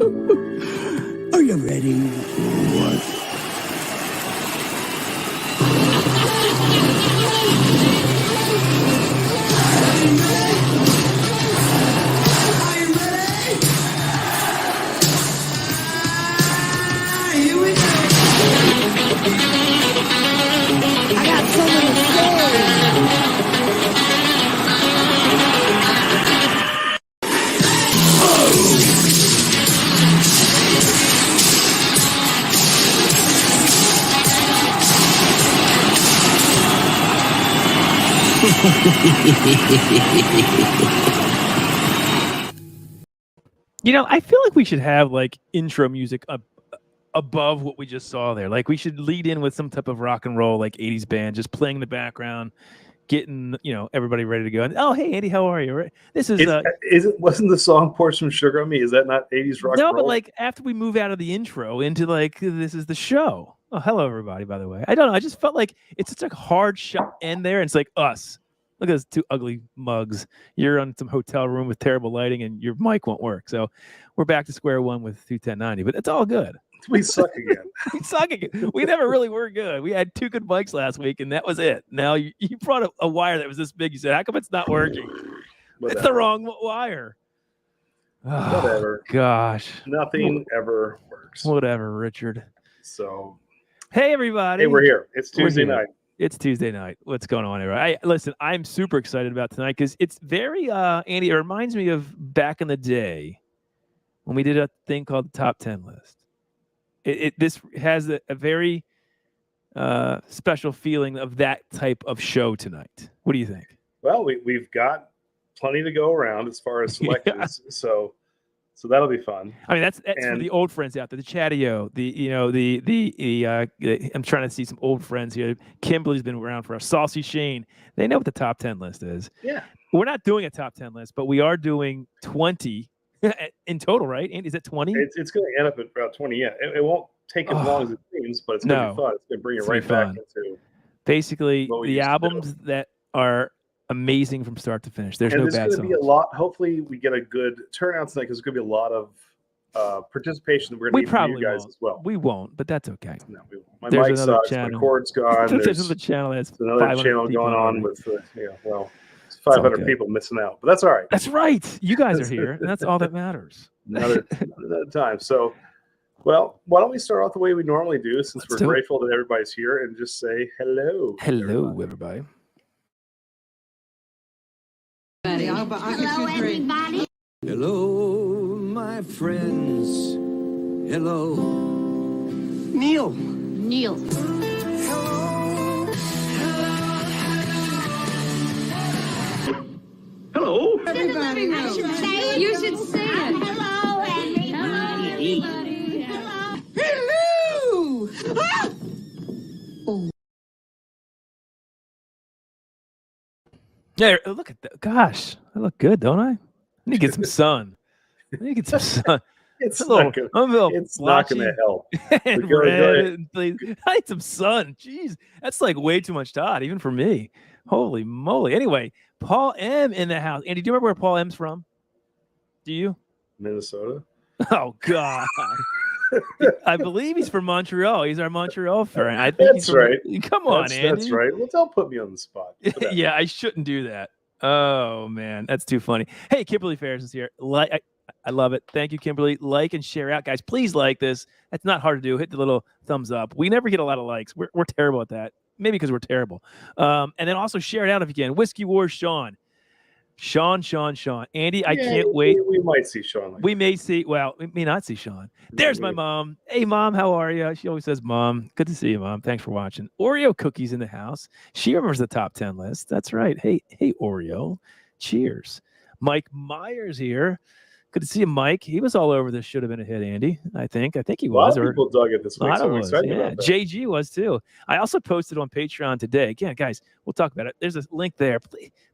Are you ready? What? I got something to say. You know, I feel like we should have like intro music above what we just saw there. Like we should lead in with some type of rock and roll, like 80s band, just playing in the background, getting, everybody ready to go. And, oh, hey, Andy, how are you? This is wasn't the song Pour Some Sugar on Me? Is that not 80s rock and roll? No, but like after we move out of the intro into like, this is the show. Oh, hello, everybody, by the way. I don't know. I just felt like it's such a hard end there. And it's like us. Look at those two ugly mugs. You're on some hotel room with terrible lighting and your mic won't work. So we're back to square one with 21090, but it's all good. We suck again. We suck again. We never really were good. We had two good mics last week and that was it. Now you brought a wire that was this big. You said, how come it's not working? It's the wrong wire. Oh, whatever. Gosh. Nothing ever works. Whatever, Richard. So. Hey, everybody. Hey, we're here. It's Tuesday night. It's Tuesday night. What's going on, everybody? Listen, I'm super excited about tonight because it's very, Andy, it reminds me of back in the day when we did a thing called the Top 10 list. This has a very special feeling of that type of show tonight. What do you think? Well, we've got plenty to go around as far as selections, so that'll be fun. I mean, that's for the old friends out there, the Chatio, I'm trying to see some old friends here. Kimberly's been around for us. Saucy Shane. They know what the top 10 list is. Yeah. We're not doing a top 10 list, but we are doing 20 in total, right? Andy, is it 20? It's going to end up at about 20. Yeah. It won't take as long as it seems, but it's going to be fun. It's going to bring it right back into basically the albums that are amazing from start to finish. There's no bad songs. There's going to be a lot. Hopefully, we get a good turnout tonight because there's going to be a lot of participation. We're going to need from you guys as well. We won't, but that's okay. No, we won't. My mic sucks. My cord's gone. There's another channel that's another channel going on with 500 people missing out, but that's all right. That's right. You guys are here, and that's all that matters. another time. So, well, why don't we start off the way we normally do, since we're grateful that everybody's here, and just say hello. Hello, everybody. Hello, everybody. Hello, my friends. Hello. Neil. Hello. Everybody. You should say it. Hello, everybody. Hello. Ah! Oh. Yeah, look at that. Gosh, I look good, don't I? I need to get some sun. It's not going to help. And red, I need some sun. Jeez, that's like way too much Todd, even for me. Holy moly. Anyway, Paul M in the house. Andy, do you remember where Paul M's from? Do you? Minnesota. Oh, God. I believe he's from Montreal. He's our Montreal friend. I think that's right. Come on, Andy. That's right. Well, don't put me on the spot. Yeah, I shouldn't do that. Oh, man. That's too funny. Hey, Kimberly Ferris is here. I love it. Thank you, Kimberly. Like and share out, guys. Please like this. That's not hard to do. Hit the little thumbs up. We never get a lot of likes. We're terrible at that. Maybe because we're terrible. And then also share it out if you can. Whiskey Wars Sean. Andy, I can't wait. We might see Sean. We may not see Sean. There's my mom. Hey, Mom, how are you? She always says, Mom. Good to see you, Mom. Thanks for watching. Oreo Cookies in the house. She remembers the top 10 list. That's right. Hey, Oreo. Cheers. Mike Myers here. Good to see you, Mike. He was all over this. Should have been a hit, Andy. I think he was. A lot of people dug it this week. So I'm excited about that. JG was too. I also posted on Patreon today. Again, guys, we'll talk about it. There's a link there.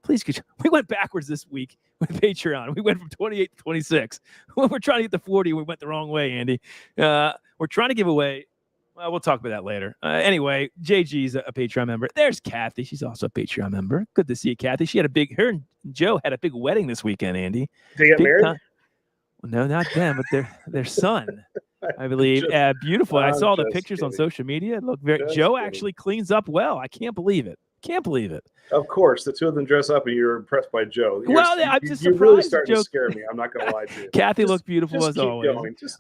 Please, we went backwards this week with Patreon. We went from 28 to 26. We're trying to get to 40. We went the wrong way, Andy. We're trying to give away. Well, we'll talk about that later. Anyway, JG's a Patreon member. There's Kathy. She's also a Patreon member. Good to see you, Kathy. Her and Joe had a big wedding this weekend, Andy. They got married? No, not them, but their son, I believe. Beautiful. I saw the pictures on social media. It looked very. Joe actually cleans up well. I can't believe it. Can't believe it. Of course, the two of them dress up, and you're impressed by Joe. I'm just surprised. You're really starting to scare me. I'm not going to lie to you. Kathy looked beautiful as always.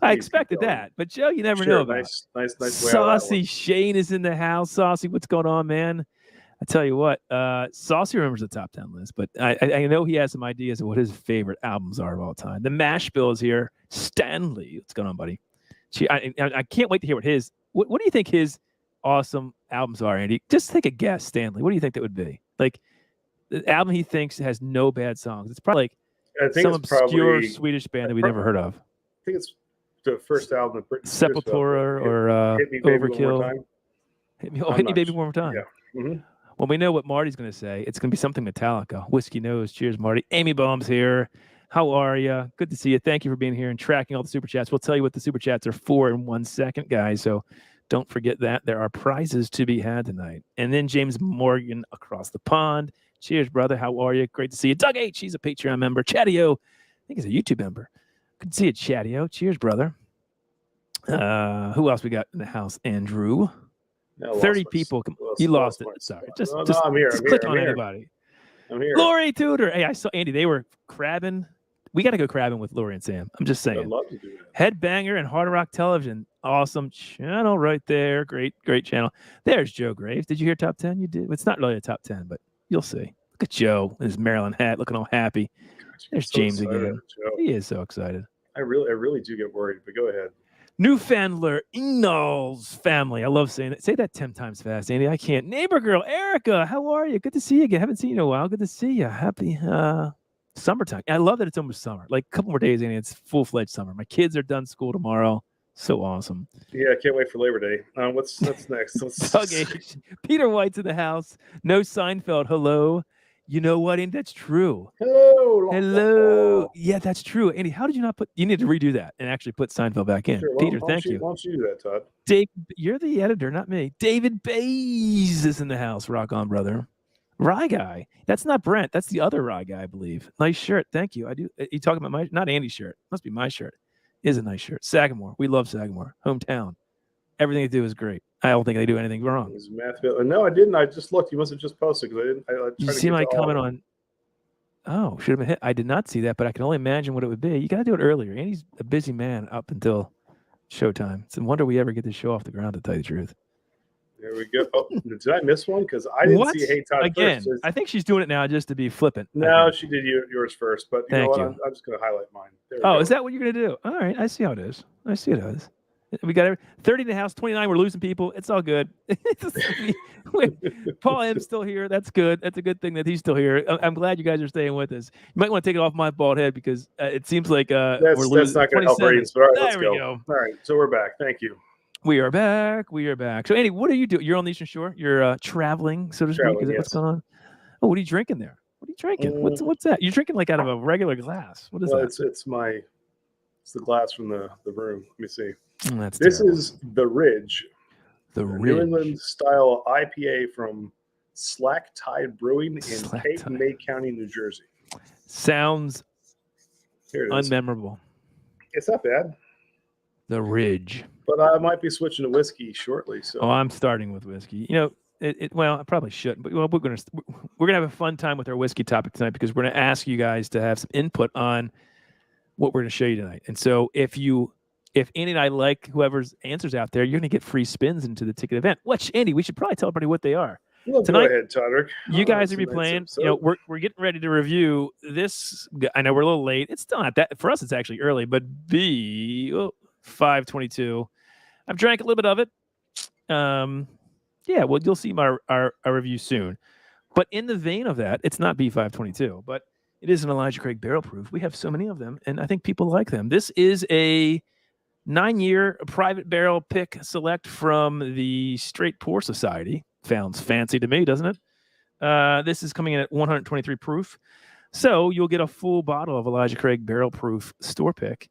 I expected that, but Joe, you never know about. Nice. Saucy Shane is in the house. Saucy, what's going on, man? I tell you what, Saucy remembers the top 10 list, but I know he has some ideas of what his favorite albums are of all time. The Mash Bill is here. Stanley, what's going on, buddy? I can't wait to hear what his. What do you think his awesome albums are, Andy? Just take a guess, Stanley. What do you think that would be? Like the album he thinks has no bad songs. It's probably some obscure Swedish band that we never heard of. I think it's the first album. Sepultura or Hit Me, Baby, Overkill. One More Time. Hit Me Baby One More Time. Yeah. Mm-hmm. Well, we know what Marty's going to say. It's going to be something Metallica. Whiskey Nose. Cheers, Marty. Amy Baum's here. How are you? Good to see you. Thank you for being here and tracking all the Super Chats. We'll tell you what the Super Chats are for in 1 second, guys. So don't forget that. There are prizes to be had tonight. And then James Morgan across the pond. Cheers, brother. How are you? Great to see you. Doug H. He's a Patreon member. Chattio. I think he's a YouTube member. Good to see you, Chattio. Cheers, brother. Who else we got in the house? Andrew. 30 people. You lost it. Sorry. Just I'm here. Click on anybody. I'm here. Lori Tudor. Hey, I saw Andy. They were crabbing. We got to go crabbing with Lori and Sam. I'm just saying. I'd love to do that. Headbanger and Hard Rock Television. Awesome channel right there. Great channel. There's Joe Graves. Did you hear top 10? You did. It's not really a top 10, but you'll see. Look at Joe in his Maryland hat looking all happy. There's James again. He is so excited. I really do get worried, but go ahead. Newfoundler Ingalls family. I love saying it. Say that 10 times fast, Andy. I can't. Neighbor girl, Erica. How are you? Good to see you again. Haven't seen you in a while. Good to see you. Happy summertime. I love that it's almost summer. Like a couple more days, Andy. It's full-fledged summer. My kids are done school tomorrow. So awesome. Yeah, I can't wait for Labor Day. What's next? Okay. Peter White's in the house. No Seinfeld. Hello. You know what, Andy? That's true. Hello. Yeah, that's true. Andy, how did you not put? You need to redo that and actually put Seinfeld back in. Sure, Peter, thank you. Why don't you do that, Todd? Dave, you're the editor, not me. David Bays is in the house. Rock on, brother. Rye guy. That's not Brent. That's the other Rye guy, I believe. Nice shirt. Thank you. I do. You talking about not Andy's shirt? Must be my shirt. Is a nice shirt. Sagamore. We love Sagamore. Hometown. Everything they do is great. I don't think they do anything wrong. No, I didn't. I just looked. You must have just posted because I didn't. Did you see my comment on? Oh, should have been hit. I did not see that, but I can only imagine what it would be. You got to do it earlier. Andy's a busy man up until showtime. It's a wonder we ever get this show off the ground, to tell you the truth. There we go. Oh, did I miss one? Because I didn't see Hey Todd again. First. I think she's doing it now just to be flippant. No, she did yours first, but you know what? I'm just going to highlight mine. Is that what you're going to do? All right, I see how it is. I see it is. We got 30 in the house, 29. We're losing people. It's all good. Paul M's still here. That's good. That's a good thing that he's still here. I'm glad you guys are staying with us. You might want to take it off my bald head because it seems like we're losing. That's not going to help ratings. But all right, let's go. All right, so we're back. Thank you. We are back. So, Andy, what are you doing? You're on the Eastern Shore. You're traveling, so to speak. Is it, what's going on? Oh, what are you drinking there? What are you drinking? What's that? You're drinking like out of a regular glass. What is that? It's the glass from the room. Let me see. This is the Ridge. The Ridge. New England style IPA from Slack Tide Brewing in Peyton, May County, New Jersey. Sounds unmemorable. It's not bad. The Ridge. But I might be switching to whiskey shortly. So I'm starting with whiskey. You know, well, I probably shouldn't, but we're gonna have a fun time with our whiskey topic tonight because we're gonna ask you guys to have some input on what we're gonna show you tonight. And so if Andy and I like whoever's answers out there, you're gonna get free spins into the ticket event. Which, Andy, we should probably tell everybody what they are. Well, tonight, go ahead, Todrick. You guys are be playing. You know, we're getting ready to review this. I know we're a little late. It's still not that for us. It's actually early, but 522. I've drank a little bit of it. Yeah, well, you'll see our review soon. But in the vein of that, it's not B522, but it is an Elijah Craig barrel proof. We have so many of them, and I think people like them. This is a 9-year private barrel pick select from the Straight Pour Society. Sounds fancy to me, doesn't it? This is coming in at 123 proof. So you'll get a full bottle of Elijah Craig barrel proof store pick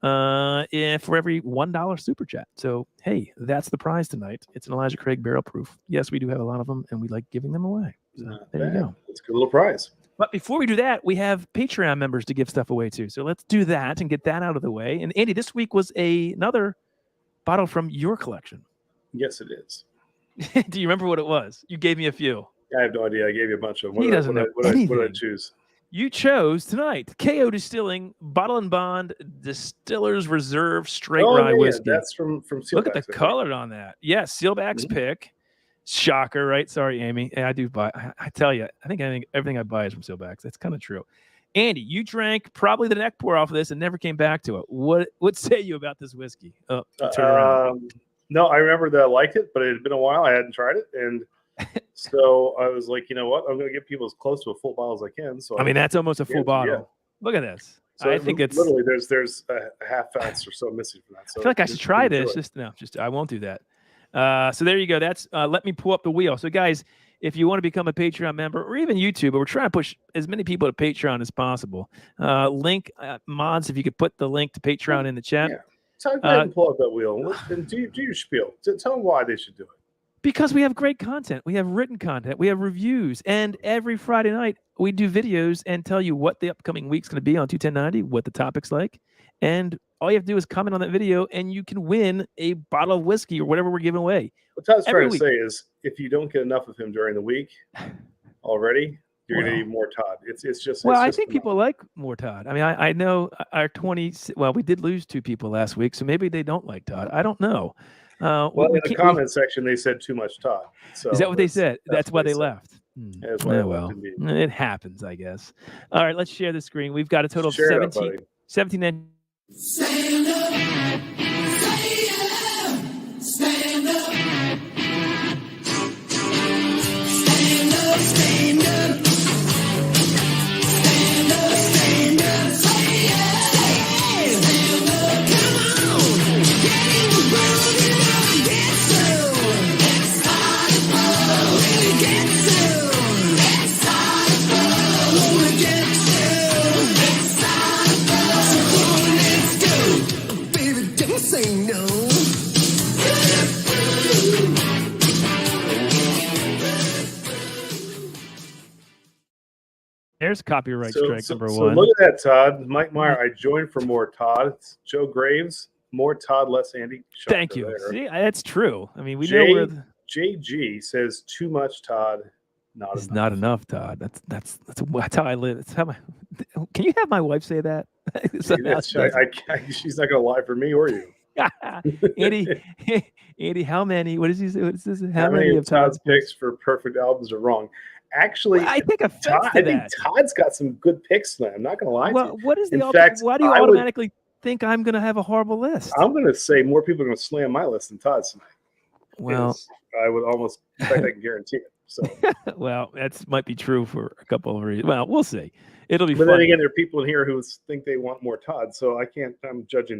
for every $1 super chat. So, hey, that's the prize tonight. It's an Elijah Craig barrel proof. Yes, we do have a lot of them, and we like giving them away. So there you go. It's a good little prize. But before we do that, we have Patreon members to give stuff away to. So let's do that and get that out of the way. And Andy, this week was another bottle from your collection. Yes, it is. Do you remember what it was? You gave me a few. I have no idea. I gave you a bunch of them. He doesn't know anything. What did I choose? You chose tonight KO Distilling Bottle and Bond Distillers Reserve Straight Rye Whiskey. That's from Sealback's. Look at the color on that. Yes, Sealback's pick. Shocker, right? Sorry, Amy. Yeah, I do buy. I tell you, I think everything I buy is from Sealback's. That's kind of true. Andy, you drank probably the neck pour off of this and never came back to it. What say you about this whiskey? Oh, turn around. No, I remember that I liked it, but it had been a while. I hadn't tried it, and so I was like, you know what? I'm going to get people as close to a full bottle as I can. So I mean, that's almost a full bottle. Yeah. Look at this. So I think it's literally there's a half ounce or so missing from that. So I feel like I should try this. I won't do that. So there you go. That's let me pull up the wheel. So guys, if you want to become a Patreon member or even YouTube, but we're trying to push as many people to Patreon as possible. Link mods, if you could put the link to Patreon in the chat. Yeah. So go ahead and pull up that wheel and do your spiel. Tell them why they should do it. Because we have great content. We have written content. We have reviews. And every Friday night, we do videos and tell you what the upcoming week's going to be on 21090, what the topic's like. And all you have to do is comment on that video, and you can win a bottle of whiskey or whatever we're giving away. What Todd's trying to say is if you don't get enough of him during the week already, you're going to need more Todd. It's just. Well, I think people like more Todd. I mean, I know our 20. Well, we did lose 2 people last week, so maybe they don't like Todd. I don't know. Well, in the comment section, they said too much Todd. So is that what they said? That's why they left. That's why well, it happens, I guess. All right, let's share the screen. We've got a total of 17 and. Stand up, stand up, stand up, stand up, stand up, stand up, stand up, say yeah, stand up, come on, get in the groove, you wanna get to, it's hard to pull, really get to, it's hard to pull, wanna get to, it's hard to pull, so come on, let's go, baby, don't say no. There's copyright strike number 1. So look at that, Todd. Mike Meyer, I joined for more Todd. It's Joe Graves, more Todd, less Andy. Shocker. Thank you. There. See, that's true. I mean, we know where JG says too much Todd. Not enough, Todd. That's how I live. That's how can you have my wife say that? She's not going to lie for me or you. Andy, how many? What is he say? What is this? How many of Todd's picks for perfect albums are wrong? Actually, I think I think Todd's got some good picks tonight. I'm not going to lie to you. What is the fact, why do you automatically think I'm going to have a horrible list? I'm going to say more people are going to slam my list than Todd's tonight. Well, I would almost, in fact, I can guarantee it. So, well, that might be true for a couple of reasons. Well, we'll see. It'll be but fun. Then again, there are people in here who think they want more Todd, so I can't. I'm judging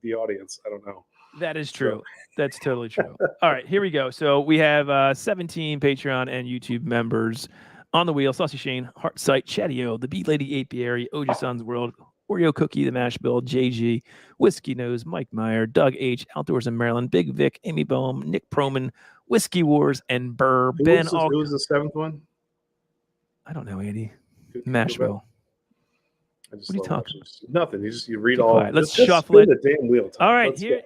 the audience. I don't know. That is true. That's totally true. All right, here we go. So we have 17 Patreon and YouTube members on the wheel. Saucy Shane, Heart Sight, Chatty-O, the Beat Lady Apiary, Oja Son's World, Oreo Cookie, the Mash Bill, JG, Whiskey Nose, Mike Meyer, Doug H, Outdoors in Maryland, Big Vic, Amy Bohm, Nick Proman, Whiskey Wars, and Burr. Who was the 7th one? I don't know, Andy. Mash Bill. What are you talking about? Nothing. You read all. Let's shuffle it. The damn wheel. Tom. All right, here.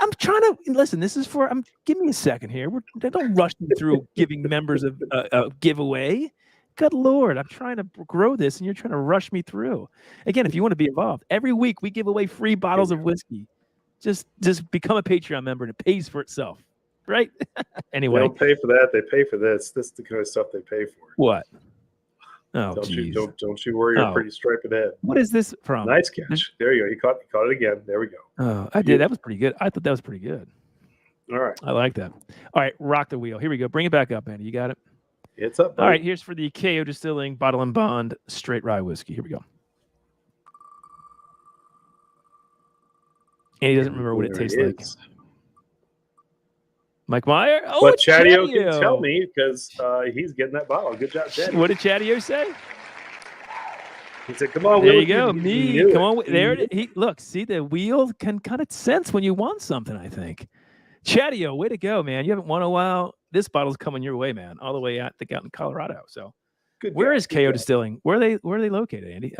I'm trying to listen. This is for. Give me a second here. Don't rush me through giving members a giveaway. Good Lord, I'm trying to grow this, and you're trying to rush me through. Again, if you want to be involved, every week we give away free bottles of whiskey. Just become a Patreon member, and it pays for itself, right? Anyway, they don't pay for that. They pay for this. This is the kind of stuff they pay for. What? Oh, don't you worry your pretty striped head. What is this from? Nice catch. There you go. You caught it again. There we go. Oh, I did. That was pretty good. I thought that was pretty good. All right. I like that. All right, rock the wheel. Here we go. Bring it back up, Andy. You got it? It's up, buddy. All right, here's for the KO Distilling Bottle and Bond Straight Rye Whiskey. Here we go. And he doesn't remember what it tastes like. Mike Meyer? Oh, but Chatty-O can tell me because he's getting that bottle. Good job, Chatty. What did Chatty-O say? He said, "Come on, there you go. Me, come on. There it is. Look, see, the wheel can kind of sense when you want something. I think. Chatty-O, way to go, man! You haven't won a while. This bottle's coming your way, man, all the way out in Colorado. So, Good Where guy, is good KO guy. Distilling? Where are they located, Andy?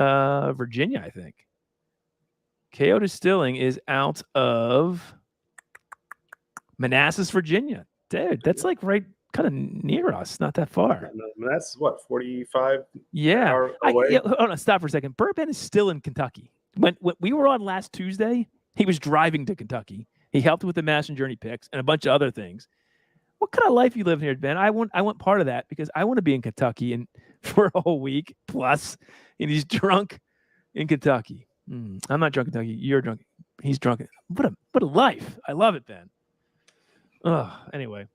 Virginia, I think. KO Distilling is out of Manassas, Virginia. Dude, that's like right kind of near us, not that far. No, that's what 45 Yeah. hour away. Hold on, stop for a second. Bourbon is still in Kentucky. When we were on last Tuesday, he was driving to Kentucky. He helped with the Mass and Journey picks and a bunch of other things. What kind of life you live here, Ben? I want part of that because I want to be in Kentucky and for a whole week plus, and he's drunk in Kentucky. I'm not drunk in Kentucky. You're drunk. He's drunk. What a life. I love it, Ben. Anyway.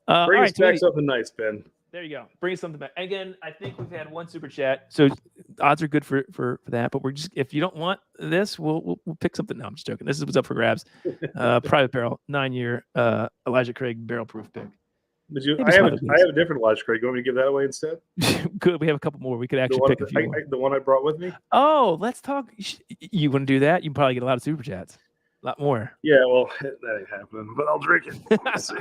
Bring us back something nice, Ben. There you go. Bring us something back. Again, I think we've had one super chat, so odds are good for that. But we're just, if you don't want this, we'll pick something. No, I'm just joking. This is what's up for grabs. Private barrel, 9-year Elijah Craig barrel proof pick. Did you? I have a different Elijah Craig. You want me to give that away instead? Good. We have a couple more. We could actually pick a few more. The one I brought with me. Oh, let's talk. You want to do that? You can probably get a lot of super chats. A lot more. Yeah, well, that ain't happening, but I'll drink it. Let's see.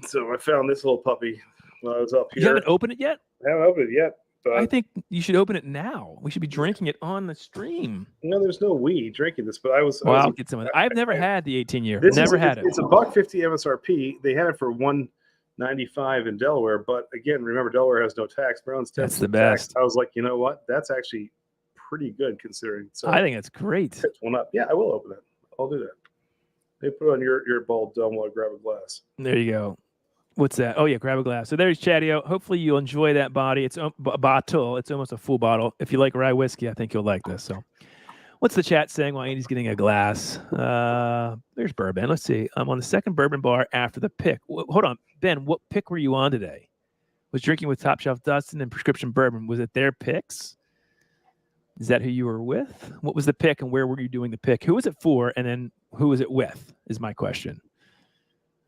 So I found this little puppy when I was up here. You haven't opened it yet? I haven't opened it yet. But I think you should open it now. We should be drinking it on the stream. No, there's no we drinking this, but Well, I'll get some of that. I've never had the 18-year. Never had it. It's $1.50 MSRP. They had it for $1.95 in Delaware, but again, remember Delaware has no tax. Maryland's 10% That's the best. Tax. I was like, you know what? That's actually pretty good considering. So I think it's great. Picked one up. Yeah, I will open it. I'll do that. They put it on your bald dome while I grab a glass. There you go. What's that? Oh, yeah, grab a glass. So there's Chatio. Hopefully you'll enjoy that bottle. It's bottle. It's almost a full bottle. If you like rye whiskey, I think you'll like this. So what's the chat saying while Andy's getting a glass? There's bourbon. Let's see. I'm on the second bourbon bar after the pick. Hold on. Ben, what pick were you on today? Was drinking with Top Shelf Dustin and Prescription Bourbon. Was it their picks? Is that who you were with? What was the pick and where were you doing the pick? Who was it for? And then who was it with is my question.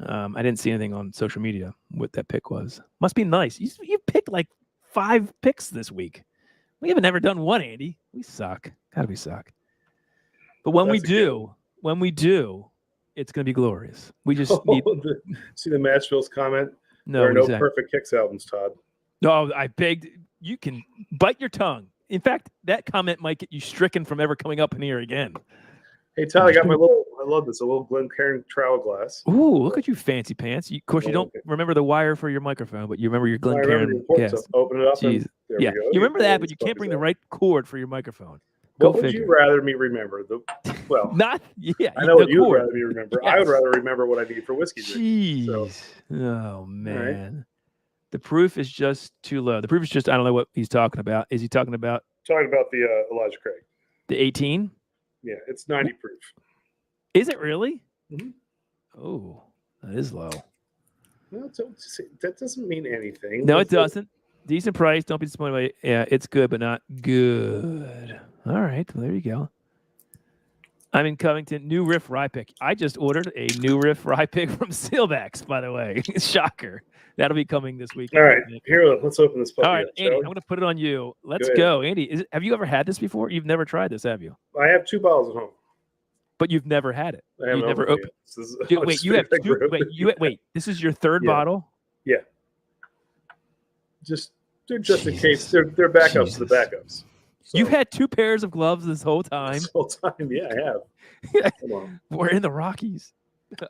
I didn't see anything on social media what that pick was. Must be nice. You picked like 5 picks this week. We haven't ever done one, Andy. We suck. God, we suck. But when we do, it's going to be glorious. We just need... See the Matchville's comment? No, there are no perfect Kicks albums, Todd. No, I begged. You can bite your tongue. In fact, that comment might get you stricken from ever coming up in here again. Hey, Todd, I got my little, I love this, a little Glencairn travel glass. Ooh, look at you, fancy pants. Of course, you don't remember the wire for your microphone, but you remember your Glencairn. Yes. So open it up. And there we go. You remember that, but you can't bring the right cord for your microphone. What would you rather me remember? Not, yeah. I know what you would rather me remember. Yes. I would rather remember what I need for whiskey drinking. So. Oh, man. Right. The proof is just too low. The proof is just, I don't know what he's talking about. Is he talking about? Talking about the Elijah Craig. The 18? Yeah, it's 90 proof. Is it really? Mm-hmm. Oh, that is low. No, that doesn't mean anything. No, it doesn't. Decent price. Don't be disappointed by it. Yeah, it's good, but not good. All right, well, there you go. I'm in Covington. New Riff Rye Pick. I just ordered a New Riff Rye Pick from Sealbacks, by the way. Shocker. That'll be coming this week. All right, here, let's open this puppy. All right, Andy, I'm going to put it on you. Let's go. Andy, have you ever had this before? You've never tried this, have you? I have 2 bottles at home. But you've never had it. You've never opened. Wait, you have 2. Wait. This is your 3rd bottle? Yeah. They're just in case. They're backups to the backups. So. You've had 2 pairs of gloves this whole time. This whole time, yeah, I have. Come on. We're in the Rockies.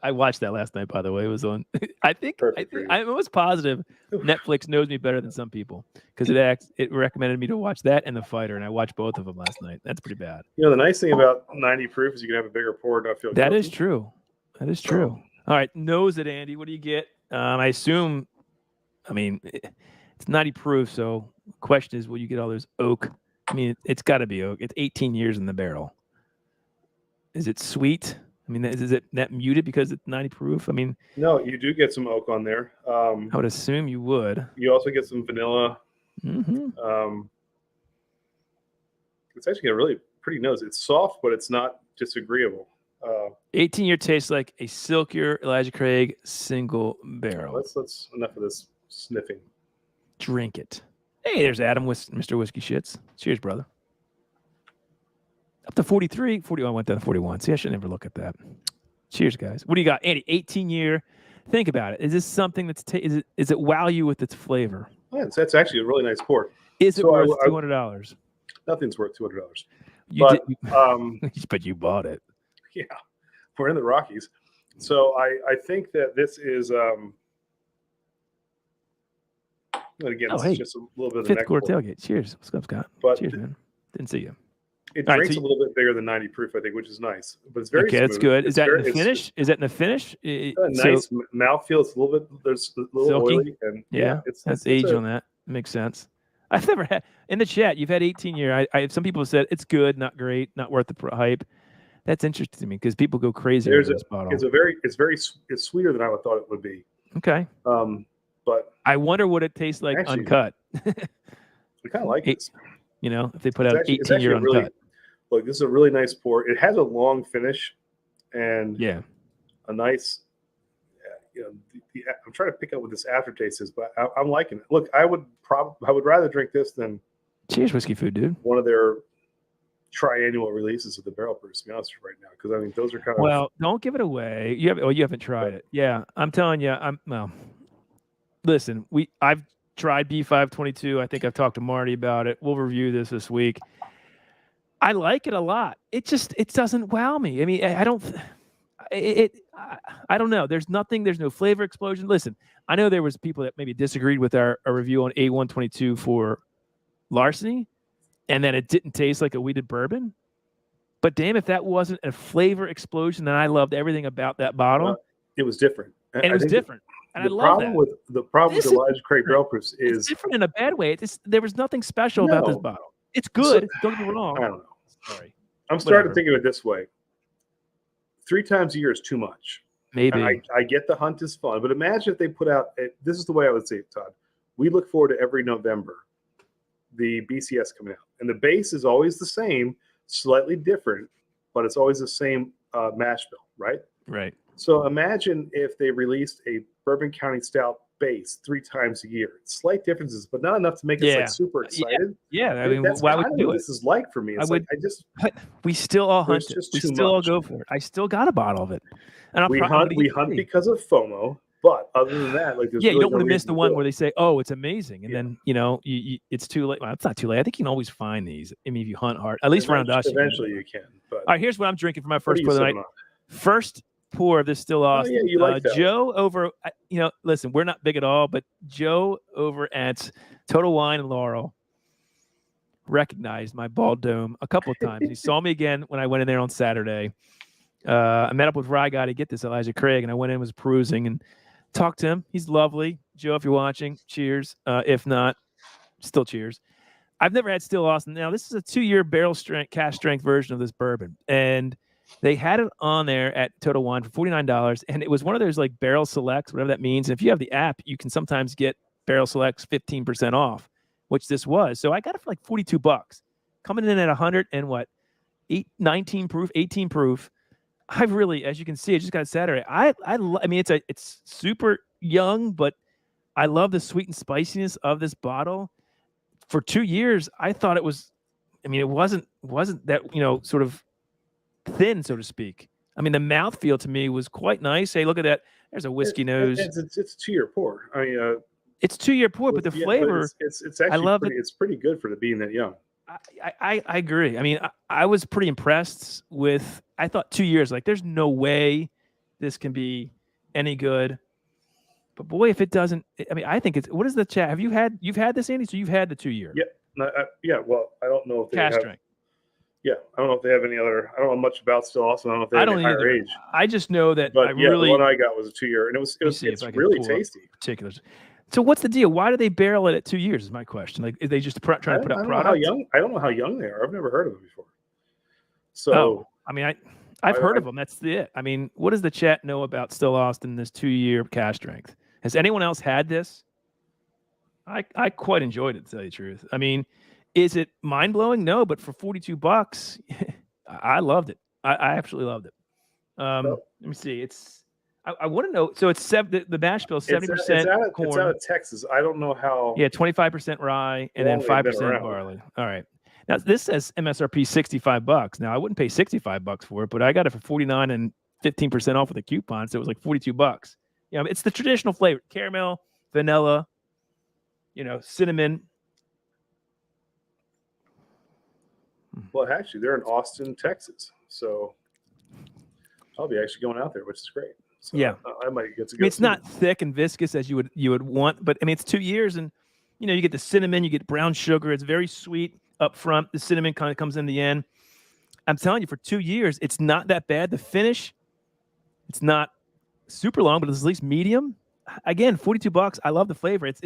I watched that last night, by the way. It was on. I'm almost positive Netflix knows me better than some people because it recommended me to watch that and The Fighter, and I watched both of them last night. That's pretty bad. You know, the nice thing about 90 proof is you can have a bigger pour and not feel. That is true. That is true. All right, nose it, Andy. What do you get? I assume. I mean, it's 90 proof, so the question is, will you get all those oak? I mean, it's got to be oak. It's 18 years in the barrel. Is it sweet? I mean, is it that muted because it's 90 proof? I mean, no, you do get some oak on there. I would assume you would. You also get some vanilla. Mm-hmm. It's actually a really pretty nose. It's soft, but it's not disagreeable. 18-year tastes like a silkier Elijah Craig single barrel. Let's enough of this sniffing. Drink it. Hey, there's Adam with Mr. Whiskey Shits. Cheers, brother. Up to 43. 40. I went down to 41. See, I should never look at that. Cheers, guys. What do you got? Andy, 18-year. Think about it. Is this something that's is it wow you with its flavor? Oh, that's actually a really nice pour. Is it So worth $200? Nothing's worth $200. You But but you bought it. yeah, we're in the Rockies. So I think that this is and again, Oh, this hey, is just a little bit of the Fifth neck quarter pour. tailgate. Cheers. What's up, Scott? But Cheers, man. Didn't see you. It All right, drinks so a little bit bigger than 90 proof, I think, which is nice. But it's very okay, that's smooth. good. It's Is that very, in the finish? Is that in the finish? It's got a nice mouthfeel. It's a little bit. There's a little Silky? oily, and Yeah, that's age on that. Makes sense. I've never had in the chat. You've had 18 year. I some people have said it's good, not great, not worth the hype. That's interesting to me because people go crazy over this bottle. It's sweeter than I would thought it would be. Okay. But I wonder what it tastes like actually, uncut. I kind of like this. You know, if they put out 18-year uncut. Really, look, this is a really nice pour. It has a long finish, and a nice. I'm trying to pick up what this aftertaste is, but I'm liking it. Look, I would rather drink this than Cheers, Whiskey Food, dude. one of their triannual releases of the barrel proof, to be honest with you right now, because I mean those are kind of well. Don't give it away. You haven't tried it. Yeah, I'm telling you. Listen, I've tried B522. I think I've talked to Marty about it. We'll review this week. I like it a lot. It doesn't wow me. I mean, I don't know. There's no flavor explosion. Listen, I know there was people that maybe disagreed with our review on A122 for Larceny and that it didn't taste like a wheated bourbon. But damn, if that wasn't a flavor explosion, then I loved everything about that bottle. It was different. And it was different. And I love that. The problem with Elijah Craig barrel proofs is it's different in a bad way. There was nothing special about this bottle. It's good. Don't get me wrong. I don't know. Sorry. I'm starting to think of it this way. 3 times a year is too much. Maybe. And I get the hunt is fun, but imagine if they put out, this is the way I would say it, Todd. We look forward to every November, the BCS coming out. And the base is always the same, slightly different, but it's always the same mash bill, right? Right. So imagine if they released a Bourbon County Stout base 3 times a year. Slight differences, but not enough to make us like super excited. Yeah. I mean, why would you do it? This is like for me. It's but we still all hunt it. We still all go for it. I still got a bottle of it. And we hunt because of FOMO. But other than that, like you don't want to miss the one where they say, "Oh, it's amazing," and then it's too late. Well, it's not too late. I think you can always find these. I mean, if you hunt hard, at least around us. Eventually, you can. But all right, here's what I'm drinking for my first pour of the night. First pour of this Still Austin. Oh, yeah, you like that. Joe over. Listen, we're not big at all, but Joe over at Total Wine and Laurel recognized my bald dome a couple of times. He saw me again when I went in there on Saturday. I met up with Rye Guy to get this Elijah Craig, and I went in and was perusing and talked to him. He's lovely. Joe, if you're watching, cheers. If not, still cheers. I've never had Still Austin. Now, this is a 2-year barrel strength, cask strength version of this bourbon. And they had it on there at Total Wine for $49. And it was one of those like barrel selects, whatever that means. And if you have the app, you can sometimes get barrel selects 15% off, which this was. So I got it for like $42. Coming in at 100 and what? 19 proof, 18 proof. I've really, as you can see, I just got it Saturday. I mean, it's super young, but I love the sweet and spiciness of this bottle. For 2 years, I thought it was. I mean, it wasn't that sort of thin, so to speak. I mean, the mouthfeel to me was quite nice. Hey, look at that. There's a whiskey nose. It's a 2-year pour. I mean, it's 2-year pour, but the flavor. It's actually I love it's pretty good for being that young. I agree. I mean, I was pretty impressed with. I thought 2 years, like, there's no way this can be any good. But boy, if it doesn't, I mean, I think it's. What is the chat? You've had this, Andy? So you've had the 2-year. Yeah. Well, I don't know if they cask have. strength. Yeah, I don't know if they have any other. I don't know much about Still Austin. I don't know if they have any higher age. I just know that. But the one I got was a 2-year, and it's really tasty. Particulars. So what's the deal? Why do they barrel it at 2 years? Is my question. Like, is they just trying to put out product? I don't know how young they are. I've never heard of them before. So I mean, I've heard of them. That's it. I mean, what does the chat know about Still Austin? This 2-year cask strength. Has anyone else had this? I quite enjoyed it, to tell you the truth. I mean, is it mind blowing? No, but for $42, I loved it. I absolutely loved it. Let me see. It's I want to know. So it's the mash bill 70% corn. It's out of Texas. I don't know how. Yeah, 25% rye and then 5% barley. All right. Now this says MSRP $65. Now I wouldn't pay $65 for it, but I got it for $49 and 15% off with a coupon, so it was like $42. It's the traditional flavor: caramel, vanilla, cinnamon. Well, actually, they're in Austin, Texas, so I'll be actually going out there, which is great. So Yeah. I might get to I go. mean, it's not thick and viscous as you would want, but I mean, it's 2 years, and you get the cinnamon, you get brown sugar. It's very sweet up front. The cinnamon kind of comes in the end. I'm telling you, for 2 years, it's not that bad. The finish, it's not super long, but it's at least medium. Again, $42. I love the flavor. It's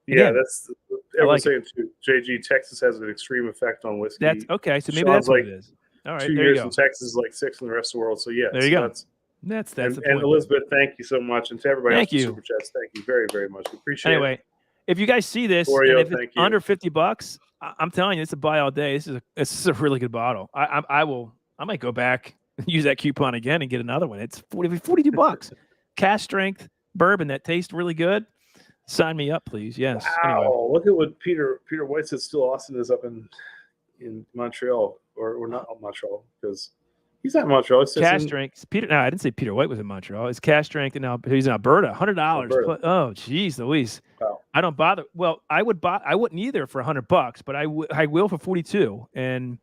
Yeah, again, that's I everyone's like saying too. JG, Texas has an extreme effect on whiskey. that's okay. So maybe Sean's that's what like it is. All right, 2 there years you go. in Texas is like 6 in the rest of the world. So yes, There you go. That's That's and, the and point. Elizabeth, thank you so much, and to everybody Thank else in you. Super Chats, thank you very, very much. We appreciate it. Anyway, if you guys see this, Oreo, and if thank it's you. under $50, I'm telling you, it's a buy all day. This is a really good bottle. I might go back and use that coupon again and get another one. It's $42. Cask strength bourbon that tastes really good. Sign me up, please. Yes. Wow, Anyway. look at what Peter White said. Still, Austin is up in Montreal, or not Montreal, because he's not in Montreal. It's just Cask in strength. I didn't say Peter White was in Montreal. It's cask strength, and now he's in Alberta. $100. Alberta. Oh, geez, Louise. Wow. I don't bother. Well, I wouldn't either for $100, but I will for 42. And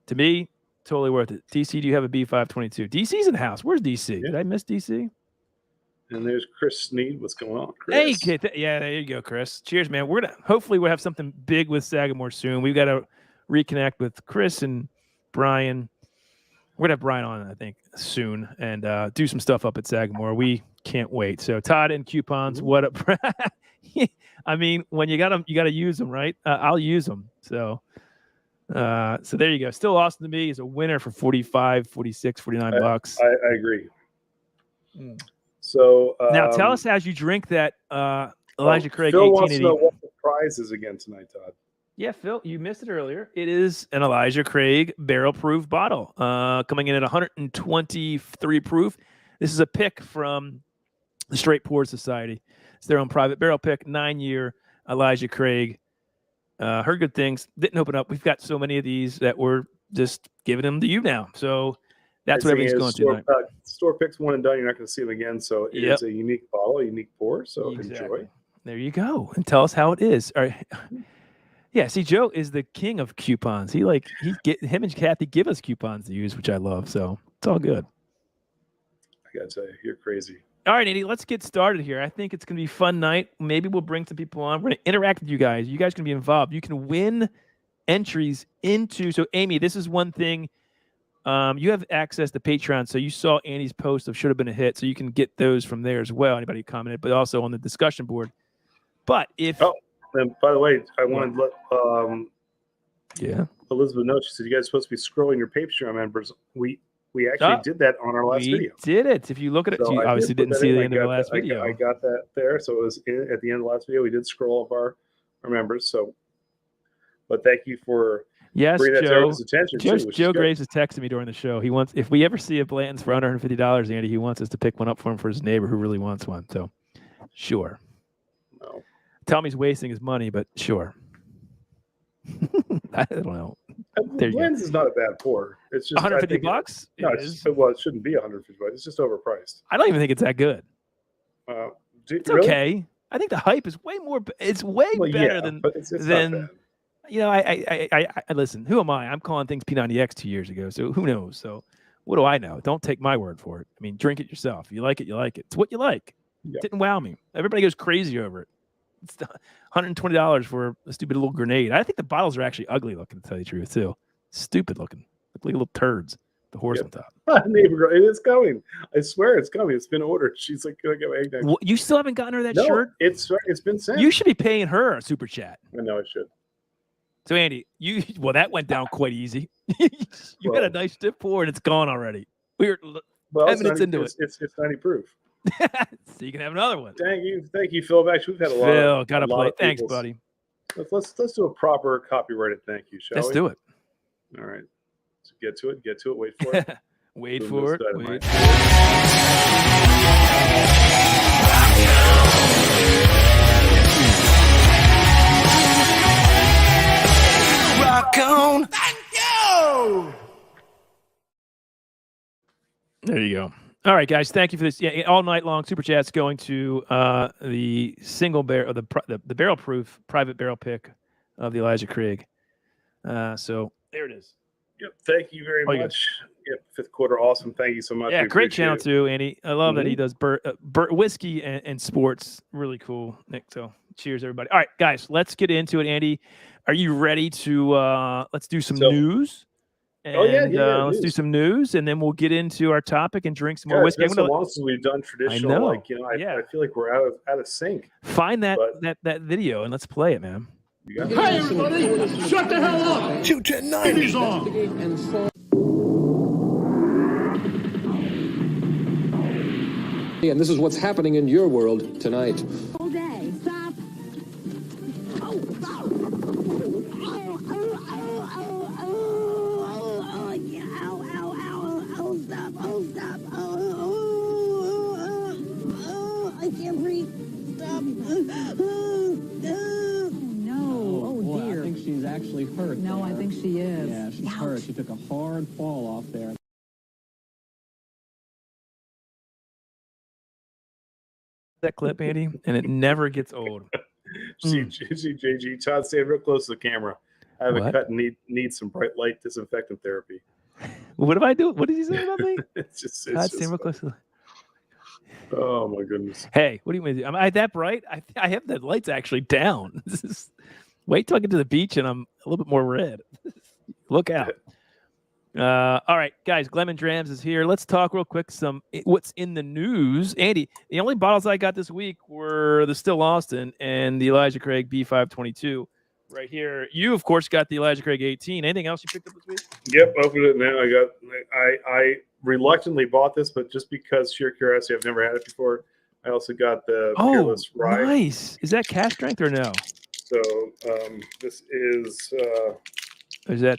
to me, totally worth it. DC, do you have a B522? DC's in the house. Where's DC? Yeah. Did I miss DC? And there's Chris Sneed. What's going on, Hey, Chris? kid. Yeah, there you go, Chris. Cheers, man. Hopefully we'll have something big with Sagamore soon. We've got to reconnect with Chris and Brian. We're gonna have Brian on, I think, soon, and do some stuff up at Sagamore. We can't wait. So Todd and coupons, what up? I mean, when you got them, you got to use them, right? I'll use them. So there you go. Still Austin to me is a winner for 45, 46, 49 bucks. I agree. So Now tell us as you drink that Elijah Craig Phil wants to 1880. know what the prize is again tonight, Todd. Yeah, Phil, you missed it earlier. It is an Elijah Craig barrel-proof bottle, coming in at 123 proof. This is a pick from the Straight Pour Society. It's their own private barrel pick, 9-year Elijah Craig. Heard good things. Didn't open up. We've got so many of these that we're just giving them to you now. So that's what everything's going to tonight. Store picks one and done. You're not going to see them again. So it is a unique bottle, a unique pour. So enjoy. There you go. And tell us how it is. All right. Yeah, see, Joe is the king of coupons. Him and Kathy give us coupons to use, which I love. So it's all good. I gotta tell you, you're crazy. All right, Andy, let's get started here. I think it's gonna be a fun night. Maybe we'll bring some people on. We're gonna interact with you guys. You guys can be involved. You can win entries into. So, Amy, this is one thing. You have access to Patreon, so you saw Andy's post of should have been a hit, so you can get those from there as well. Anybody who commented, but also on the discussion board. But if and by the way, I wanted to let Elizabeth know. She said you guys are supposed to be scrolling your Patreon members. We actually did that on our last video. We did it. If you look at it, So you obviously didn't see the end of the last video. I got that there. So it was at the end of the last video. We did scroll up our members. So, but thank you for bringing that to everyone's attention. Joe Graves is texting me during the show. He wants, if we ever see a Blanton's for under $150, Andy, he wants us to pick one up for him for his neighbor who really wants one. So, sure. No. Tell me he's wasting his money, but sure. I don't know. Blanton's is not a bad pour. It's just $150. No, it shouldn't be $150. It's just overpriced. I don't even think it's that good. It's really? okay. I think the hype is way more. It's way better than but it's not bad. You know. I listen. Who am I? I'm calling things P90X 2 years ago. So who knows? So what do I know? Don't take my word for it. I mean, drink it yourself. You like it, you like it. It's what you like. Yeah. It didn't wow me. Everybody goes crazy over it. It's $120 for a stupid little grenade. I think the bottles are actually ugly looking, to tell you the truth, too. Stupid looking. Look like little turds. The horse on top. Neighbor girl, it is coming. I swear it's coming. It's been ordered. She's like, "Can I get my egg next?" Well, you still haven't gotten her that No, shirt? it's been sent. You should be paying her a super chat. I know I should. So, Andy, that went down quite easy. You had a nice stiff pour, and it's gone already. We were 10 minutes into it. It's 90 proof. So you can have another one. Thank you, Phil. Actually, we've had a lot. Phil, got to play. Of Thanks, people's. buddy. Let's do a proper copyrighted thank you, shall we? Let's do it. All right. So get to it. Wait for it. Wait Boom, for it. this dynamite. Rock on. Thank you. There you go. All right, guys. Thank you for this. Yeah, all night long super chats going to the single barrel, the barrel proof private barrel pick of the Elijah Craig. So there it is. Yep. Thank you very Oh, you much. Yep. Fifth quarter. Awesome. Thank you so much. Yeah, We great appreciate channel it. too, Andy. I love that he does whiskey and sports. Really cool, Nick. So cheers, everybody. All right, guys, let's get into it. Andy, are you ready to let's do some news? And, let's do some news, and then we'll get into our topic and drink some more whiskey. It's been so long since we've done traditional. I feel like we're out of sync. Find that video and let's play it, man. Hey, everybody! Shut the hell up! 21090 on! And this is what's happening in your world tonight. All day. Stop. Oh, stop. Stop. I can't breathe. Stop. No. Oh, dear. I think she's actually hurt. No, I think she is. Yeah, she's hurt. She took a hard fall off there. That clip, Andy, and it never gets old. See, JG, Todd, stay real close to the camera. I have a cut and need some bright light disinfectant therapy. What did I do? What did he say about me? it's just real close to oh my goodness. Hey, what do you mean? Am I that bright? I have the lights actually down. Wait till I get to the beach and I'm a little bit more red. Look out. All right, guys, Glam and Drams is here. Let's talk real quick what's in the news. Andy, the only bottles I got this week were the Still Austin and the Elijah Craig B522 right here. You, of course, got the Elijah Craig 18. Anything else you picked up this week? Yep, opened it now. I reluctantly bought this, but just because sheer curiosity, I've never had it before. I also got the Fearless Rye. Nice. Is that cask strength or no? So this is. Is that?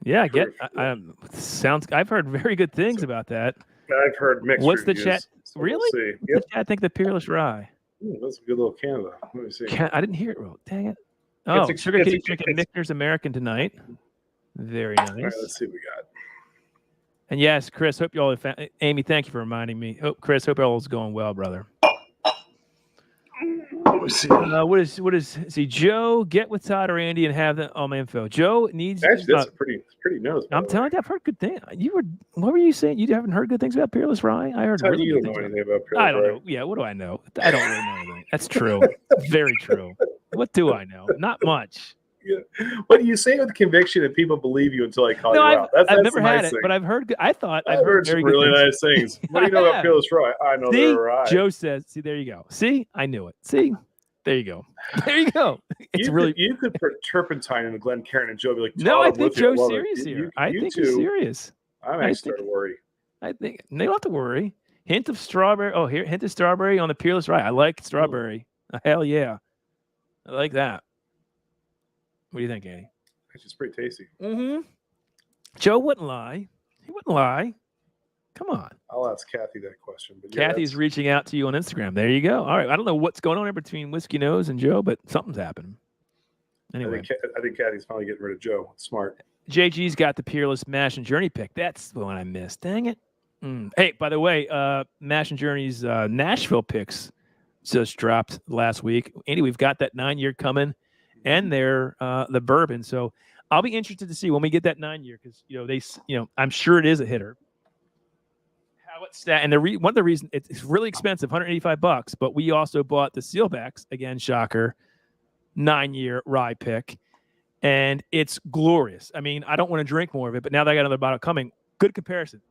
Yeah, I've heard very good things about that. I've heard mixed What's reviews, the chat? so Really? We'll see. Yep. I think the Peerless Rye. Ooh, that's a good little can though. Let me see. I didn't hear it. Dang it. Oh, Sugar Kitty drinking Michner's American tonight. Very nice. All right, let's see what we got. And yes, Chris, hope you all Amy, thank you for reminding me. Chris, hope all is going well, brother. What is see, Joe, get with Todd or Andy and have all my info. Joe needs actually that's pretty nose. I'm telling you, I've heard good things. What were you saying? You haven't heard good things about Peerless Rye? I heard really you good don't know things anything about Peerless I don't Rye. know. Yeah, what do I know? I don't really know anything. That's true. Very true. What do I know? Not much. Yeah. But you say it with conviction and people believe you until I call you out. I've never had it, but I've heard. I've heard some very really good nice things. What do you know about Peerless Rye? I know they're rye. Joe says, see, there you go. See, I knew it. See, there you go. There you go. You could put turpentine in a Glencairn and Joe be like, no, I think Joe's serious here. I think he's serious. I'm actually starting to worry. I think they don't have to worry. Hint of strawberry. Oh, here, hint of strawberry on the Peerless Rye. I like strawberry. Hell yeah, I like that. What do you think, Andy? It's just pretty tasty. Mm-hmm. Joe wouldn't lie. He wouldn't lie. Come on. I'll ask Kathy that question. But Kathy's reaching out to you on Instagram. There you go. All right. I don't know what's going on here between Whiskey Nose and Joe, but something's happening. Anyway. I think Kathy's finally getting rid of Joe. Smart. JG's got the Peerless Mash and Journey pick. That's the one I missed. Dang it. Hey, by the way, Mash and Journey's Nashville picks just dropped last week. Andy, we've got that 9-year coming. And they're the bourbon. So I'll be interested to see when we get that 9-year because I'm sure it is a hitter. How it's that, and one of the reasons it's really expensive, $185, but we also bought the Sealbacks again, shocker, 9-year rye pick, and it's glorious. I mean, I don't want to drink more of it, but now that I got another bottle coming, good comparison.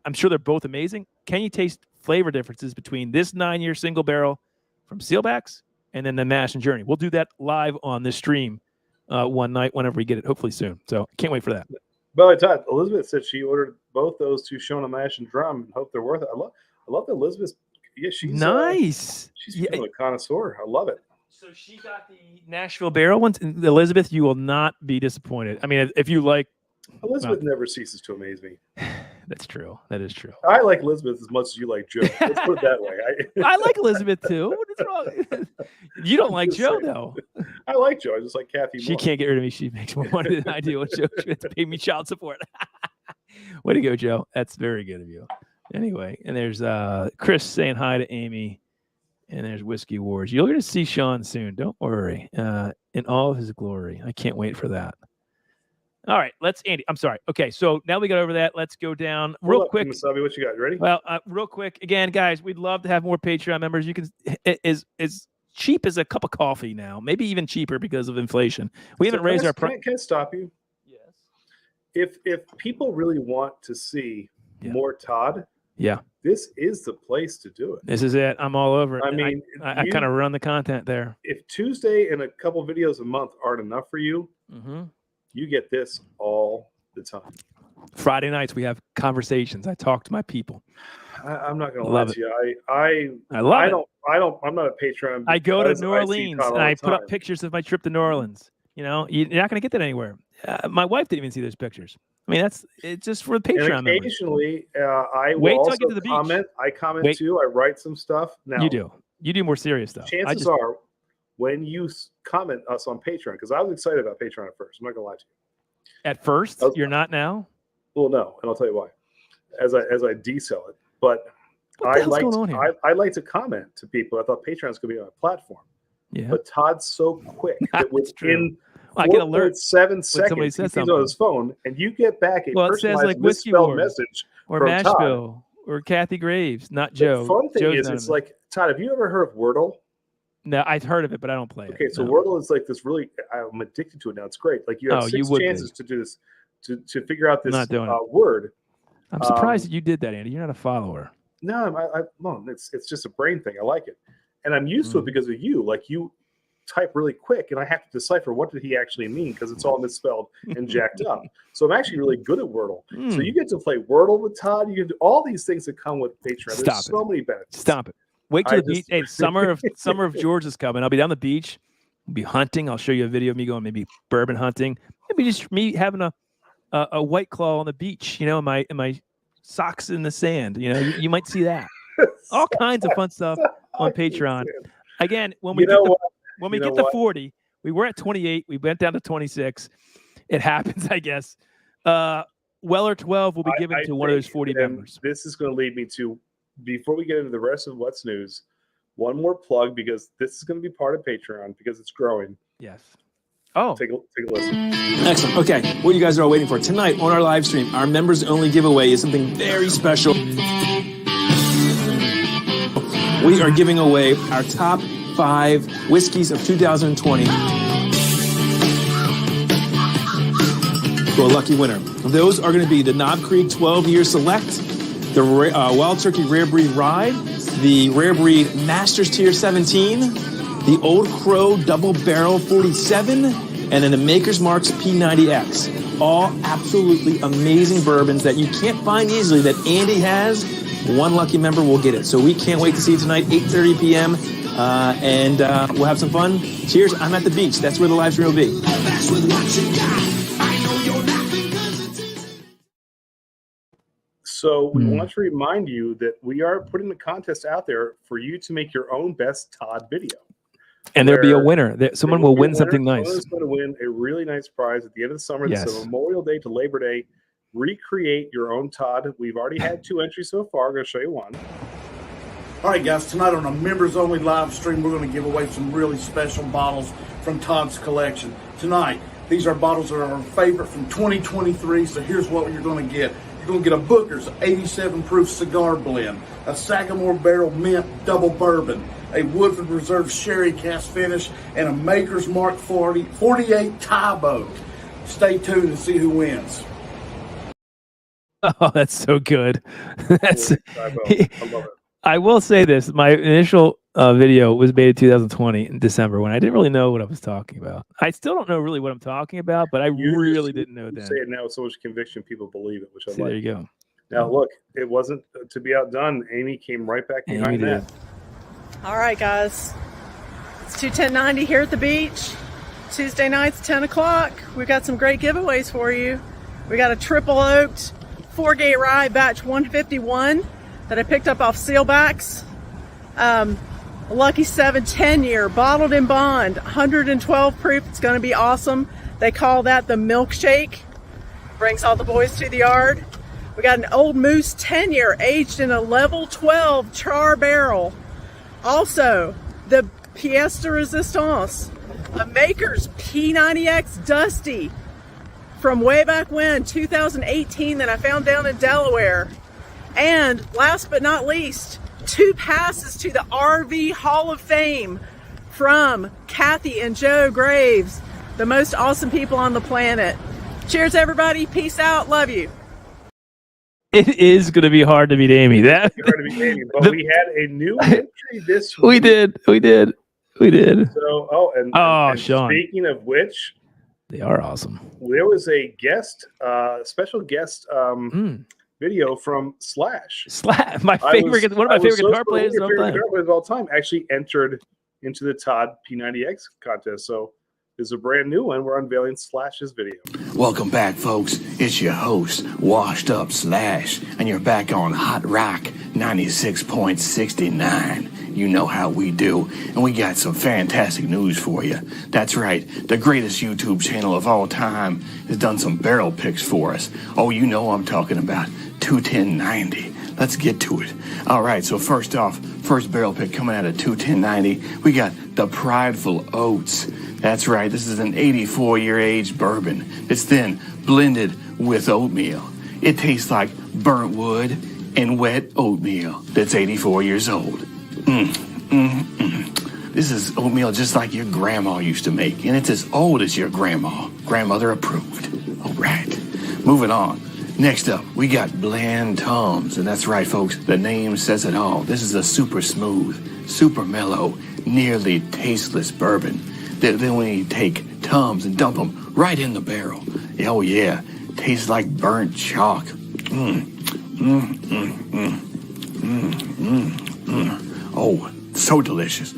I'm sure they're both amazing. Can you taste flavor differences between this 9-year single barrel from Sealbacks and then the Mash and Journey? We'll do that live on this stream one night whenever we get it, hopefully soon. So can't wait for that. But Todd, Elizabeth said she ordered both those two shown on Mash and Drum and hope they're worth it. I love that Elizabeth. Yeah, she's nice. She's a connoisseur. I love it. So she got the Nashville barrel ones. Elizabeth, you will not be disappointed. I mean, if you like. Elizabeth never ceases to amaze me. That's true. That is true. I like Elizabeth as much as you like Joe. Let's put it that way. I like Elizabeth too. What is wrong? You don't like Joe though. I like Joe. I just like Kathy. She can't get rid of me. She makes more money than I do. Joe, she has to pay me child support. Way to go, Joe. That's very good of you. Anyway, and there's Chris saying hi to Amy, and there's Whiskey Wars. You're going to see Sean soon. Don't worry. In all of his glory. I can't wait for that. All right, Andy. I'm sorry. Okay, so now we got over that. Let's go down real quick. Masabi, what you got? You ready? Well, real quick. Again, guys, we'd love to have more Patreon members. You can is cheap as a cup of coffee now. Maybe even cheaper because of inflation. We haven't raised our price. Can I stop you? Yes. If people really want to see more Todd, this is the place to do it. This is it. I'm all over it. I mean, I kind of run the content there. If Tuesday and a couple videos a month aren't enough for you, you get this all the time. Friday nights we have conversations. I talk to my people. I'm not going to lie to you. I love it. I'm not a Patreon. I go to New Orleans and I put up pictures of my trip to New Orleans. You know, you're not going to get that anywhere. My wife didn't even see those pictures. I mean, it's just for the Patreon. And occasionally, I wait will till also I get to the beach. comment. I comment too. I write some stuff. Now You do more serious stuff. Chances are, when you comment us on Patreon, because I was excited about Patreon at first. I'm not going to lie to you. At first, you're not now. Well, no, and I'll tell you why. As I desell it, but I like to comment to people. I thought Patreon's going to be on a platform. Yeah. But Todd's so quick that within I get alert 7 seconds he's on his phone, and you get back a personalized misspelled message or from Nashville Todd. Or Kathy Graves, not Joe. The fun thing Joe's is, it's like, Todd, have you ever heard of Wordle? No, I've heard of it, but I don't play it. Okay, so Wordle is like this really, I'm addicted to it now. It's great. Like you have 6 chances to do this, to figure out this word. I'm surprised that you did that, Andy. You're not a follower. No, it's just a brain thing. I like it. And I'm used to it because of you. Like you type really quick and I have to decipher what did he actually mean because it's all misspelled and jacked up. So I'm actually really good at Wordle. So you get to play Wordle with Todd. You can do all these things that come with Patreon. There's so many benefits. Stop it. Wait till the beach. Hey, summer of George is coming. I'll be down the beach. We'll be hunting. I'll show you a video of me going maybe bourbon hunting. Maybe just me having a White Claw on the beach, you know, in my socks in the sand. You know, you might see that. All kinds of fun stuff on Patreon. Again, when we get to 40, we were at 28. We went down to 26. It happens, I guess. Weller 12 will be given to one of those 40 members. This is going to lead me to, before we get into the rest of What's News, one more plug because this is going to be part of Patreon because it's growing. Yes. Oh. Take a listen. Excellent. Okay, what you guys are all waiting for. Tonight on our live stream, our members only giveaway is something very special. We are giving away our top 5 whiskeys of 2020 to a lucky winner. Those are going to be the Knob Creek 12-year Select, the Wild Turkey Rare Breed Rye, the Rare Breed Masters Tier 17, the Old Crow Double Barrel 47, and then the Maker's Mark's P90X. All absolutely amazing bourbons that you can't find easily that Andy has. One lucky member will get it. So we can't wait to see you tonight, 8:30 p.m. And we'll have some fun. Cheers. I'm at the beach. That's where the live stream will be. So we want to remind you that we are putting the contest out there for you to make your own best Todd video. And there'll be a winner. Someone will win something nice. Someone's going to win a really nice prize at the end of the summer. Yes. So Memorial Day to Labor Day. Recreate your own Todd. We've already had 2 entries so far. I'm going to show you one. All right, guys. Tonight on a members-only live stream, we're going to give away some really special bottles from Todd's collection. Tonight, these are bottles that are our favorite from 2023. So here's what you're going to get. You're going to get a Booker's 87 proof cigar blend, a Sagamore Barrel Mint double bourbon, a Woodford Reserve sherry cask finish, and a Maker's Mark 48 Thai boat. Stay tuned and see who wins. Oh, that's so good. That's. I love it. I will say this: my initial video was made in 2020 in December when I didn't really know what I was talking about. I still don't know really what I'm talking about, but I really didn't know that. Say it now with so much conviction, people believe it, which I like. There you go. Now look, it wasn't to be outdone. Amy came right back behind that. All right, guys. It's 21090 here at the beach. Tuesday nights, 10 o'clock. We've got some great giveaways for you. We got a triple oaked 4-gate rye batch 151 that I picked up off Sealbacks. A Lucky 7 10-year bottled in bond, 112 proof. It's going to be awesome. They call that the milkshake. Brings all the boys to the yard. We got an Old Moose 10-year aged in a level 12 char barrel. Also, the pièce de résistance, a Maker's P90X Dusty from way back when, 2018, that I found down in Delaware. And last but not least, 2 passes to the RV Hall of Fame from Kathy and Joe Graves, the most awesome people on the planet. Cheers, everybody. Peace out. Love you. It is going to be hard to beat Amy. That It's hard to be Amy, but we had a new entry this week. we did. So, and Sean. Speaking of which, They are awesome. there was a guest, special guest video from Slash. My favorite, one of my favorite guitar players of all time. Guitar players of all time actually entered into the Todd P90X contest. So there's a brand new one. We're unveiling Slash's video. Welcome back, folks. It's your host, Washed Up Slash, and you're back on Hot Rock 96.69. You know how we do, and we got some fantastic news for you. That's right, the greatest YouTube channel of all time has done some barrel picks for us. Oh, you know I'm talking about 21090. Let's get to it. All right, so first off, first barrel pick coming out of 21090, we got the Prideful Oats. That's right, this is an 84-year-aged bourbon. It's then blended with oatmeal. It tastes like burnt wood and wet oatmeal that's 84 years old. This is oatmeal just like your grandma used to make, and it's as old as your grandmother approved. All right, moving on. Next up, we got Bland Tums, and that's right, folks, the name says it all. This is a super smooth, super mellow, nearly tasteless bourbon. Then we take Tums and dump them right in the barrel. Oh yeah, tastes like burnt chalk. Oh, so delicious.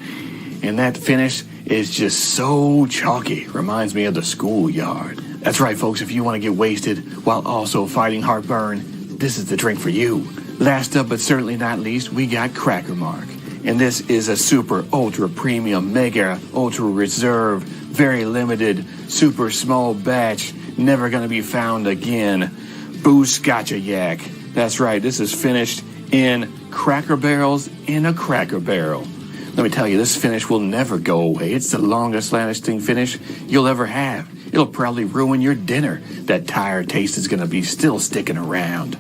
And that finish is just so chalky. Reminds me of the schoolyard. That's right, folks. If you want to get wasted while also fighting heartburn, this is the drink for you. Last up, but certainly not least, we got Cracker Mark. And this is a super ultra premium, mega ultra reserve, very limited, super small batch, never going to be found again. Yak. That's right. This is finished in Cracker Barrels in a Cracker Barrel. Let me tell you, this finish will never go away. It's the longest lasting finish you'll ever have. It'll probably ruin your dinner. That tire taste is going to be still sticking around.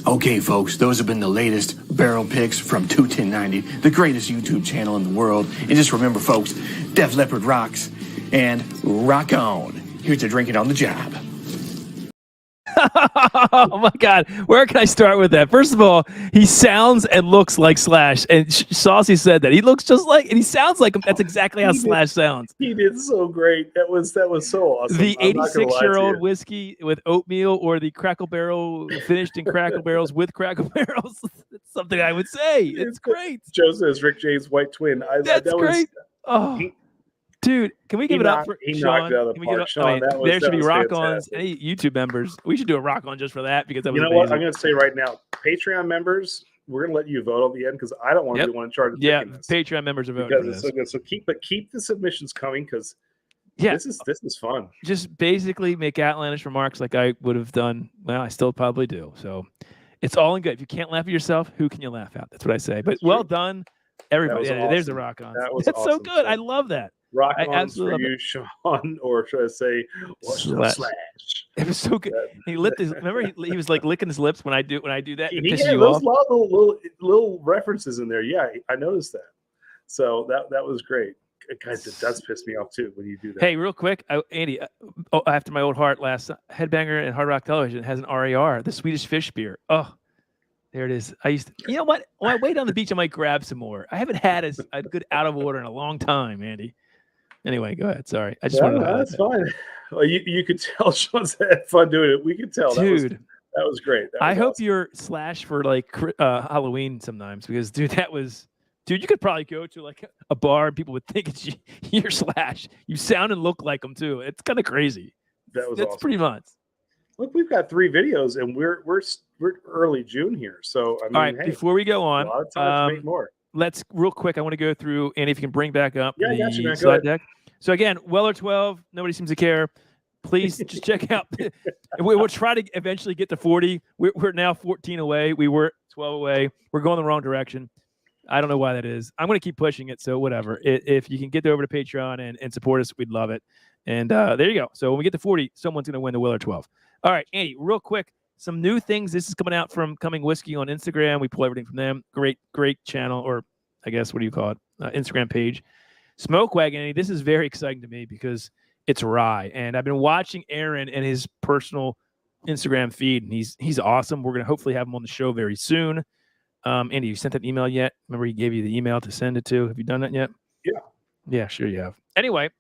Okay, folks, those have been the latest barrel picks from 21090, the greatest YouTube channel in the world. And just remember, folks, Def Leppard rocks and rock on. Here's to drinking on the job. Oh my God, where can I start with that? First of all, he sounds and looks like Slash, and Saucy said that he looks just like, and he sounds like him. That's exactly how Slash sounds. He did so great. That was so awesome. The 86-year-old whiskey with oatmeal, or the Crackle Barrel finished in Crackle Barrels with Crackle Barrels. It's something I would say. It's great. Joe says Rick James' white twin. That's great. Dude, can we give it up for Sean? Knocked it out of the park. Sean, there should be rock-ons. Any YouTube members, we should do a rock-on just for that, because that was amazing. What? I'm going to say right now, Patreon members, we're going to let you vote on the end, because I don't want to be the one in charge of picking this. Patreon members are voting for this. So good. So keep the submissions coming, because this is fun. Just basically make outlandish remarks like I would have done. Well, I still probably do. So it's all in good. If you can't laugh at yourself, who can you laugh at? That's what I say. But well done, everybody. Awesome. There's a rock-on. That's awesome. So good. I love that. Rock on for you, Sean, or should I say Slash? It was so good. He licked his. Remember, he was like licking his lips when I do that. He had those little references in there. Yeah, I noticed that. So that was great. Guys, it does piss me off too when you do that. Hey, real quick, Andy, after my old heart last Headbanger and Hard Rock Television has an RAR, the Swedish Fish beer. Oh. There it is. You know what? When I wait on the beach, I might grab some more. I haven't had a good out of order in a long time, Andy. Anyway, go ahead. Sorry. I just wanted to that's fine. Well, you could tell Sean's had fun doing it. We could tell. Dude. That was great. I hope you're Slash for like Halloween sometimes, because dude, you could probably go to like a bar and people would think it's you're Slash. You sound and look like them too. It's kind of crazy. That's awesome. Pretty much. Look, we've got 3 videos, and we're early June here. So I mean, all right, before we go on, a lot of time to make more. Let's real quick. I want to go through, and if you can bring back up the slide deck. So again, Weller 12. Nobody seems to care. Please just check out. We'll try to eventually get to 40. We're now 14 away. We were 12 away. We're going the wrong direction. I don't know why that is. I'm going to keep pushing it. So whatever. If you can get over to Patreon and support us, we'd love it. And there you go. So when we get to 40, someone's going to win the Willer 12. All right, Andy, real quick. Some new things. This is coming out from Coming Whiskey on Instagram. We pull everything from them. Great channel, or I guess, what do you call it? Instagram page. Smoke Wagon, Andy, this is very exciting to me because it's rye. And I've been watching Aaron and his personal Instagram feed, and he's awesome. We're going to hopefully have him on the show very soon. Andy, you sent that email yet? Remember he gave you the email to send it to? Have you done that yet? Yeah. Yeah, sure you have. Anyway,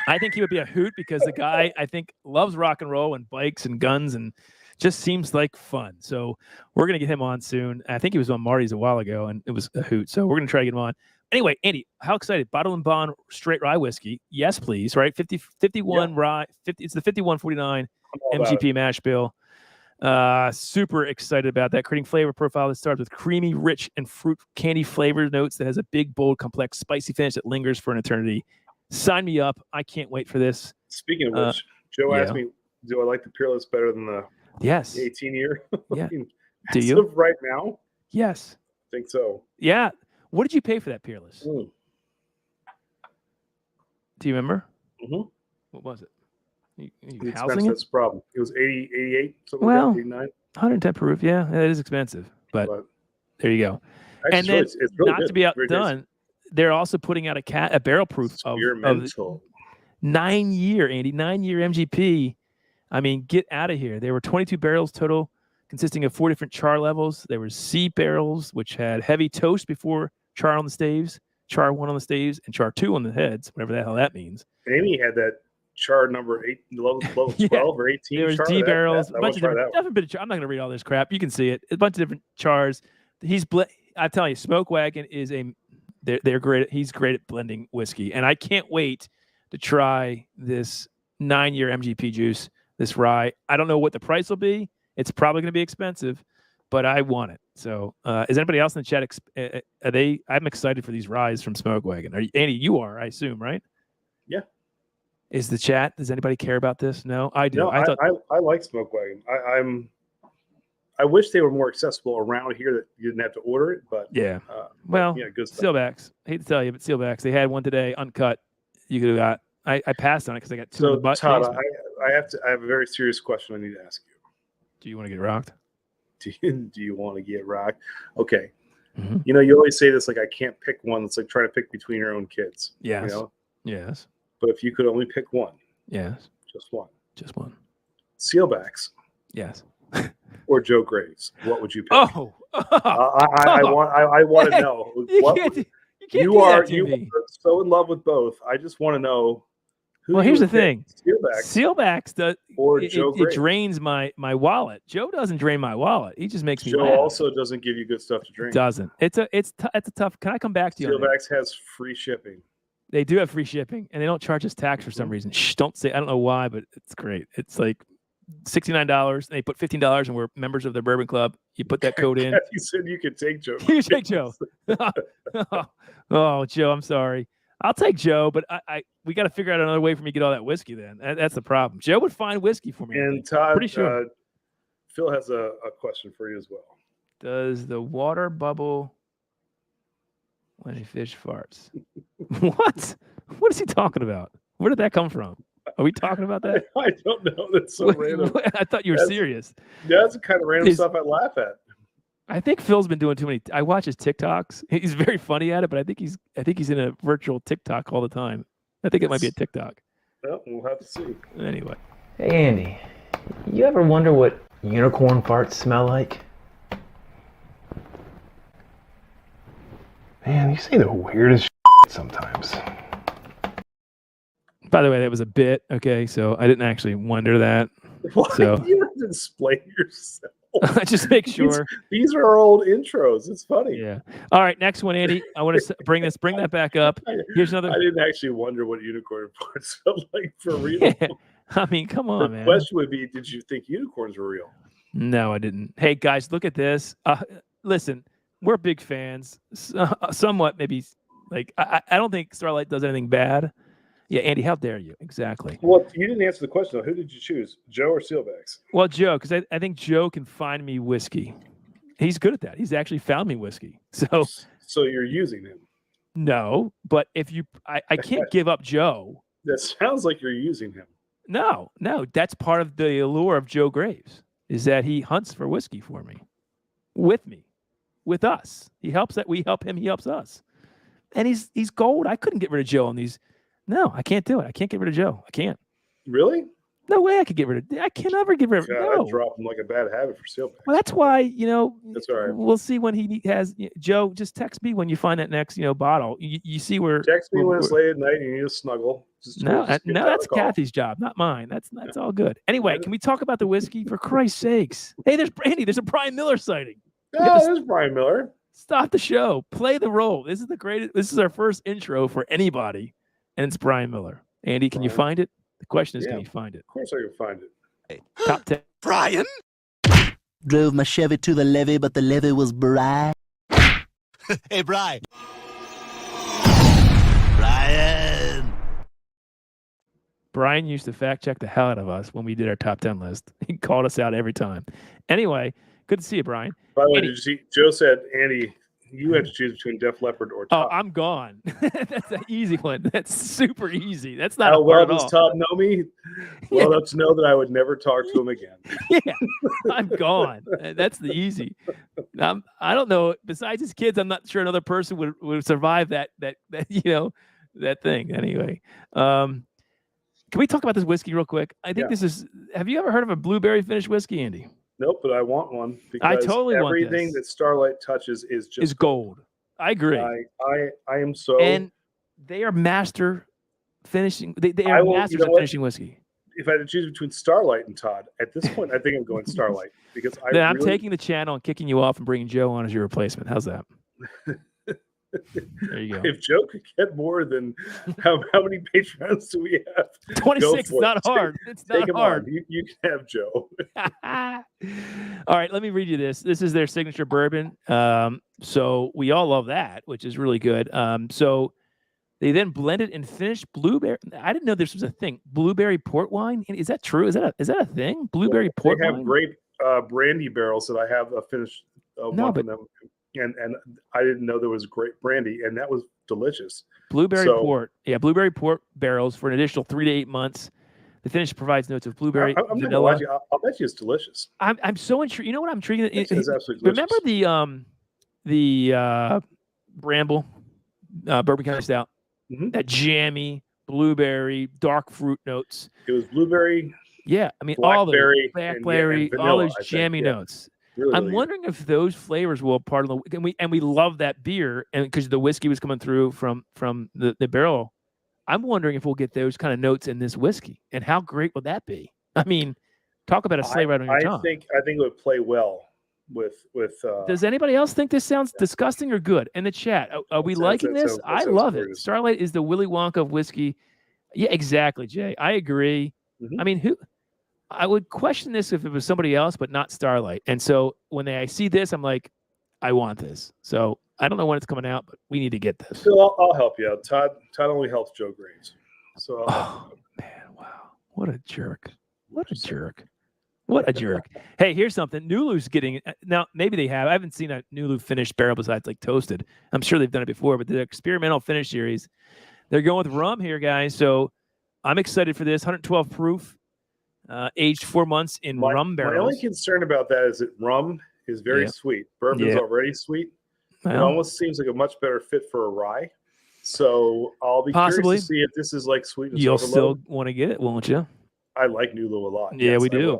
I think he would be a hoot because the guy, I think, loves rock and roll and bikes and guns and just seems like fun. So we're going to get him on soon. I think he was on Marty's a while ago, and it was a hoot. So we're going to try to get him on. Anyway, Andy, how excited? Bottle and Bond straight rye whiskey. Yes, please, right? 51 rye. It's the 5149 MGP mash bill. Super excited about that. Creating flavor profile that starts with creamy, rich, and fruit candy flavor notes that has a big, bold, complex, spicy finish that lingers for an eternity. Sign me up. I can't wait for this. Speaking of which, Joe asked me, do I like the Peerless better than the 18-year? Yeah. Do you? As of right now? Yes. I think so. Yeah. What did you pay for that Peerless? Do you remember? Mm-hmm. What was it? It's expensive. That's the problem. It was 80, 88, something well, like that, 89. 110 proof. Yeah, that is expensive. But there you go. Actually, and then, it's really not good. to be outdone, they're also putting out a barrel proof of 9-year, Andy, 9-year MGP. I mean, get out of here. There were 22 barrels total, consisting of 4 different char levels. There were C barrels, which had heavy toast before char on the staves, char 1 on the staves, and char 2 on the heads, whatever the hell that means. Amy had that char number 8, level 12 or 18. There was char. D barrels, a bunch of different. I'm not going to read all this crap. You can see it. A bunch of different chars. I'm telling you, Smoke Wagon is they're great. He's great at blending whiskey, and I can't wait to try this 9-year MGP juice, this rye. I don't know what the price will be. It's probably going to be expensive, but I want it. So, is anybody else in the chat? I'm excited for these ryes from Smoke Wagon. Andy, you are, I assume, right? Yeah. Is the chat? Does anybody care about this? No, I do. No, I like Smoke Wagon. I wish they were more accessible around here that you didn't have to order it, but yeah. Good stuff. Sealbacks. I hate to tell you, but Sealbacks. They had one today, uncut. You could have got. I passed on it because I got 2 in the butt. Todd, I have a very serious question I need to ask you. Do you want to get rocked? Do you want to get rocked? Okay. Mm-hmm. You know, you always say this like I can't pick one. It's like trying to pick between your own kids. Yes. You know? Yes. But if you could only pick one. Yes. Just one. Just one. Sealbacks. Yes. Or Joe Graves. What would you pick? I want to know. You are so in love with both. I just want to know. Well, here's the thing. Sealbacks does or Joe Graves. It drains my wallet. Joe doesn't drain my wallet. He just makes me laugh. Joe also doesn't give you good stuff to drink. Doesn't. It's a tough. Can I come back to you? Sealbacks has free shipping. They do have free shipping, and they don't charge us tax for some reason. Shh, don't say. I don't know why, but it's great. It's like $69, and they put $15, and we're members of the Bourbon Club. You put that code in. You said you could take Joe. You take Joe. Oh, Joe, I'm sorry. I'll take Joe, but we got to figure out another way for me to get all that whiskey. Then that's the problem. Joe would find whiskey for me. And Todd, pretty sure. Phil has a question for you as well. Does the water bubble when a fish farts? What? What is he talking about? Where did that come from? Are we talking about that? I don't know. That's so random. I thought you were serious. That's the kind of random stuff I laugh at. I think Phil's been doing too many. I watch his TikToks. He's very funny at it, but I think he's in a virtual TikTok all the time. I think it might be a TikTok. Well, we'll have to see. Anyway. Hey Andy, you ever wonder what unicorn farts smell like? Man, you say the weirdest sometimes. By the way, that was a bit. Okay, so I didn't actually wonder that. Why so do you have to explain yourself? Just make sure. These are our old intros. It's funny. Yeah. All right, next one, Andy. I want to bring that back up. Here's another. I didn't actually wonder what unicorn farts felt like for real. Yeah. I mean, come on, man. The question would be, did you think unicorns were real? No, I didn't. Hey, guys, look at this. Listen, we're big fans. Somewhat, maybe. Like, I don't think Starlight does anything bad. Yeah, Andy, how dare you? Exactly. Well, you didn't answer the question, though. Who did you choose, Joe or Sealbags? Well, Joe, because I think Joe can find me whiskey. He's good at that. He's actually found me whiskey. So you're using him. No, but if you, I can't give up Joe. That sounds like you're using him. No, that's part of the allure of Joe Graves is that he hunts for whiskey for me, with us. He helps that we help him. He helps us, and he's gold. I couldn't get rid of Joe on these. No, I can't do it. I can't get rid of Joe. I can't. Really? No way I could get rid of. I can never get rid of. No. I drop him like a bad habit for Sealbags. Well, that's why That's all right. We'll see when he has Joe. Just text me when you find that next bottle. You see where. Text me when it's late at night and you need a snuggle. No, that's Kathy's job, not mine. That's all good. Anyway, can we talk about the whiskey for Christ's sakes? Hey, there's Brandy. There's a Brian Miller sighting. There's Brian Miller. Stop the show. Play the role. This is the greatest. This is our first intro for anybody, and it's Brian Miller. Andy, can you find it? The question is, can you find it? Of course, I can find it. Top 10. Brian? Drove my Chevy to the levee, but the levee was dry. Hey, Brian. Brian used to fact check the hell out of us when we did our top 10 list. He called us out every time. Anyway, good to see you, Brian. By the way, Andy, did you see? Joe said, Andy, you had to choose between Def Leppard or Todd. Oh, I'm gone. That's an easy one. That's super easy. That's not How hard well at does all. Todd know me? Well enough to know that I would never talk to him again. Yeah, I'm gone. That's the easy. I don't know. Besides his kids, I'm not sure another person would survive that thing. Anyway, can we talk about this whiskey real quick? I think this is. Have you ever heard of a blueberry finished whiskey, Andy? Nope, but I want one because I totally want this. everything that Starlight touches is just gold. I agree. I am so. And they are master finishing. They are masters of finishing whiskey. If I had to choose between Starlight and Todd, at this point, I think I'm going Starlight because Then I'm taking the channel and kicking you off and bringing Joe on as your replacement. How's that? There you go. If Joe could get more than how many Patreons do we have? 26. It's not hard. It's not hard. You can have Joe. All right, let me read you this. This is their signature bourbon. So we all love that, which is really good. So they then blended and finished blueberry. I didn't know this was a thing. Blueberry port wine. Is that true? Is that a thing? Blueberry port wine. They have great brandy barrels that I have finished one of them. And I didn't know there was great brandy, and that was delicious. Blueberry port. Yeah, blueberry port barrels for an additional 3 to 8 months. The finish provides notes of blueberry, I'm vanilla. I'll bet you it's delicious. I'm so intrigued. You know what I'm intrigued? It's absolutely delicious. Remember the Bramble Bourbon County Stout? Mm-hmm. That jammy blueberry, dark fruit notes. It was blueberry. Yeah, I mean blackberry, blackberry, and all vanilla, those jammy notes. Really, I'm wondering if those flavors will part of the and we love that beer, and because the whiskey was coming through from the barrel, I'm wondering if we'll get those kind of notes in this whiskey, and how great would that be? I mean, talk about a slay right on your tongue. I think it would play well with. Does anybody else think this sounds disgusting or good? In the chat, are we liking this? I love it. Starlight is the Willy Wonka of whiskey. Yeah, exactly, Jay. I agree. Mm-hmm. I mean, I would question this if it was somebody else, but not Starlight. And so when I see this, I'm like, I want this. So I don't know when it's coming out, but we need to get this. So I'll help you out. Todd only helps Joe Graves. So man, wow. What a jerk. What a jerk. What a jerk. Hey, here's something. Nulu's getting now. Maybe they have. I haven't seen a Nulu finished barrel besides like toasted. I'm sure they've done it before, but the experimental finish series, they're going with rum here, guys. So I'm excited for this. 112 proof. Aged 4 months in rum barrels. My only concern about that is that rum is very sweet. Bourbon is already sweet. Well, it almost seems like a much better fit for a rye. So I'll be curious to see if this is like sweet. You'll still want to get it, won't you? I like Nulu a lot. Yeah, we do.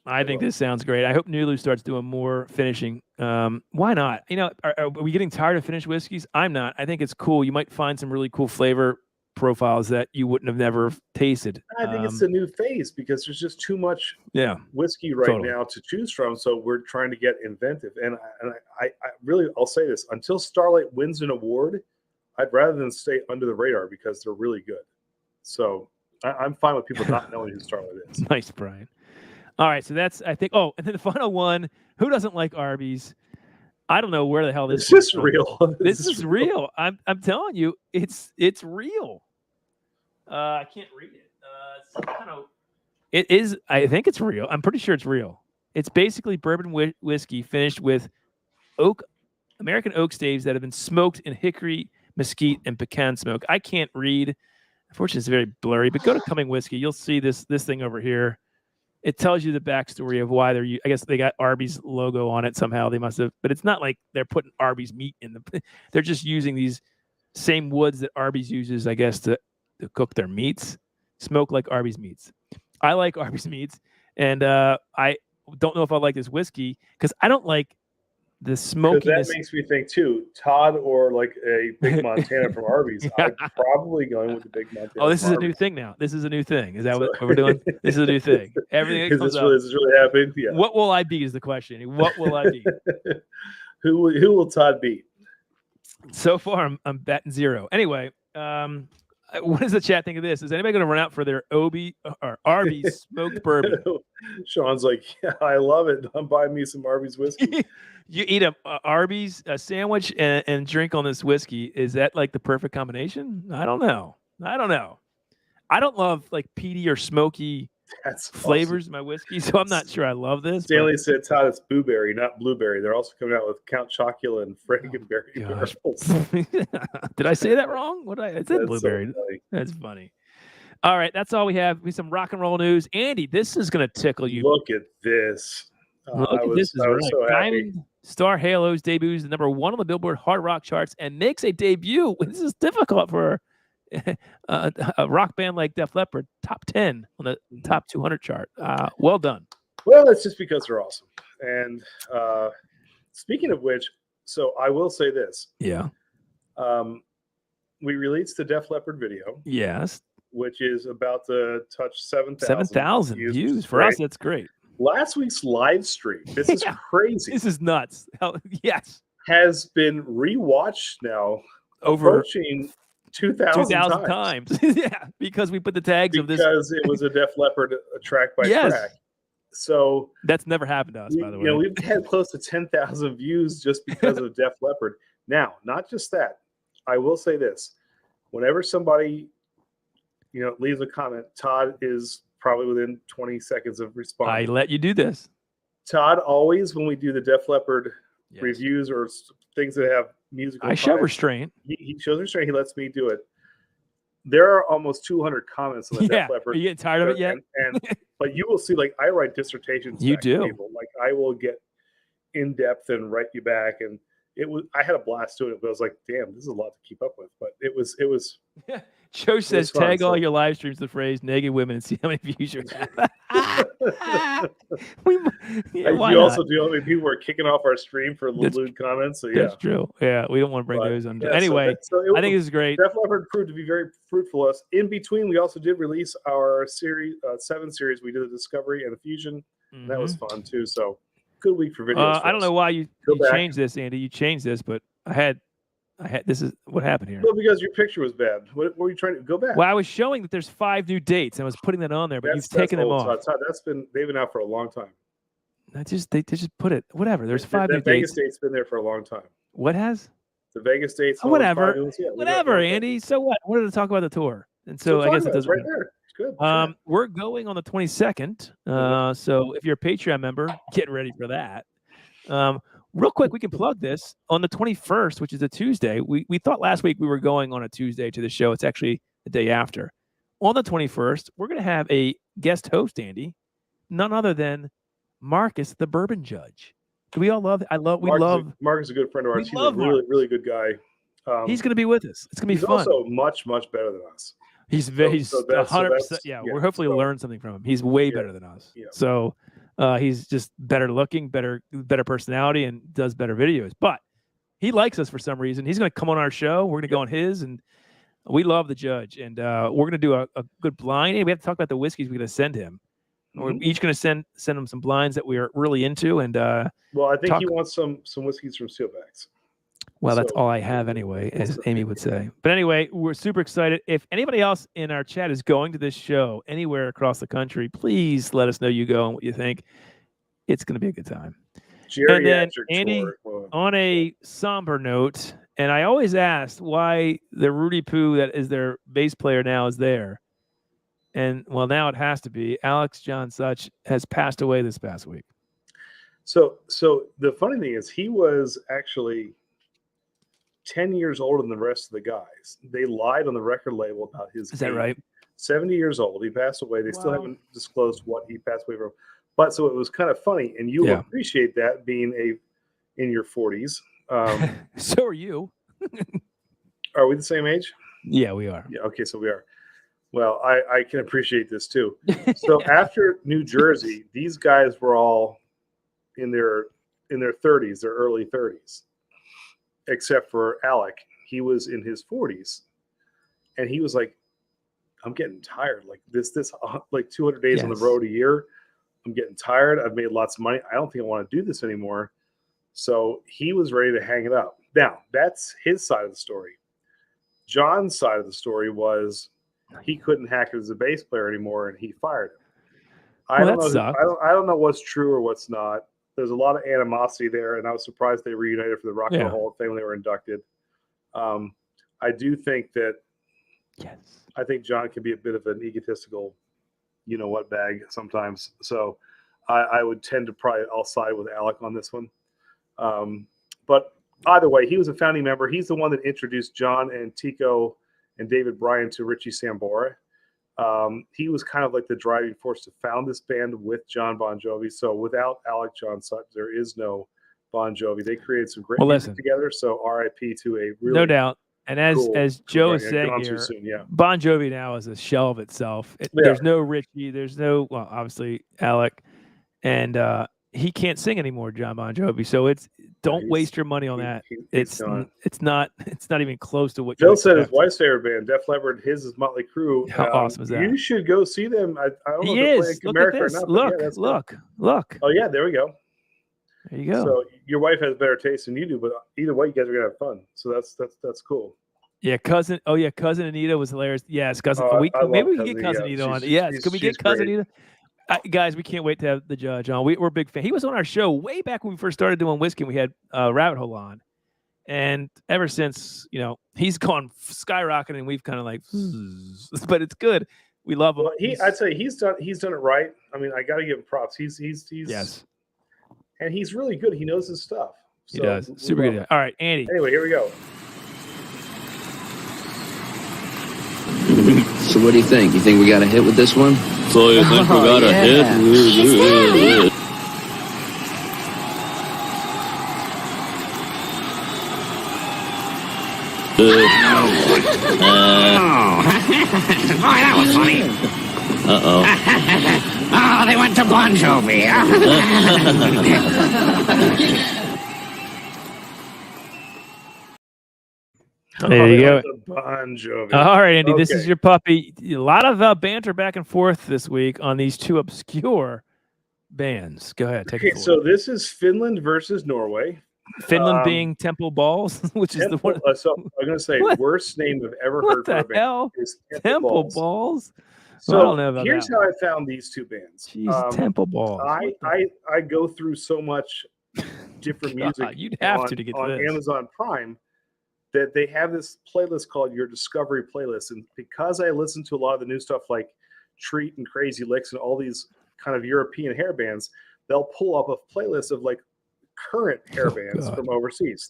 I think this sounds great. I hope Nulu starts doing more finishing. Why not? You know, are we getting tired of finished whiskeys? I'm not. I think it's cool. You might find some really cool flavor profiles that you wouldn't have never tasted. I think it's a new phase because there's just too much whiskey right now to choose from. So we're trying to get inventive. And I really, I'll say this, until Starlight wins an award, I'd rather than stay under the radar because they're really good. So I'm fine with people not knowing who Starlight is. Nice, Brian. All right. So that's, I think, and then the final one, who doesn't like Arby's? I don't know where the hell this is real. This is real. I'm telling you, it's real. I can't read it. It's some kind of. It is. I think it's real. I'm pretty sure it's real. It's basically bourbon whiskey finished with American oak staves that have been smoked in hickory, mesquite, and pecan smoke. I can't read. Unfortunately, it's very blurry. But go to Cumming Whiskey. You'll see this thing over here. It tells you the backstory of why they're. I guess they got Arby's logo on it somehow. They must have. But it's not like they're putting Arby's meat in the. They're just using these same woods that Arby's uses, I guess, to cook their meats. Smoke like Arby's meats. I like Arby's meats, and I don't know if I like this whiskey because I don't like the smokiness. That makes me think too, Todd or like a Big Montana from Arby's. Yeah. I'm probably going with the Big Montana. Oh, this is from a new Arby's. thing now. This is a new thing. Is that what we're doing? This is a new thing. Everything that Is comes this up. really happening? Yeah. What will I be is the question. What will I be? Who will Todd beat? So far, I'm batting 0. Anyway, what does the chat think of this? Is anybody going to run out for their Arby's smoked bourbon? Sean's like, yeah, I love it. I'm buying me some Arby's whiskey. You eat a Arby's sandwich and drink on this whiskey. Is that like the perfect combination? I don't know. I don't love like peaty or smoky flavors in my whiskey, so I'm not sure I love this. Stanley said, Todd, it's blueberry, not blueberry. They're also coming out with Count Chocula and Frankenberry barrels. Did I say that wrong? I said That's blueberry. so funny. That's funny. All right, that's all we have. We have some rock and roll news. Andy, this is going to tickle you. Look at this. Look at this. I was so happy. Diamond Star Halos debuts the number 1 on the Billboard Hard Rock charts and makes a debut. This is difficult for a rock band like Def Leppard. Top 10 on the top 200 chart. Well done. Well, it's just because they're awesome. And speaking of which, so I will say this. Yeah. We released the Def Leppard video. Yes. Which is about to touch 7,000 7,000 views. For us, that's great. Last week's live stream, this is crazy. This is nuts. Yes. Has been rewatched now over approaching 2,000 times. Yeah, because we put the tags of this. Because it was a Def Leppard track by track. So that's never happened to us, by the way. We've had close to 10,000 views just because of Def Leppard. Now, not just that. I will say this. Whenever somebody leaves a comment, Todd is probably within 20 seconds of responding. I let you do this. Todd always, when we do the Def Leppard reviews or things that have musical, I show restraint. He shows restraint. He lets me do it. There are almost 200 comments on the Def Leppard. Are you getting tired of it yet? But you will see, like, I write dissertations. You back to do. people. Like, I will get in depth and write you back, and I had a blast doing it. But I was like, damn, this is a lot to keep up with. But it was. Joe says, fun, tag all so. your live streams the phrase "naked women" and see how many views you have. You also do how many people are kicking off our stream for lewd comments. So yeah, that's true. Yeah, we don't want to bring those on. Yeah, anyway, I think this is great. Def Leppard proved to be very fruitful. In between, we also did release our series, 7 series. We did the Discovery and the Fusion. Mm-hmm. That was fun too. So good week for videos. I don't know why you changed this, Andy. You changed this, but I had. This is what happened here. Well, because your picture was bad. What were you trying to go back? Well, I was showing that there's 5 new dates. I was putting that on there, but you've taken them off. They've been out for a long time. They just put it. Whatever. There's 5 new Vegas dates. date's been there for a long time. What has? The Vegas dates. Whatever. Whatever, Andy. So what? I wanted to talk about the tour, and so I guess it doesn't. Right there. It's good. We're going on the 22nd. So if you're a Patreon member, get ready for that. Real quick, we can plug this on the 21st, which is a Tuesday. We thought last week we were going on a Tuesday to the show. It's actually the day after. On the 21st, we're going to have a guest host, Andy, none other than Marcus, the Bourbon Judge. Do we all love? Marcus is a good friend of ours. He's a really good guy. He's going to be with us. It's going to be fun. He's also much better than us. He's 100%. Yeah, we'll hopefully learn something from him. He's way better than us. Yeah. So. He's just better looking, better personality, and does better videos. But he likes us for some reason. He's going to come on our show. We're going to go on his, and we love the judge. And we're going to do a good blind. We have to talk about the whiskeys we're going to send him. We're each going to send him some blinds that we are really into. And well, I think he wants some whiskeys from Steelbacks. Well, that's all I have anyway, as Amy would say. But anyway, we're super excited. If anybody else in our chat is going to this show anywhere across the country, please let us know you go and what you think. It's going to be a good time. And then, Andy, on a somber note, And I always asked why the Rudy Poo that is their bass player now is there. And well, now it has to be. Alex John Such has passed away this past week. So the funny thing is he was actually 10 years older than the rest of the guys. They lied on the record label about his Is that age. right? 70 years old. He passed away. They still haven't disclosed what he passed away from. But so it was kind of funny, and you'll appreciate that being in your 40s. So are you. Are we the same age? Yeah, we are. Yeah. Okay, so we are. Well, I can appreciate this too. So after New Jersey, these guys were all in their 30s, their early 30s, except for Alec. He was in his 40s, and he was like, I'm getting tired. Like this like 200 days on the road a year. I'm getting tired. I've made lots of money. I don't think I want to do this anymore. So he was ready to hang it up. Now, that's his side of the story. John's side of the story was he couldn't hack it as a bass player anymore, and he fired him. I don't know what's true or what's not. There's a lot of animosity there, and I was surprised they reunited for the Rock and Roll Hall of Fame when they were inducted. I do think that I think John can be a bit of an egotistical, you know what, bag sometimes. So I would tend to I'll side with Alec on this one. But either way, he was a founding member. He's the one that introduced John and Tico and David Bryan to Richie Sambora. He was kind of like the driving force to found this band with John Bon Jovi. So without Alec John Sutton, there is no Bon Jovi. They created some great music together. So RIP to a really no doubt. And as Joe is saying here, soon, Bon Jovi now is a shell of itself. There's no Richie. There's no, well, obviously Alec, and he can't sing anymore, John Bon Jovi. So don't waste your money on that. It's not even close to what Joe said. His wife's favorite band, Def Leppard. His is Motley Crue. How awesome is that? You should go see them. I don't know he if is. they're Look playing at this. America or not. Look. Oh yeah, there we go. There you go. So your wife has better taste than you do, but either way, you guys are gonna have fun. So that's cool. Yeah, cousin Anita was hilarious. Yes, cousin. Maybe we can get cousin Anita on. Yes, can we get cousin Anita? Guys, we can't wait to have the judge on. We're a big fan. He was on our show way back when we first started doing whiskey. We had Rabbit Hole on, and ever since, he's gone skyrocketing. And we've kind of like, but it's good. We love him. Well, I'd say he's done it right. I mean, I got to give him props. He's yes, and he's really good. He knows his stuff. He does. Super good. All right, Andy. Anyway, here we go. So what do you think? You think we got a hit with this one? So you think we got a hit? Boy, that was funny. Oh, they went to Bon Jovi. There you go. Bon Jovi. All right, Andy, this is your puppy. A lot of banter back and forth this week on these two obscure bands. Go ahead, take it. So this is Finland versus Norway. Finland being Temple Balls, which is the one. So I'm going to say worst name I've ever heard for a band. Hell? Is Temple Balls. So I don't know about here's that. how I found these two bands. Jeez, Temple Balls. I go through so much different music. You'd have on, to get on this. Amazon Prime that they have this playlist called Your Discovery Playlist, and because I listen to a lot of the new stuff like Treat and Crazy Licks and all these kind of European hair bands, they'll pull up a playlist of like current hair bands from overseas.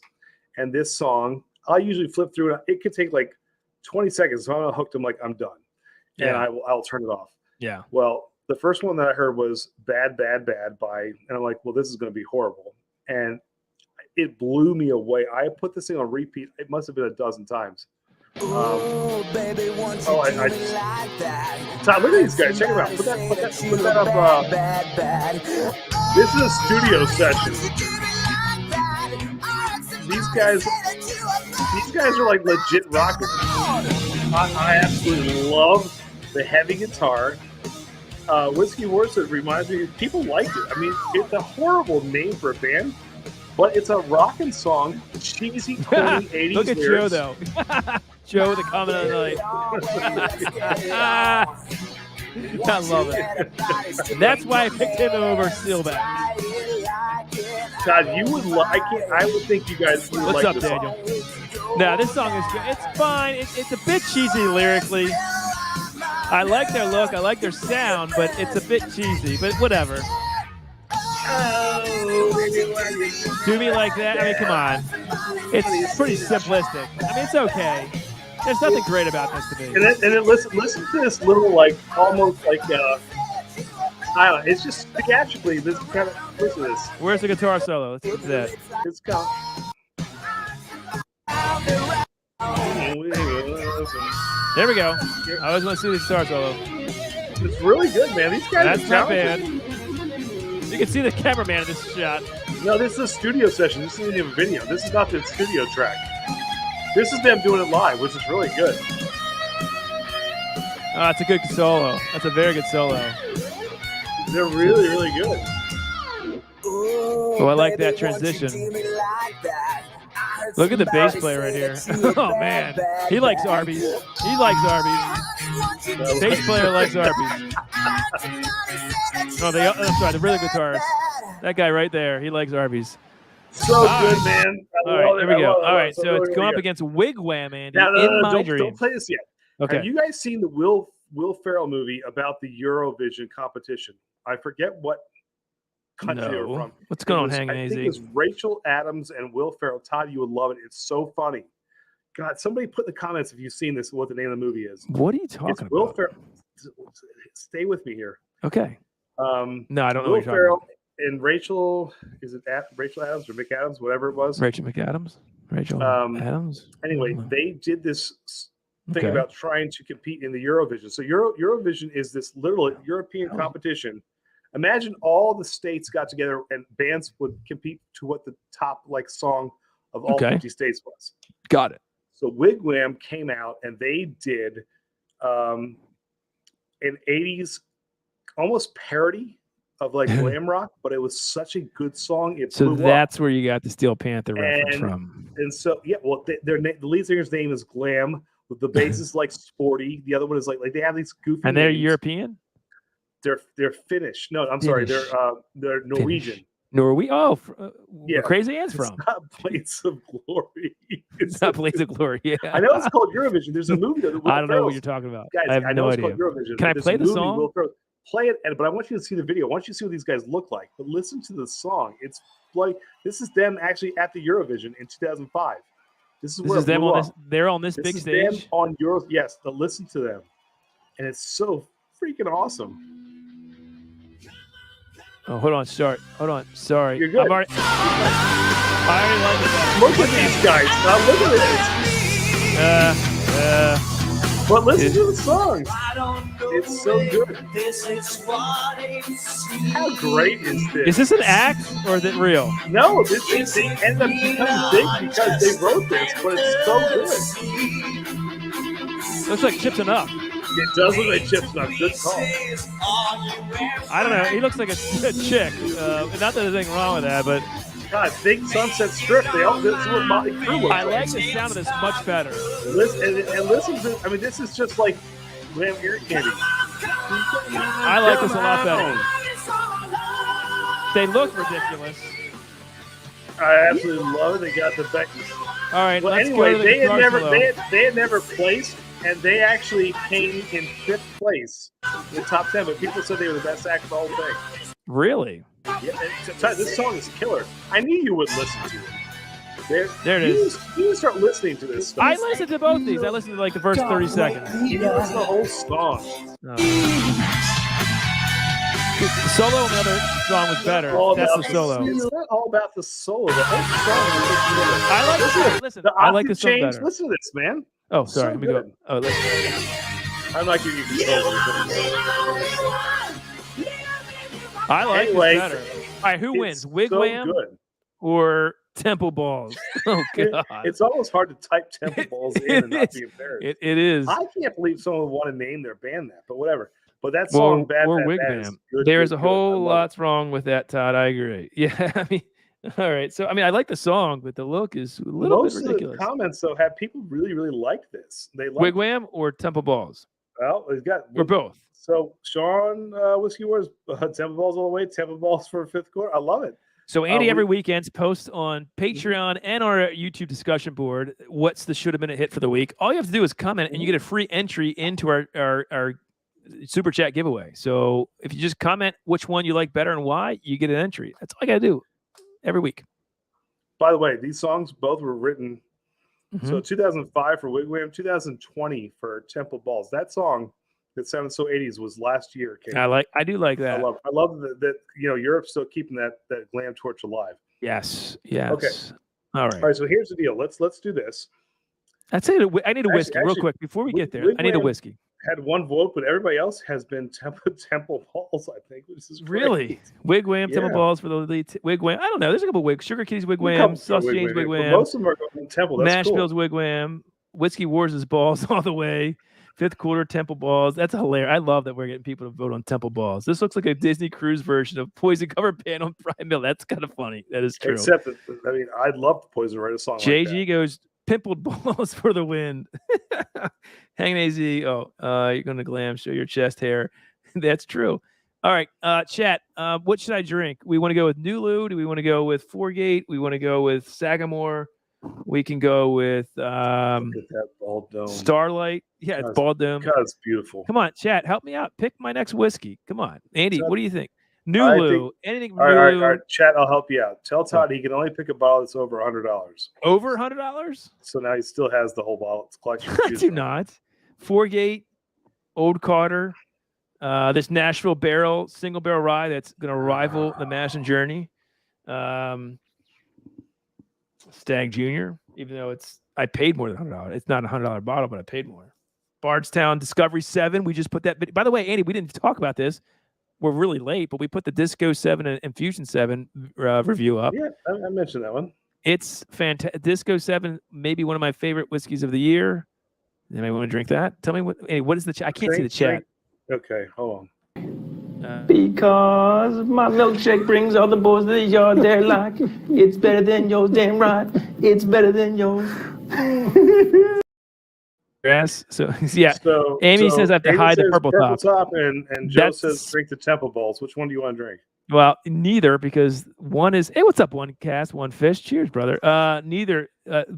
And this song, I'll usually flip through it. It could take like 20 seconds. So I'm hooked. I'm like, I'm done. And I'll turn it off. Yeah. Well, the first one that I heard was Bad, Bad, Bad by, and I'm like, well, this is going to be horrible. And it blew me away. I put this thing on repeat. It must have been a dozen times. Todd, look at these guys. Check them out. Put that up. This is a studio session. These guys are like legit rockers. I absolutely love the heavy guitar. Whiskey Warsaw reminds me, people like it. I mean, it's a horrible name for a band, but it's a rockin' song, cheesy, corny 80s Look at lyrics. Joe, though. Joe, the comment of the night. I love it. That's why I picked him over Steelback. Todd, you would I would think you guys would What's like up, this Daniel? song. No, this song is good. It's fine. It's a bit cheesy lyrically. I like their look. I like their sound, but it's a bit cheesy. But whatever. Do me like that? I mean, come on. It's pretty simplistic. I mean, it's okay. There's nothing great about this to me. And then listen to this little, like, almost like, I don't know, it's just theatrically, this kind of, listen to this. Where's the guitar solo? Let's get to that. It's gone. There we go. I always want to see the guitar solo. It's really good, man. These guys That's are not bad. talented. You can see the cameraman in this shot. No, this is a studio session. This isn't even a video. This is not the studio track. This is them doing it live, which is really good. Oh, it's a good solo. That's a very good solo. They're really, really good. Oh, I like that transition. Look at the bass player right here. Oh, man. He likes Arby's. He likes Arby's. Bass player likes Arby's. Oh, I'm sorry, the rhythm guitarist. That guy right there, he likes Arby's. So good, man. All right, here we go. All right, so it's going up against Wigwam, Andy, in my dreams. Don't play this yet. Okay. Have you guys seen the Will Ferrell movie about the Eurovision competition? I forget what country they were from. What's going on, Hanging I think AZ? it was Rachel Adams and Will Ferrell. Todd, you would love it. It's so funny. God, somebody put in the comments if you've seen this, what the name of the movie is. What are you talking Will about? Ferrell. Stay with me here. Okay. No, I don't know Will what you're Ferrell talking and Rachel, is it Rachel Adams or McAdams, whatever it was? Rachel McAdams? Rachel Adams? Anyway, they did this thing Okay. about trying to compete in the Eurovision. So Eurovision is this literal European competition. Imagine all the states got together and bands would compete to what the top like song of all 50 states was. Got it. So Wigwam came out and they did an 80s almost parody of like glam rock, but it was such a good song. It So blew that's up. where you got the Steel Panther reference from. And so yeah, well, the lead singer's name is Glam. The bass is like sporty. The other one is like they have these goofy. And they're names. European? They're Finnish. No, I'm sorry. Finnish. They're Norwegian. Norway? Oh, Yeah. where Crazy Ann's It's from. not Blades of Glory. It's not Blades of Glory. Yeah. I know it's called Eurovision. There's a movie that Will I don't know Ferrell's- what you're talking about. Guys, I have know no it's idea. called Eurovision. Can I but play there's the a movie, song? Will Ferrell- Play it, but I want you to see the video. I want you to see what these guys look like. But listen to the song. It's like this is them actually at the Eurovision in 2005. This This is them on this. They're on this This big is them stage. on Euro. Yes, to listen to them, and it's so freaking awesome. Oh, hold on. Sorry. Hold on. Sorry. You're good. I already like it. Look at these guys. Now look at this. But listen to the songs. It's so good. How great is this? Is this an act or is it real? No, they ended up becoming big because they wrote this, but it's so good. Looks like Chips Enough. It does look like Chips Enough. Good call. I don't know. He looks like a chick. Not that there's anything wrong with that, but God, think Sunset Strip. This is what Motley Crue looks I like the sound of this much better. Listen and listen to. I mean, this is just like Glam ear candy. I like this a lot better. They look ridiculous. I absolutely love it. They got the back. All right. Well, let's anyway, go to the they had guitar never solo. they had never placed, and they actually came in 5th place in the top 10. But people said they were the best act of the whole thing. Really? Yeah, this song is killer. I knew you would listen to it. There it is. You need to start listening to this stuff. I listened to both these. I listened to like the first 30 seconds. You need to listen to the whole song. The solo on the other song was better. That's the solo. It's not all about the solo. The whole song. I like this. Listen, I like this song change. better. Listen to this, man. Oh, sorry. So Let me go. good. Oh, listen. I'm not giving you control. I like Anyway, this better. All right, who wins? so Wigwam good. or Temple Balls? Oh, God. It's almost hard to type Temple Balls in and not be embarrassed. It is. I can't believe someone would want to name their band that, but whatever. But that Well, song, Bad, or Bad, Bad, Wigwam. is good. There's good, a good. I whole love lot's wrong with that, Todd. I agree. Yeah, I mean, all right. So, I mean, I like the song, but the look is a it. little Most bit of ridiculous. the comments, though, have people really, really like this. They like Wigwam or Temple Balls? Well, it's got Or both? So Sean Whiskey Wars, Temple Balls all the way. Temple Balls for 5th quarter. I love it. So Andy every weekend posts on Patreon and our YouTube discussion board what's the should have been a hit for the week. All you have to do is comment, and you get a free entry into our super chat giveaway. So if you just comment which one you like better and why, you get an entry. That's all I gotta do every week. By the way, these songs both were written. So 2005 for Wigwam, 2020 for Temple Balls. That song that sounded so 80s was last year. I do like that. I love that Europe's still keeping that glam torch alive. Yes. Okay. All right. All right. So here's the deal. Let's do this. I need a whiskey real quick before we get there. I need a whiskey. Had one vote, but everybody else has been Temple Balls, I think, which is great. Really? Wigwam, Temple Balls for the lead. Wigwam. I don't know. There's a couple of Sugar Kitty's Wigwam, Sausage James Wigwam. Most of them are going to Temple. That's Nashville's Wigwam. Whiskey Wars is Balls all the way. Fifth Quarter Temple Balls. That's hilarious. I love that we're getting people to vote on Temple Balls. This looks like a Disney Cruise version of Poison Cover Band on Prime Mill. That's kind of funny. That is true. Except that, I'd love the Poison to write a song JG like that. goes, Pimpled Balls for the win. Hang AZ. Oh, you're going to Glam, show your chest hair. That's true. All right, chat. What should I drink? We want to go with Nulu. Do we want to go with Fourgate? We want to go with Sagamore. We can go with Look at that bald dome. Starlight. Yeah, it's bald dome. God, it's beautiful. Come on, chat. Help me out. Pick my next whiskey. Come on, Andy. What do you think? Nulu. Anything from all Nulu? right, chat. I'll help you out. Tell Todd he can only pick a bottle that's over $100. Over $100? So now he still has the whole bottle. It's collection. I do not. Fourgate, Old Carter, this Nashville single barrel rye that's going to rival the Madison Journey. Stag Jr., even though I paid more than $100. It's not a $100 bottle, but I paid more. Bardstown Discovery 7. We just put that. By the way, Andy, we didn't talk about this. We're really late, but we put the Disco 7 and Infusion 7 review up. Yeah, I mentioned that one. It's fantastic. Disco 7, maybe one of my favorite whiskeys of the year. Anybody want to drink that? Tell me what is the chat? I can't see the chat. Okay, hold on. Because my milkshake brings all the boys to the yard. They're like, it's better than yours, damn right. It's better than yours. Yes. So yeah. Amy says I have to Amy hide the says purple top. And Joe says drink the Temple Balls. Which one do you want to drink? Well, neither, because one is what's up, one cast, one fish. Cheers, brother. Neither.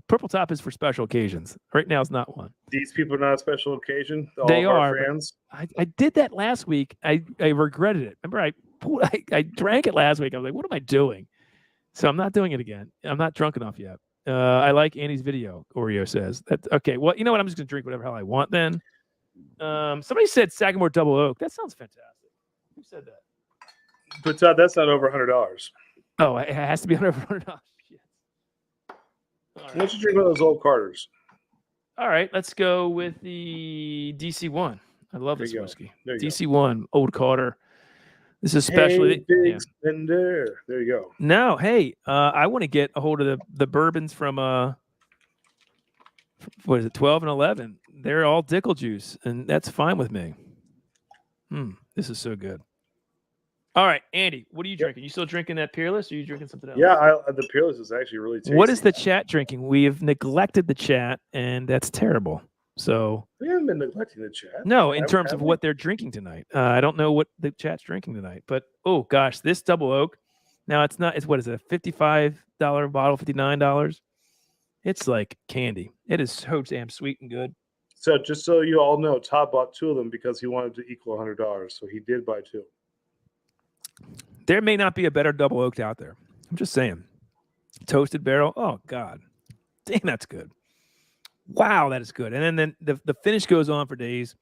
Purple top is for special occasions. Right now, it's not one. These people are not a special occasion. They of our are. fans. I did that last week. I regretted it. Remember, I drank it last week. I was like, what am I doing? So I'm not doing it again. I'm not drunk enough yet. I like Andy's video, Oreo says. That's okay. Well, you know what? I'm just gonna drink whatever hell I want then. Somebody said Sagamore Double Oak. That sounds fantastic. Who said that? But that's not over $100. Oh, it has to be under $100. Why don't you drink one of those old Carters? All right, let's go with the DC1. I love this whiskey. DC1, Old Carter. This is especially big spender. There you go. No, hey, I want to get a hold of the bourbons from what is it, 12 and 11. They're all Dickel juice, and that's fine with me. This is so good. All right, Andy, what are you drinking? You still drinking that Peerless, or are you drinking something else? Yeah, the Peerless is actually really tasty. What is the chat drinking? We have neglected the chat, and that's terrible. So we haven't been neglecting the chat. No, in terms of what they're drinking tonight. I don't know what the chat's drinking tonight, but oh gosh, this Double Oak. Now it's not. It's what is it? A $55 bottle, $59. It's like candy. It is so damn sweet and good. So just so you all know, Todd bought two of them because he wanted to equal $100. So he did buy two. There may not be a better Double Oaked out there. I'm just saying. Toasted barrel. Oh God, damn, that's good. Wow, that is good. And then the finish goes on for days.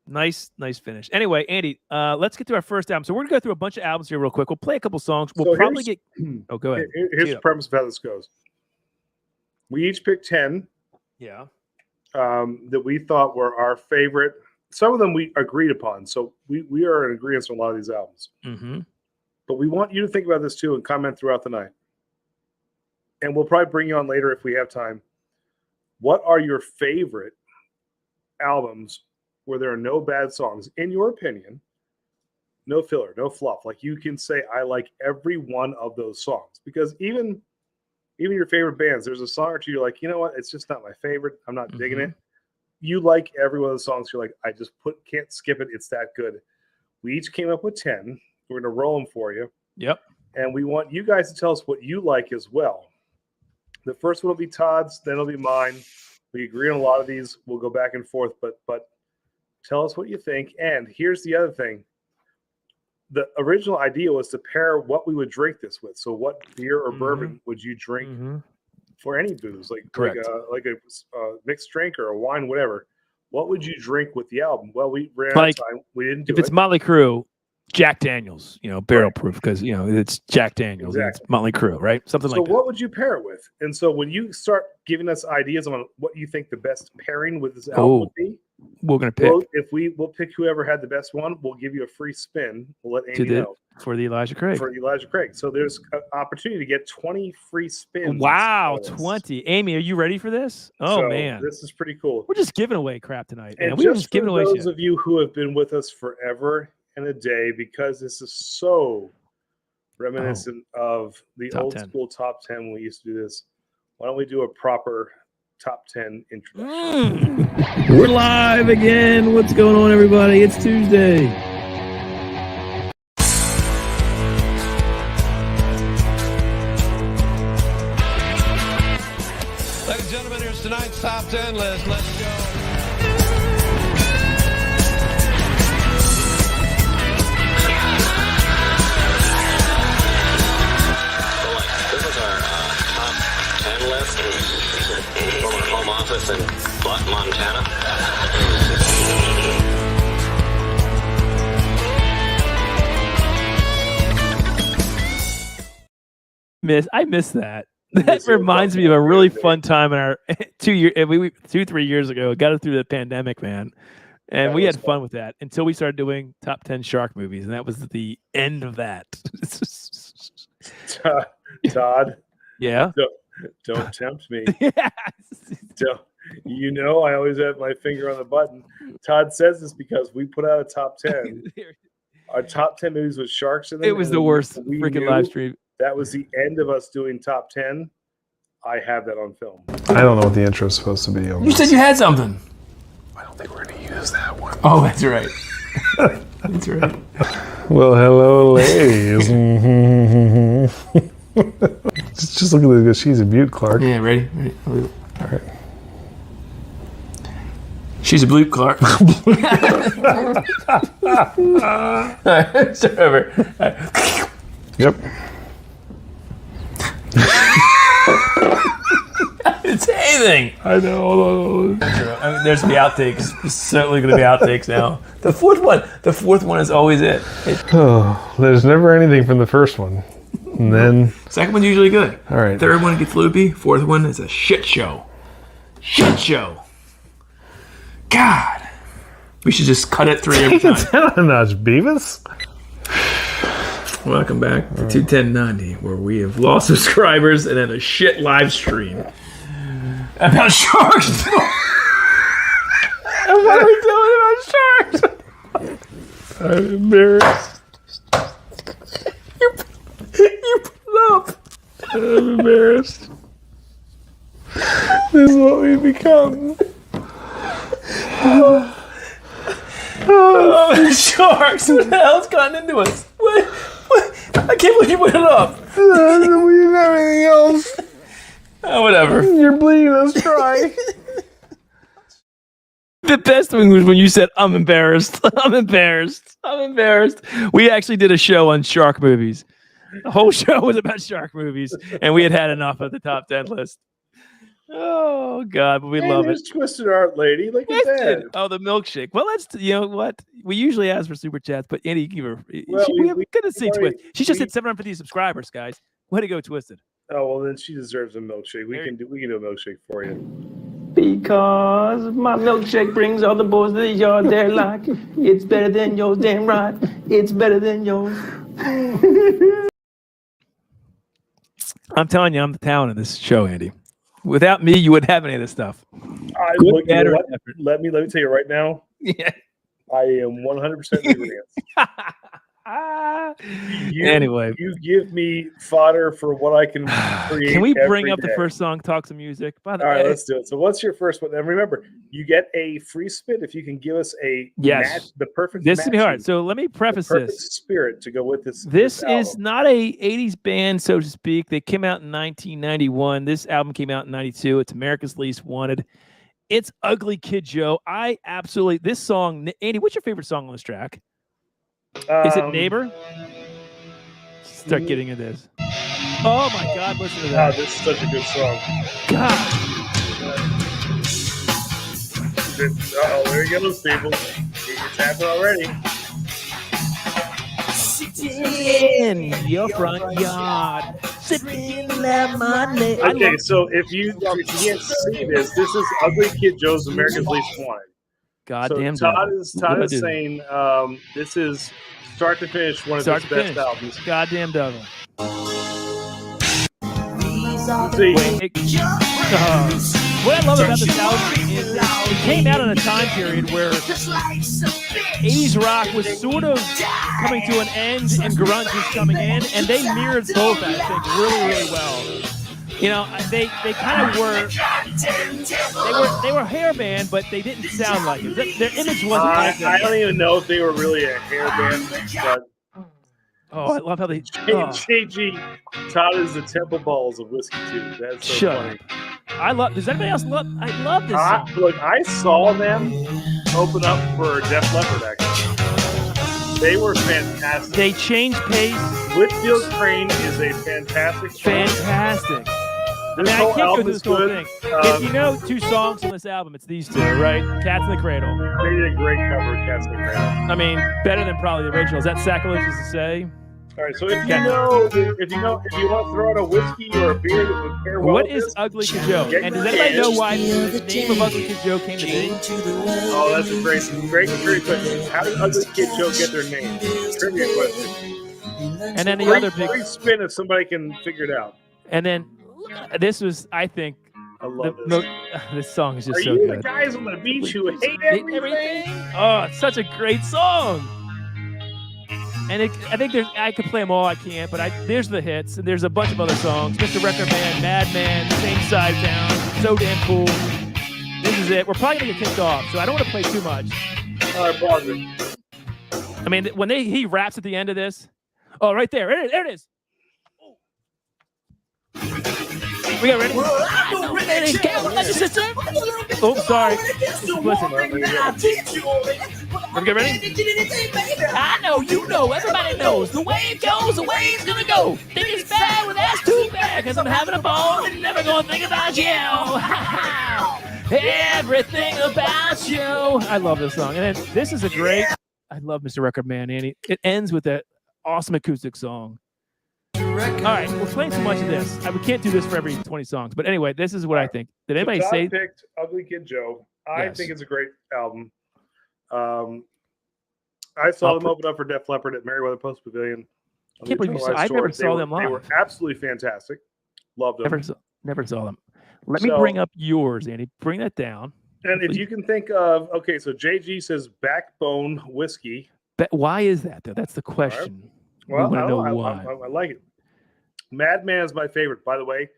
Nice finish. Anyway, Andy, let's get to our first album. So we're gonna go through a bunch of albums here real quick. We'll play a couple songs. We'll probably get. Oh, go ahead. Here's the premise of how this goes. We each picked 10. Yeah. That we thought were our favorite. Some of them we agreed upon. So we are in agreement on a lot of these albums. Mm-hmm. But we want you to think about this too and comment throughout the night. And we'll probably bring you on later if we have time. What are your favorite albums where there are no bad songs, in your opinion? No filler, no fluff. Like you can say, I like every one of those songs. Because even your favorite bands, there's a song or two you're like, you know what? It's just not my favorite. I'm not digging it. You like every one of the songs. You're like, I just can't skip it. It's that good. We each came up with 10. We're going to roll them for you. Yep. and we want you guys to tell us what you like as well. The first one will be Todd's, then it'll be mine. We agree on a lot of these. We'll go back and forth, but tell us what you think. And here's the other thing. The original idea was to pair what we would drink this with. So what beer or bourbon would you drink for any booze? Like a mixed drink or a wine, whatever. What would you drink with the album? Well, we ran out of time. We didn't do it. If it's Motley Crue, Jack Daniels, barrel proof, because it's Jack Daniels. Exactly. It's Motley Crue, right? Something like that. So what would you pair it with? And so when you start giving us ideas on what you think the best pairing with this album would be, we're gonna pick. We'll pick whoever had the best one. We'll give you a free spin. We'll let Amy know for the Elijah Craig. So there's an opportunity to get 20 free spins. Wow, 20. Amy, are you ready for this? Oh man, this is pretty cool. We're just giving away crap tonight. And man. We're just giving away those shit. of you who have been with us forever and a day, because this is so reminiscent of the Top old 10. school top 10 when we used to do this. Why don't we do a proper top 10 introduction? We're live again. What's going on, everybody? It's Tuesday. Ladies and gentlemen, here's tonight's top 10 list. Let's go. This is our top 10 list from our home office in Butte, Montana. I miss that. That reminds me of a really fun time in our 3 years ago. Got it through the pandemic, man. And we had fun with that until we started doing top 10 shark movies. And that was the end of that. Todd. Yeah. Don't tempt me. I always have my finger on the button. Todd says this because we put out a top 10. Our top 10 movies with sharks in them. It was the worst freaking live stream. That was the end of us doing top 10. I have that on film. I don't know what the intro is supposed to be. You said you had something. I don't think we're going to use that one. Oh, that's right. That's right. Well, hello, ladies. just look at this. She's a beaut, Clark. Yeah, ready? All right. She's a bloop, Clark. Start over. Yep. It's anything. I know. There's the outtakes. There's certainly going to be outtakes now. The fourth one is always it. There's never anything from the first one. And then Second one's usually good. All right. Third one gets loopy. Fourth one is a shit show. Shit show. God. We should just cut it 3 every time. Notch Beavis. Welcome back to 21090, where we have lost subscribers and then a shit live stream about sharks. And what are we doing about sharks? I'm embarrassed. You put it up. I'm embarrassed. This is what we've become. Oh, sharks! What the hell's gotten into us? What? I can't believe you put it up. We didn't have anything else. Oh, whatever. You're bleeding us dry. The best thing was when you said, I'm embarrassed. I'm embarrassed. I'm embarrassed. We actually did a show on shark movies. The whole show was about shark movies, and we had enough of the top 10 list. Oh, God, but we love it. Twisted Art Lady. Look at that. Oh, the milkshake. Well, you know what? We usually ask for super chats, but Andy, give her. Well, we couldn't see Twisted. She just hit 750 subscribers, guys. Way to go, Twisted. Oh, well, then she deserves a milkshake. We can do a milkshake for you. Because my milkshake brings all the boys to the yard. They're like, it's better than yours, damn right. It's better than yours. I'm telling you, I'm the talent of this show, Andy. Without me, you wouldn't have any of this stuff. Let me tell you right now. Yeah. I am 100% in agreement. Anyway. You give me fodder for what I can create. Can we bring every up the day. first song, Talk Some Music? By the All way, right, let's do it. So what's your first one? And remember, you get a free spin if you can give us a Yes. match, the perfect this is be hard. matching, So let me preface the perfect this. spirit to go with this. This album. is not a 80s band, so to speak. They came out in 1991. This album came out in 92. It's America's Least Wanted. It's Ugly Kid Joe. This song, Andy, what's your favorite song on this track? Is it Neighbor? Start getting into this. Oh my God, listen to that. This is such a good song. God. There he goes, people. It's happening already. In your front yard, sipping lemonade. Okay, so if you can't see this is Ugly Kid Joe's America's Least Wanted. Goddamn. So Todd is saying this is start to finish one of his best albums. Goddamn devil. See, what I love about this album is it came out in a time period where 80s rock was sort of coming to an end and grunge was coming in, and they mirrored both, I think, really, really well. You know, they kind of were they were a hair band, but they didn't sound like it. Their image wasn't like that. I don't even know if they were really a hair band, but I love how they JG Todd is the Temple Balls of whiskey too. That's so funny. Does anybody else love? I love this song. Look, I saw them open up for Def Leppard. Actually, they were fantastic. They changed pace. Whitfield Crane is a fantastic. Fantastic. I This whole can't go album through is this whole good. thing. If you know two songs on this album, it's these two, right? Cats in the Cradle. They did a great cover of Cats in the Cradle. I mean, better than probably the original. Is that sacrilegious to say? All right, so if you want to throw out a whiskey or a beer that would pair well What with is this, Ugly Kid Joe? get And your does anybody know hands. why the name of Ugly Kid Joe came to be? Oh, that's a great question. How did Ugly Kid Joe get their name? Trivia question. And then the other big free spin if somebody can figure it out. And then this was, I think, I love this. This song is just Are so you good. the guys on the beach who hate everything? Oh, it's such a great song. And I think I could play them all. I can't, but there's the hits, and there's a bunch of other songs. Mr. Record Man, Madman, Same Side of Town, So Damn Cool. This is it. We're probably gonna get kicked off, so I don't want to play too much. All right, pause it. I mean, when he raps at the end of this, oh, right there, there it is. We got ready? Oh, sorry. Listen. We get ready? I know, you know, everybody knows the way it goes, the way it's gonna go. Think it's bad, well, that's too bad, because I'm having a ball and never gonna think about you. Everything about you. I love this song. And then this is a great, I love Mr. Record Man, Andy. It ends with that awesome acoustic song. All right, we're playing too much of this. We can't do this for every 20 songs. But anyway, this is what I think. Did anybody Todd say? picked Ugly Kid Joe. I think it's a great album. I saw them open up for Def Leppard at Merriweather Post Pavilion. I can't believe I never saw them live. They were absolutely fantastic. Loved them. Never saw them. Let me bring up yours, Andy. Bring that down. And if you can think of, okay, so JG says Backbone Whiskey. But why is that, though? That's the question. Right. Well, we want to know why. I like it. Madman is my favorite. By the way,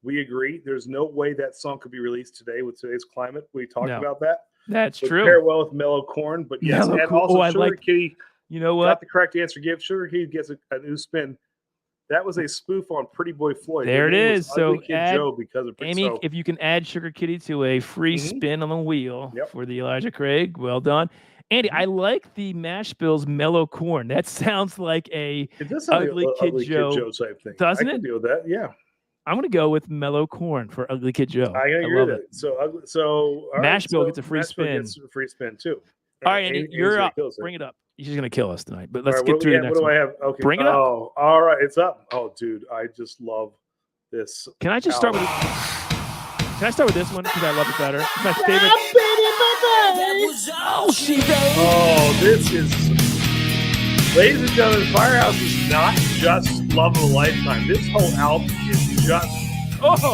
we agree. There's no way that song could be released today with today's climate. We talked about that. That's Would true. Pair well with Mellow Corn, but yes, and also Sugar Kitty. You know what? Got the correct answer. Give Sugar Kitty gets a new spin. That was a spoof on Pretty Boy Floyd. There it is. So Kid Joe because of Amy, if you can add Sugar Kitty to a free spin on the wheel for the Elijah Craig, well done. Andy, I like the Mash Bill's Mellow Corn. That sounds like a Ugly Kid Joe type thing. Doesn't I can it? deal with that. Yeah. I'm going to go with Mellow Corn for Ugly Kid Joe. I agree with it. So all Mash right, Bill so gets a free Mash Bill spin. gets a free spin too. All right, Andy, you're up. Kills it. Bring it up. He's just going to kill us tonight. But let's All right, get through the next what one. do I have? Okay. Bring it up. Oh, all right. It's up. Oh, dude, I just love this. Can I just start with? Can I start with this one because I love it better? It's my favorite. Oh, she Oh, this is, ladies and gentlemen, Firehouse is not just love of a lifetime. This whole album is just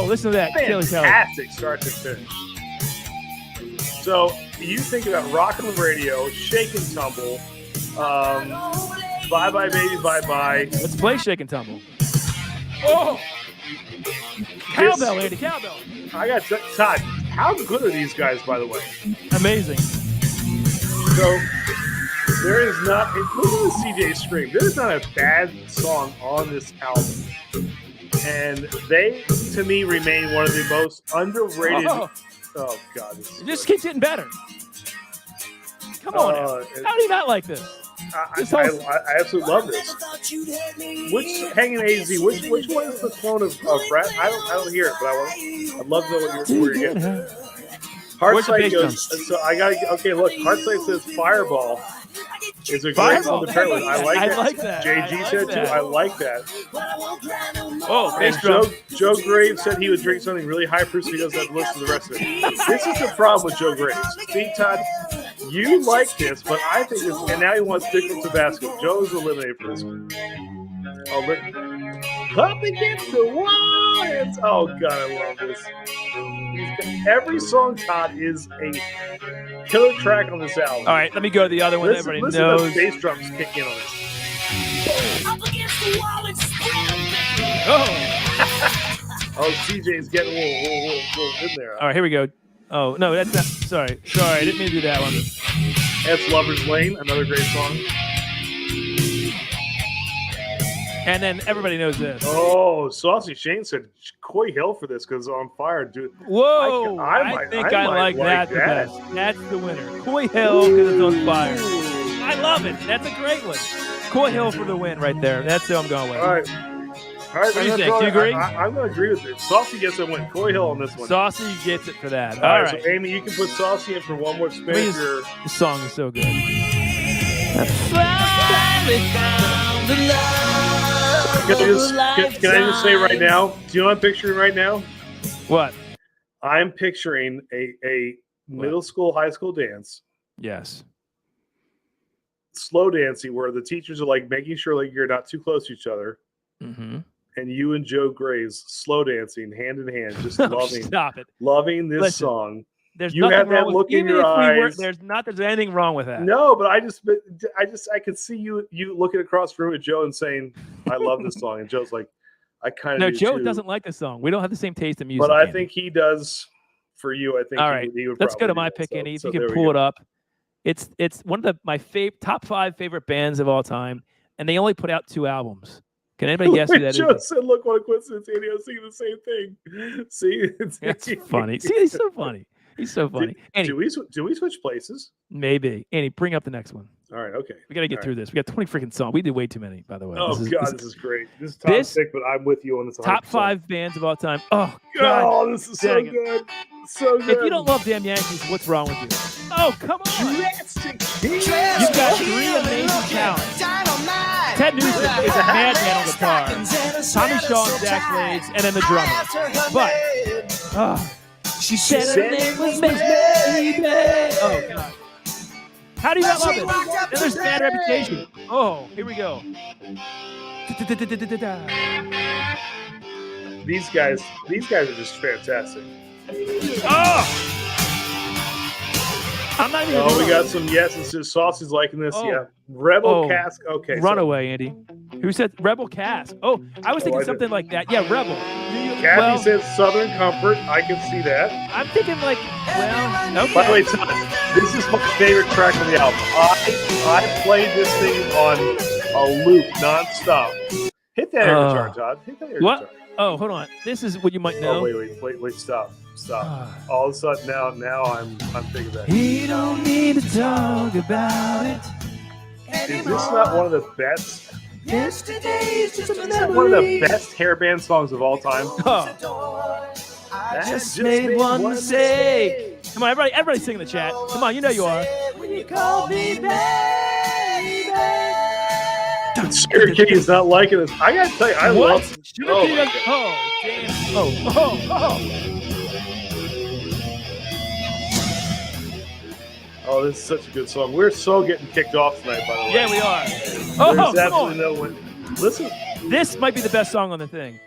listen to that. Fantastic start to finish. So you think about Rock and Radio, Shake and Tumble, Bye Bye Baby Bye Bye. Let's play Shake and Tumble. Oh! Cowbell, Andy, cowbell. I got Todd. How good are these guys, by the way? Amazing. So there is not. Look at the CJ Scream. There's not a bad song on this album, and they, to me, remain one of the most underrated. Oh God! It just keeps getting better. Come on, now. How do you not like this? I absolutely love this. Which Hanging AZ? Which one is the clone of Brett? I don't hear it, but I'd love to know what you're getting. Heartsight goes. So I got okay. Look, Heartsight says Fireball is a great one to pair with. I like that. JG said too. I like that. Oh, and Joe Graves said he would drink something really high proof so he doesn't have to listen to the rest of it. This is the problem with Joe Graves. See, Todd, you like this, but I think it's, and now he wants Dick Tabasco. Joe's eliminated for this one. Oh, look. Up against the wall. Oh, God, I love this. Every song, Todd, is a killer track on this album. All right, let me go to the other one. Listen Everybody to knows. the bass drums kick in on this. Up against the wall and spread. Oh. CJ's getting a little in there. All right, here we go. Oh, no, that's not. Sorry, I didn't mean to do that one. That's Lover's Lane, another great song. And then everybody knows this. Oh, Saucy Shane said Coy Hill for this because on fire, dude. Whoa! I might think I like that the best. That's the winner. Coy Hill because it's on fire. I love it. That's a great one. Coy Hill for the win right there. That's who I'm going with. All right. What do you think? Do you agree? I'm going to agree with it. Saucy gets a win. Coy Hill on this one. Saucy gets it for that. All right. So, Amy, you can put Saucy in for one more spin. This song is so good. Can I just say right now? Do you know what I'm picturing right now? What? I'm picturing a middle school, high school dance. Yes. Slow dancing where the teachers are like making sure like you're not too close to each other. Mm-hmm. And you and Joe Graves slow dancing hand in hand, just loving this song. You have that look in your eyes. There's anything wrong with that. No, but I could see you looking across the room at Joe and saying, "I love this song," and Joe's like, "I kind of." No, do Joe too. doesn't like the song. We don't have the same taste in music. But I think he does for you. I think. All right, he would let's go to probably my do pick, that. Andy. If So you can there we pull go. it up, it's one of my top 5 favorite bands of all time, and they only put out 2 albums. Can anybody guess who that Joe is? said, "Look, what a coincidence!" Andy, I was thinking the same thing. See, That's funny. See, he's so funny. He's so funny. Andy, do we switch places? Maybe. Andy, bring up the next one. All right, okay. We got to get through this. We got 20 freaking songs. We did way too many, by the way. Oh, this is great. This is top 6, but I'm with you on this. 100%. Top 5 bands of all time. Oh, God. Oh, this is so good. So good. If you don't love Damn Yankees, what's wrong with you? Oh, come on. You've got 3 amazing talents. Ted Nugent is a madman on guitar. Tommy Shaw and Zach Blades, and then the drummer. But, she said her name was Baby. Oh, God. How do you not love it? Then there's Bad Reputation. Oh, here we go. These guys are just fantastic. Oh! I'm not even. Oh, we got some yeses. Saucy's liking this. Oh. Yeah. Rebel Cask. Okay. Runaway, Andy. Who said Rebel Cask? Oh, I was thinking something like that. Yeah, Rebel. Kathy says Southern Comfort. I can see that. I'm thinking like, okay. By the way, this is my favorite track on the album. I played this thing on a loop nonstop. Hit that air guitar, Todd. Hit that air guitar. Oh, hold on. This is what you might know. Oh, wait, stop. All of a sudden now I'm thinking that. We don't need to talk about it. Is this not one of the best? Yesterday's just a memory. One of the best hair band songs of all time. Oh. I just made one mistake. Come on, everybody sing in the chat. Come on, you know you are. When you call me baby. Spirit Kitty is not liking this. I gotta tell you, I love. Oh, damn. Oh, this is such a good song. We're so getting kicked off tonight, by the way. Yeah, we are. There's absolutely no way. Listen, this might be the best song on the thing.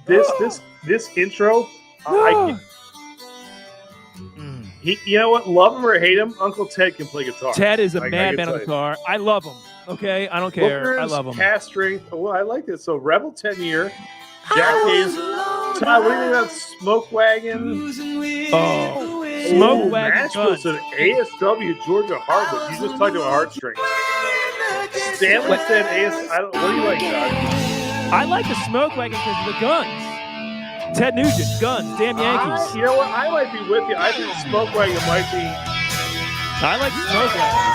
This intro. You know what? Love him or hate him, Uncle Ted can play guitar. Ted is a madman on guitar. I love him. Okay, I don't care. I Booker's love them. Cast strength. Well, I like this. So Rebel 10 year. Jack Hayes. Todd, what do you think about Smoke Wagon? Oh, Smoke Wagon. Nashville said ASW Georgia Harvard. You just talked about heartstrings. Stanley said what do you like, Todd? I like the Smoke Wagon because of the guns. Ted Nugent, guns, damn Yankees. You know what? I might be with you. I think Smoke Wagon might be. I like the Smoke Wagon.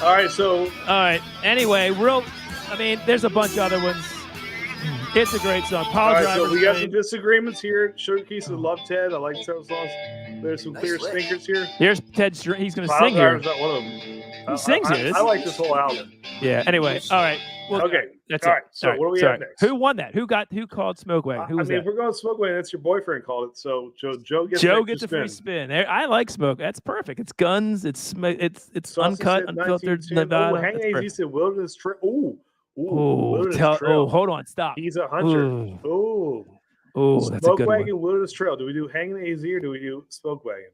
All right, so. All right. Anyway, there's a bunch of other ones. It's a great song. All right, so we got some disagreements here. Sugar Keys said love Ted. I like several songs. There's some clear stinkers here. Here's Ted. He's going to sing here. Is not one of them. He sings here. I like this whole album. Yeah. Anyway. All right. Well, okay. That's all it. right. So what do we have next? Who won that? Who called Smoke Wagon? Who was that? If we're going Smoke Wagon, that's your boyfriend called it. So Joe gets a free spin. I like Smoke. That's perfect. It's guns. It's uncut, unfiltered. Nevada. Hang AZ said Wilderness Trail. Hold on. Stop. He's a hunter. Oh, that's a Smoke good Wagon, one. Wilderness Trail. Do we do Hanging AZ or do we do Smoke Wagon?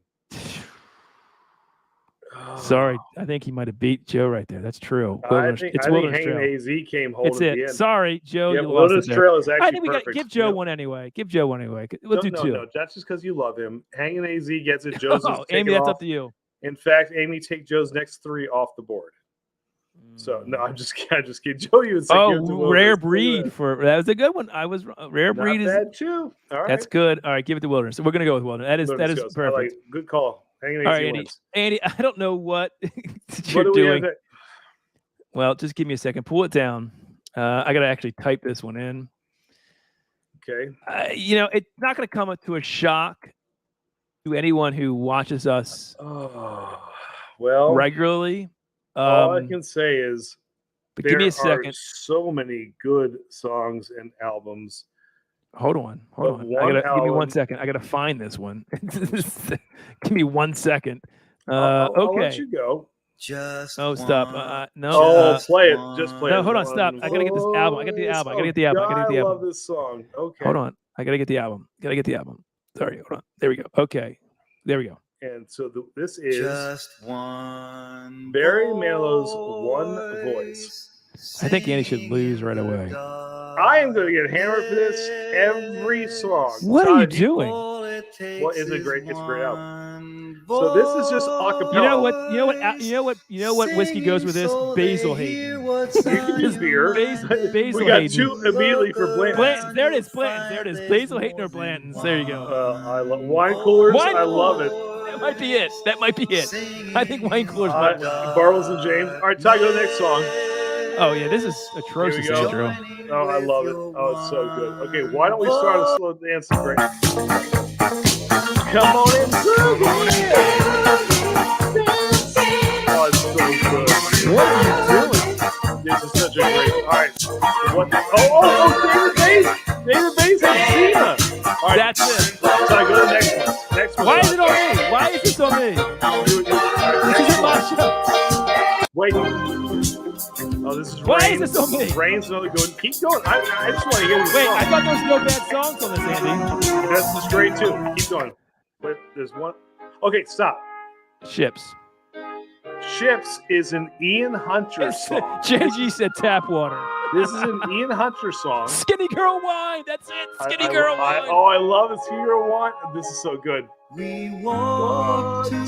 Sorry, I think he might have beat Joe right there. That's true. I think Hanging AZ came holding It's at it. the end. Sorry, Joe. Yeah, you Wilderness lost it Trail is actually I think we got perfect. give Joe one anyway. We'll do two. No, that's just because you love him. Hanging AZ gets it. Joe's Amy, that's up to you. In fact, Amy, take Joe's next three off the board. So no, I'm just kidding. Joe, you would say Rare Breed that was a good one. I was Rare Breed Not bad too. All right, that's good. All right, give it to Wilderness. We're gonna go with Wilderness. That is perfect. Like good call. Hanging AZ All right, wins. Andy, I don't know what you're doing. Well, just give me a second. Pull it down. I gotta actually type this one in. Okay. It's not gonna come to a shock to anyone who watches us regularly. All I can say is give me a second. So many good songs and albums. Hold on. Give me 1 second. I gotta find this one. Give me 1 second. I'll Okay. let you go. Stop. No. Play it. Just play it. No, hold on. Stop. I gotta get this album. I gotta get the album. I love this song. Okay. Hold on. I gotta get the album. Sorry. Hold on. There we go. Okay. There we go. And so this is Just one. Barry Manilow's One Voice. I think Andy should lose right away. I am going to get hammered for this every song. What are you doing? It's a great album. So this is just acapella. You know what whiskey goes with this? Basil hate. You can use beer. Basil we got Hayden. two immediately for Blanton's. There it is. Basil Hayden or Blanton's. There you go. I love wine coolers. I love it. That might be it. I think wine coolers might win. Bartles and James. All right, time to go to the next song. Oh yeah, this is atrocious intro. Oh, I love it. Oh, it's so good. Okay, why don't we start a slow dancing break? Come on in, oh, it's so good. What are you doing? This is such a great. All right. David Bass and Cena. All right. That's it. So I go to the next one. Why is it on me? Why is this on me? This isn't my show. Wait. Oh, this is Why is this on me? Rain's another good. Keep going. I just want to hear this. Wait, song. I thought there was no bad songs on this, Andy. That's just great too. Keep going. But there's one. Okay, stop. Ships is an Ian Hunter song. JG said tap water. This is an Ian Hunter song. Skinny Girl Wine. That's it. Skinny Girl Wine. I love it. Skinny Girl Wine. This is so good.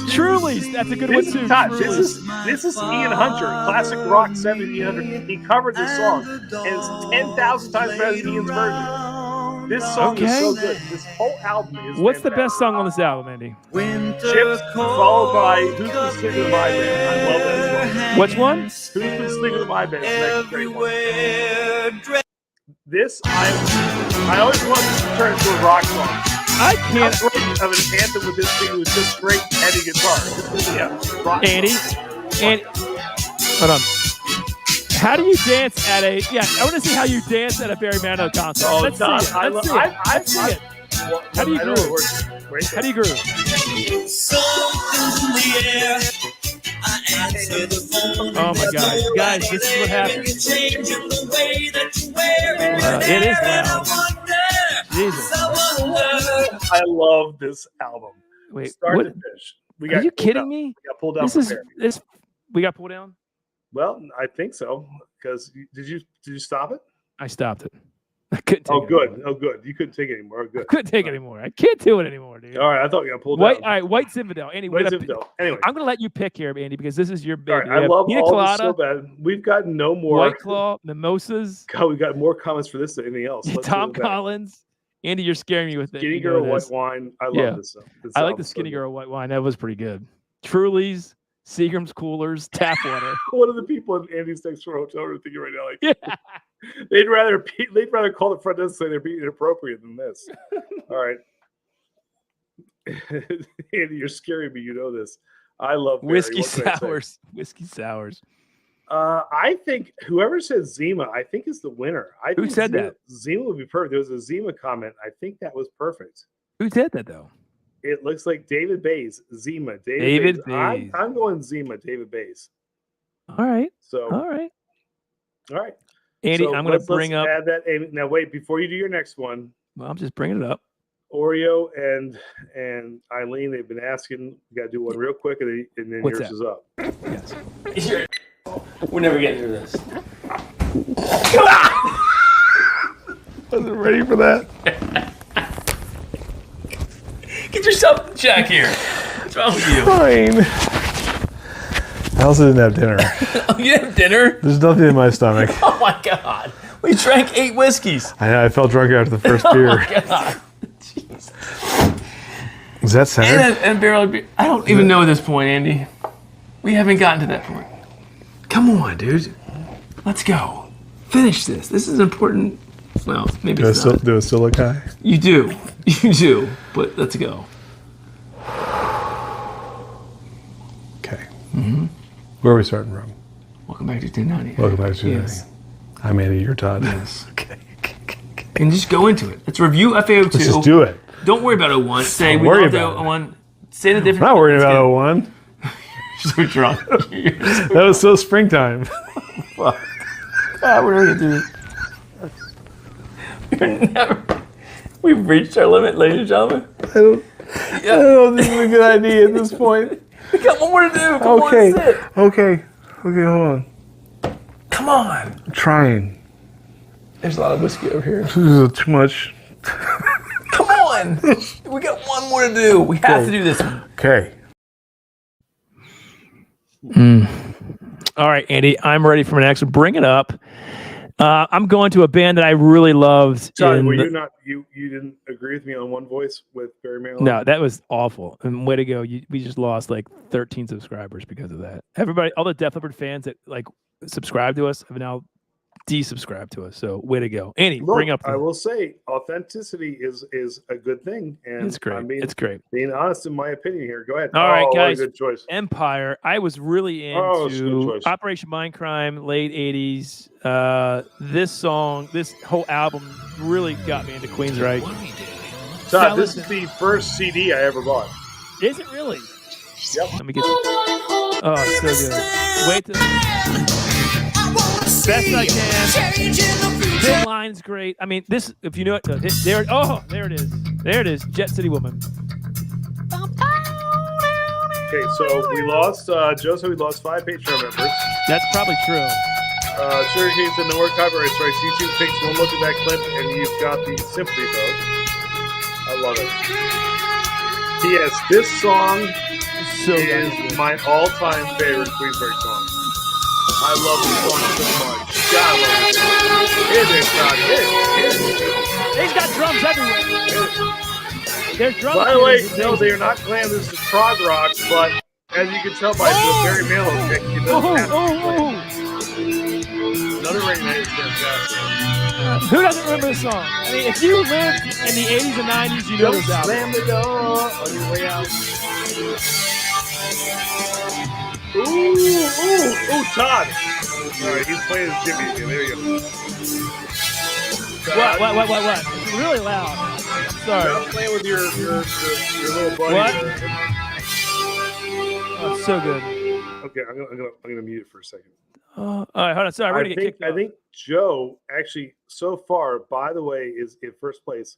Truly's. That's a good one too. This is Ian Hunter, classic rock 70s Ian Hunter. He covered this song, and it's 10,000 times better than Ian's version. This song is so good. This whole album is. What's the best song on this album, Andy? Chips, followed by Who's Been Sleeping with My Band. I love that song. Which one? Who's Been Sleeping with My Band. This I always wanted this to turn into a rock song. I can't of an anthem with this thing with just straight heavy guitar. Rock Andy, hold on. How do you dance at a? Yeah, I want to see how you dance at a Barry Manilow concert. Oh, Let's see it. Let's see it. How do you groove? How do you groove? Oh my God, guys, this is what happens. It is loud. Jesus. I love this album. Wait, start what? to finish. Are you kidding me? We got pulled down. We got pulled down. Well, I think so. Because did you stop it? I stopped it. I couldn't take it good. anymore. Oh, good. You couldn't take it anymore. Good. I couldn't take it anymore. I can't do it anymore, dude. All right. I thought you got pulled White, out. all right, White Zinfandel. Andy, White Zinfandel. Anyway, I'm going to let you pick here, Andy, because this is your baby. all right. I love all this so bad. We've got no more. White Claw, Mimosas. God, we got more comments for this than anything else. Let's Tom do that. Collins. Andy, you're scaring me with it. Skinny You know Girl this. White Wine. I love this stuff. I like the Skinny Girl White Wine. That was pretty good. Truly's, Seagram's Coolers, tap water. One of the people in Andy's next door hotel are thinking right now, like, they'd rather call the front desk and say they're being inappropriate than this. All right, Andy, you're scaring me. You know this. I love Barry. Whiskey What can I say? sours. Whiskey sours. I think whoever says Zima, I think is the winner. Who said that? Zima would be perfect. There was a Zima comment. I think that was perfect. Who said that though? It looks like David Bays. Zima. David Bays. Bays. I'm going Zima. David Bays. All right. So. All right. So Andy, I'm going to let's bring up. add that. Now wait, before you do your next one. Well, I'm just bringing it up. Oreo and Eileen, they've been asking. We got to do one real quick, and then What's yours that? is up. Yes. We're never getting through this. Wasn't ready for that. Get yourself in check here. What's wrong with you? Fine. I also didn't have dinner. Oh, you didn't have dinner? There's nothing in my stomach. Oh my God. We drank 8 whiskeys. I felt drunk after the first Oh beer. my God. Jeez. Is that center? And barrel of beer. I don't even know at this point, Andy. We haven't gotten to that point. Come on, dude. Let's go. Finish this. This is important. Well, maybe it's not. Do it still look high? You do. You do. But let's go. Okay. Mm-hmm. Where are we starting from? Welcome back to 1090. Welcome back to Yes. I'm Andy, you're Todd. Yes. Okay. And just go into it. Let's review FAO2. Let's just do it. Don't worry about 01. Say Don't we worry love the about it. 01. Say the different. I'm not worried about 01. So drunk. That was so springtime. Fuck. God, we're never gonna do this. We've reached our limit, ladies and gentlemen. I don't know if this is a good idea at this point. We got one more to do. Come on, sit. Okay, hold on. Come on. I'm trying. There's a lot of whiskey over here. This is too much. Come on. We got one more to do. We have to do this one. Okay. All right, Andy, I'm ready for my next one. Bring it up. I'm going to a band that I really loved. Sorry, were you not? You didn't agree with me on One Voice with Barry Manilow? No, that was awful. And way to go. We just lost like 13 subscribers because of that. Everybody, all the Def Leppard fans that like subscribe to us have now desubscribed to us. So way to go. Andy, Look, bring up. I will say authenticity is a good thing, and It's great. I mean, It's great. Being honest in my opinion here. Go ahead. All right, what a guys. good choice. Empire. I was really Oh, it's a good into choice. Operation Mindcrime, late 80s. This song, this whole album really got me into Queensryche. Todd, this is the first CD I ever bought. Is it really? Yep. Let me get. Oh, it's so good. Wait till. Best I can. This line's great. I mean, this. If you know it, there. Oh, there it is. There it is. Jet City Woman. Okay, so we lost Joe said we lost 5 Patreon members. That's probably true. Sugar King said no more copyright strikes. YouTube takes one look at that clip and you've got the sympathy vote. I love it. P.S. This song is my all-time favorite Queensryche song. I love this song so much. God, I love it. It is not it. He's got drums everywhere. There's drums. By the way, no, they are not Glam. This is prog rock, but as you can tell by the Barry Manilow pick, it doesn't have Another Rain Man is fantastic. Who doesn't remember this song? I mean, if you lived in the 80s and 90s, you know Don't this album. slam the door on your way out. Ooh, Todd. All right, he's playing his Jimmy again. There you go. What? It's really loud. Sorry. Stop playing with your little buddy. What? Oh, it's so good. Okay, I'm gonna mute it for a second. All right, hold on. Sorry, we're gonna get kicked I think Joe actually so far, by the way, is in first place.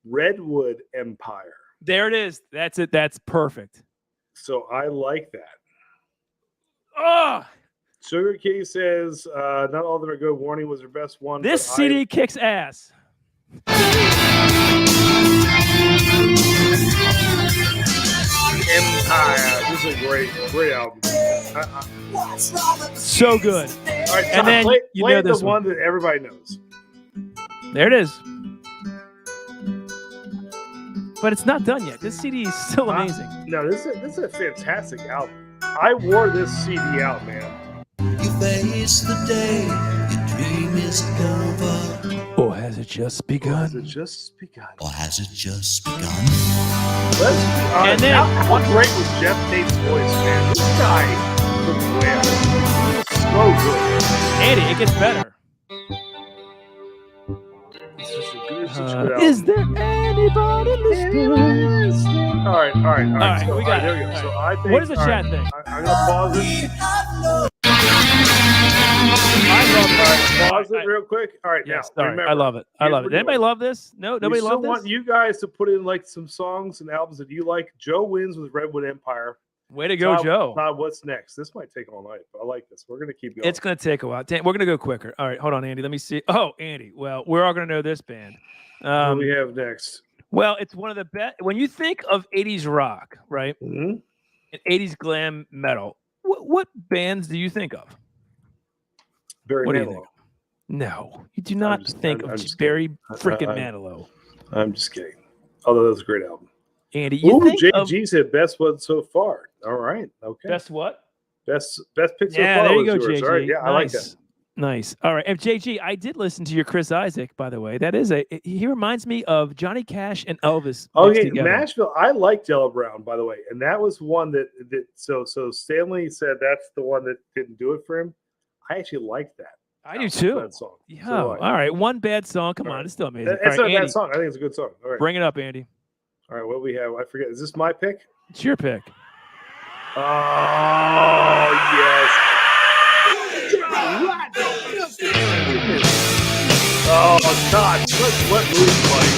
Redwood Empire. There it is. That's it. That's perfect. So I like that. Oh, Sugar Kitty says, not all of them are good. Warning was their best one. This but CD kicks ass. Empire. This is a great album. So good. All right, And then play you know the this one that everybody knows. There it is. But it's not done yet. This CD is still amazing. No, this is a fantastic album. I wore this CD out, man. You face the day your dream is over. Or has it just begun? Has it just begun? Or has it just begun? And then how great was Jeff Tate's voice, man? This guy from Glam, so good. Andy, it gets better. It's such a good album. Is there anybody listening? All right. So, we got there it. we go. So I think. What does the all chat right, think? I'm gonna pause it. Pause it real quick. All right, Yes, now. all right. Remember, I love it. I here's love what it. Anybody we're doing. love this? No, We nobody still love this. want you guys to put in like some songs and albums that you like. Joe wins with Redwood Empire. Way to go, Todd, Joe. Todd, what's next? This might take all night, but I like this. We're gonna keep going. It's going to take a while. We're going to go quicker. All right, hold on, Andy. Let me see. Oh, Andy. Well, we're all going to know this band. What do we have next? Well, it's one of the best. When you think of 80s rock, right? Mm-hmm. And 80s glam metal, what bands do you think of? Barry What do you Manilow. think? No, you do not think I'm of just Barry kidding. freaking Manilow. I'm just kidding. Although that was a great album. Andy, you Ooh, think JG said best one so far. All right. Okay. best what? Best pick so Yeah, far. there you was go, yours. JG. All right. Yeah, I like Nice. that. Nice. All right. And JG, I did listen to your Chris Isaac, by the way. That is he reminds me of Johnny Cash and Elvis. mixed Okay, together. Nashville. I liked Yellow Brown, by the way, and that was one that so Stanley said that's the one that didn't do it for him. I actually liked that. I do too. That song. Yeah. So do I. All right. One bad song. Come on. It's still amazing. It's All not right, a bad Andy, song. I think it's a good song. All right. bring it up, Andy. All right. What we have? I forget. Is this my pick? It's your pick. Oh yes. Oh God! What movie play?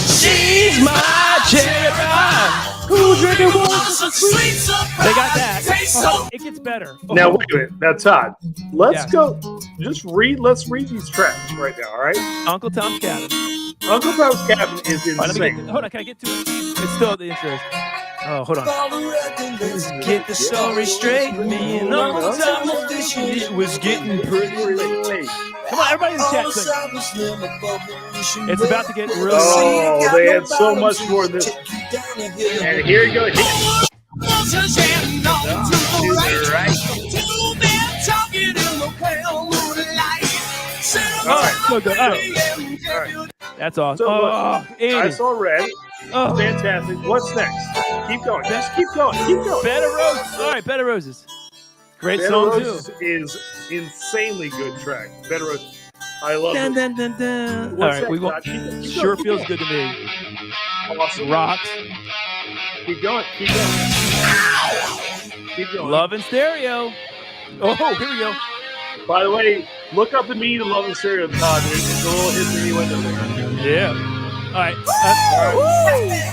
She's my cherry pie. Who drinking water so sweet? They got that. Oh, it gets better. Now wait a minute. Now Todd, let's Yeah. go. Let's read these tracks right now. All right. Uncle Tom's Cabin. Uncle Tom's Cabin is All right, let me insane. hold on. Can I get to it? It's still the intro. Oh, hold on. Let's get the story straight. Me and Uncle Tom it was getting pretty late. Come on, everybody in the chat. Sing. It's about to get real. Oh, they had so much more than this. And here you go. All right, so good. All right. That's awesome. So, Oh, Andy. I saw Red. Oh. Fantastic. What's next? Keep going. Just keep going. Keep going. Bed of Roses. All right, Bed of Roses. Great Bed song of too. Roses is insanely good track. Bed of Roses. I love Dun, it. dun, dun, dun. All What's right, that, we won't. Todd? Keep Sure going. feels good to me. Awesome. Rocks. Keep going. Keep going. Keep going. Love and Stereo. Oh, here we go. By the way, look up the meaning of Love and Stereo, Todd. There's a little history window there. Yeah. All right.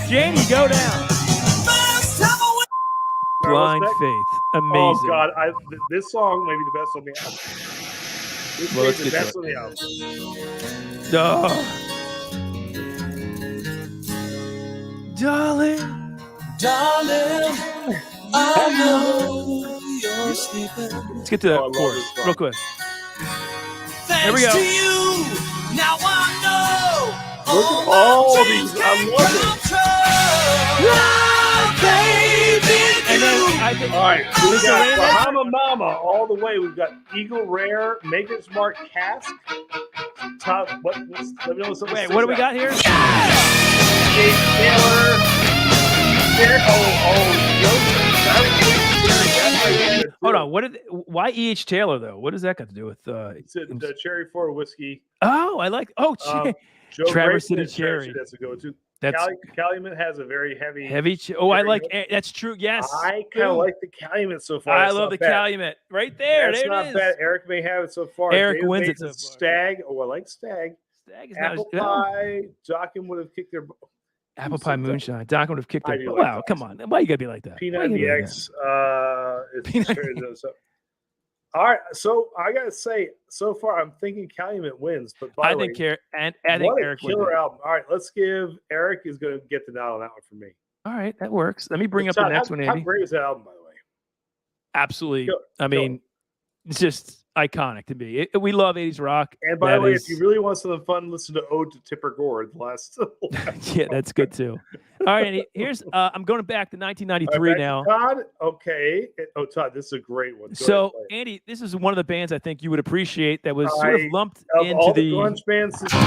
Jamie, go down. Blind What's next? Faith. Oh Amazing. God, this song may be the best on the album. This Well, may let's be the get to best it. on the album. Oh. Darling. I know you're sleeping. Let's get to that Oh, I love chorus this song. real quick. Thanks Here we go. to you, now I know. Look at all these. I love it. And then I think. All right, we Mr. got Raymond? Bahama Mama all the way. We've got Eagle Rare, Maker's Mark Cask. Top. Let me know what's Wait, what do we got here? Jake Taylor. Hold on. Why E.H. Taylor though? What does that got to do with? It's a Cherry 4 whiskey. Oh, I like. Oh, Joe Traverse Grayson City and Cherry. That's a go-to. That's Calumet has a very heavy. Oh, I cherry like. note. That's true. Yes. I kind of like the Calumet so far. I It's love not the bad. Calumet right there. That's there not it is. bad. Eric may have it so far. Eric David wins it Mason's so far. Stag. Oh, I like Stag. Stag is not Apple as- Pie. Joachim would have kicked their. Apple Pie Moonshine. Doc would have kicked I it. do like Wow, Doc. come on. Why you gotta be like that? Peanut Why you gotta be like DX. that? It's Peanut very- so- All right, so I gotta say, so far I'm thinking Calumet wins, but by the way, I think what Eric a would. killer album. All right, let's give Eric is going to get the nod on that one for me. All right, that works. Let me bring up the next one, Andy. How great is that album, by the way? Absolutely. I mean, it's just iconic to me. We love 80s rock. And by the way, if you really want something fun, listen to Ode to Tipper Gore. The last. Yeah, that's good too. All right, Andy. Here's I'm going back to 1993 now. Todd, okay. Oh, Todd, this is a great one. So, Andy, this is one of the bands I think you would appreciate that was sort of lumped into all the grunge bands. This is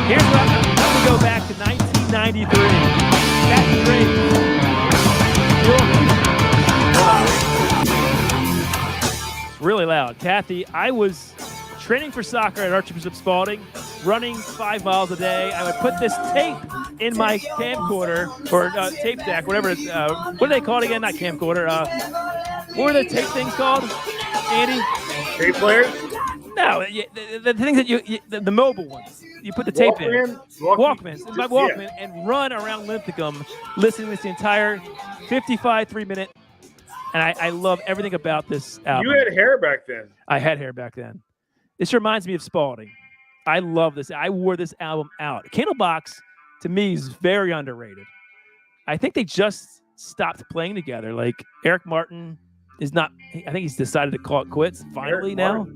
Here's what I'm going to go back to 1993. That's great. It's really loud. Kathy, I was training for soccer at Archbishop Spalding, running 5 miles a day. I would put this tape in my camcorder or tape deck, whatever. What do they call it again? Not camcorder. What were the tape things called, Andy? Tape players? No, the things that the mobile ones. You put the tape in. Walkmans. My Walkman, and run around Linthicum listening to this entire 55 3-minute. And I love everything about this album. You had hair back then. I had hair back then. This reminds me of Spalding. I love this. I wore this album out. Candlebox, to me, is very underrated. I think they just stopped playing together. Like, Eric Martin is not, I think he's decided to call it quits finally now.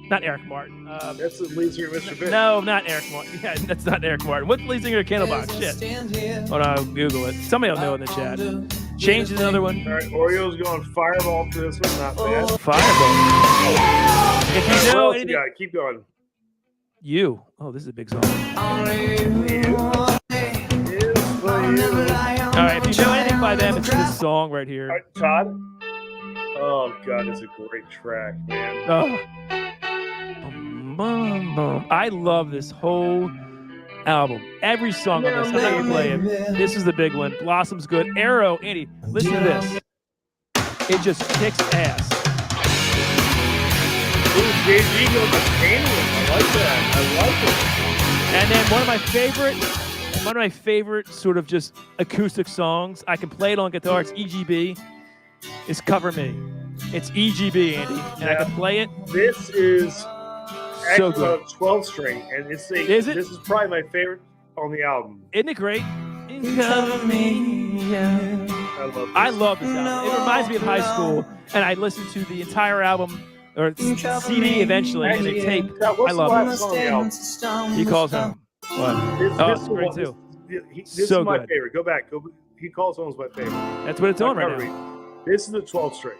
Not Eric Martin. That's the lead singer, Mr. Big. No, not Eric Martin. Yeah, that's not Eric Martin. What's the lead singer of Candlebox? Shit. Hold on, I'll Google it. Somebody will know in the chat. Change is another one. All right, Oreo's going Fireball for this one. Not bad. Fireball. If you know anything, you got? Keep going. You. Oh, this is a big song. All right, if you know anything by them, it's this song right here. All right, Todd. Oh, God, it's a great track, man. Oh. I love this whole album. Every song on this. I'm not gonna play it. This is the big one. Blossom's good. Arrow, Andy, listen to this. It just kicks ass. Ooh, JG goes to Canyon. I like that. I like it. And then one of my favorite sort of just acoustic songs. I can play it on guitar. It's EGB. Is Cover Me. It's EGB, Andy, and I can play it. This is so good. 12-string, and it's Is it? This is probably my favorite on the album. Isn't it great? Cover Me. Yeah. I love this album. It reminds me of high school, and I listened to the entire album or CD eventually, and a tape. I love it. He calls home. What? It's great too. This is my favorite. Go back. He calls home is my favorite. That's what it's on right now. This is the 12-string.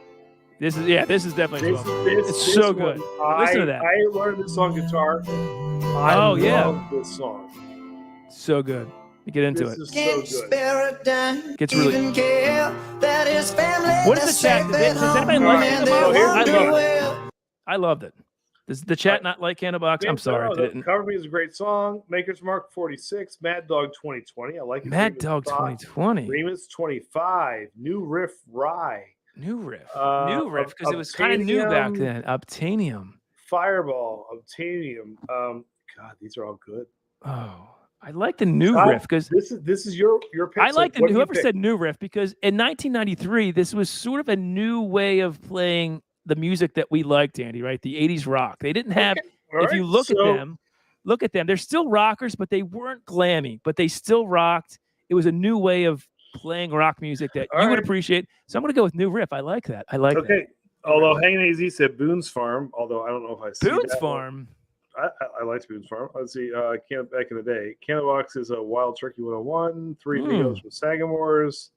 This is definitely 12. It's so good. Listen to that. I learned this on guitar. I love this song. So good. You get into it. This is so good. Gets really. What is the chat? Does anybody like Candlebox? I loved it. Does the chat not like Candlebox? I'm sorry. I didn't. Cover Me is a great song. Maker's Mark 46. Mad Dog 2020. I like it. Mad Dog 2020. Remus 25. New Riff Rye. New Riff because it was kind of new back then. Obtainium. Fireball. Obtainium. God, these are all good. Oh, I like the new riff because this is your pick. I like whoever said new riff because in 1993 this was sort of a new way of playing the music that we liked, Andy. Right, the 80s rock. They didn't have. If you look at them, they're still rockers, but they weren't glammy. But they still rocked. It was a new way of playing rock music that you would appreciate. So I'm going to go with new riff. I like that. I like that. Okay. Although Hanging AZ said Boone's Farm, although I don't know if I see Boone's that Farm. I liked Boone's Farm. Let's see. Back in the day, Candlebox is a Wild Turkey 101. 3 videos from Sagamore's.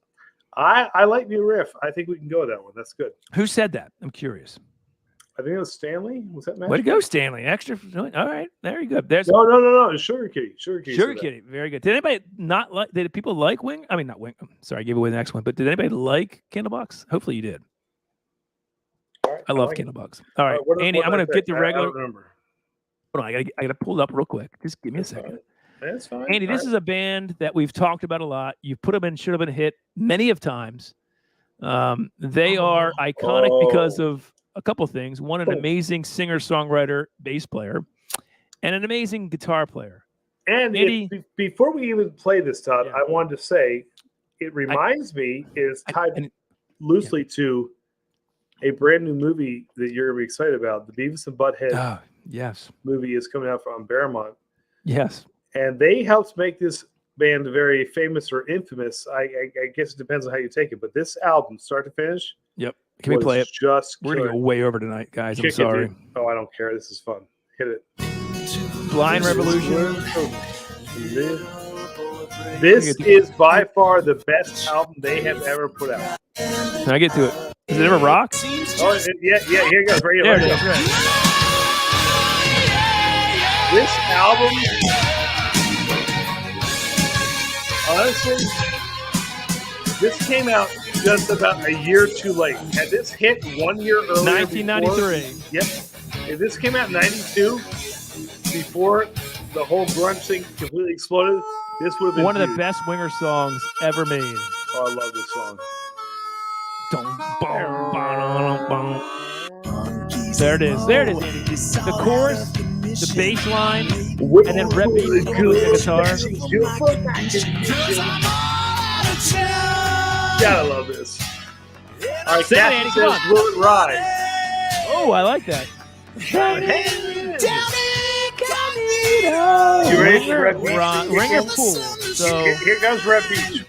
I like new riff. I think we can go with that one. That's good. Who said that? I'm curious. I think it was Stanley. Was that Matt? Way to go, Stanley. Extra. All right. There you go. There's no. Sugar Kitty. Sugar Kitty. Very good. Did anybody not like? Did people like Wing? I mean, not Wing. Sorry, I gave away the next one. But did anybody like Candlebox? Hopefully, you did. Right, I love Candlebox. All right, Andy. I'm going to get the regular. I don't remember. Hold on. I got to pull it up real quick. Just give me a second. That's fine. Andy, this is a band that we've talked about a lot. You've put them in, should have been a hit many of times. They are iconic because of a couple things. One, an amazing singer-songwriter, bass player, and an amazing guitar player. And before we even play this, Todd, I wanted to say it reminds me is tied loosely to a brand new movie that you're gonna be excited about. The Beavis and Butthead yes movie is coming out from Paramount. Yes. And they helped make this band very famous or infamous. I guess it depends on how you take it. But this album, start to finish. Yep. Can we play it? Just we're gonna go way over tonight, guys. I'm sorry. Oh, I don't care. This is fun. Hit it. Blind Revolution. This is by far the best album they have ever put out. Can I get to it? Is it ever rock? Oh, yeah. Here it goes. Right here. There Right it is. here. Right. This album, honestly, this came out just about a year too late. Had this hit 1 year earlier, 1993. Yep. If this came out in 92, before the whole grunge thing completely exploded, this would have been one of the huge. best Winger songs ever made. Oh, I love this song. There it is. There it is, Andy. The chorus, the bass line, and then Rep beat with the guitar. Gotta love this. All right, Sing it, Captain Andy, says, come on. will it ride? Oh, I like that. You ready for Red Beach? Ringer Pool. So Here goes Red Beach.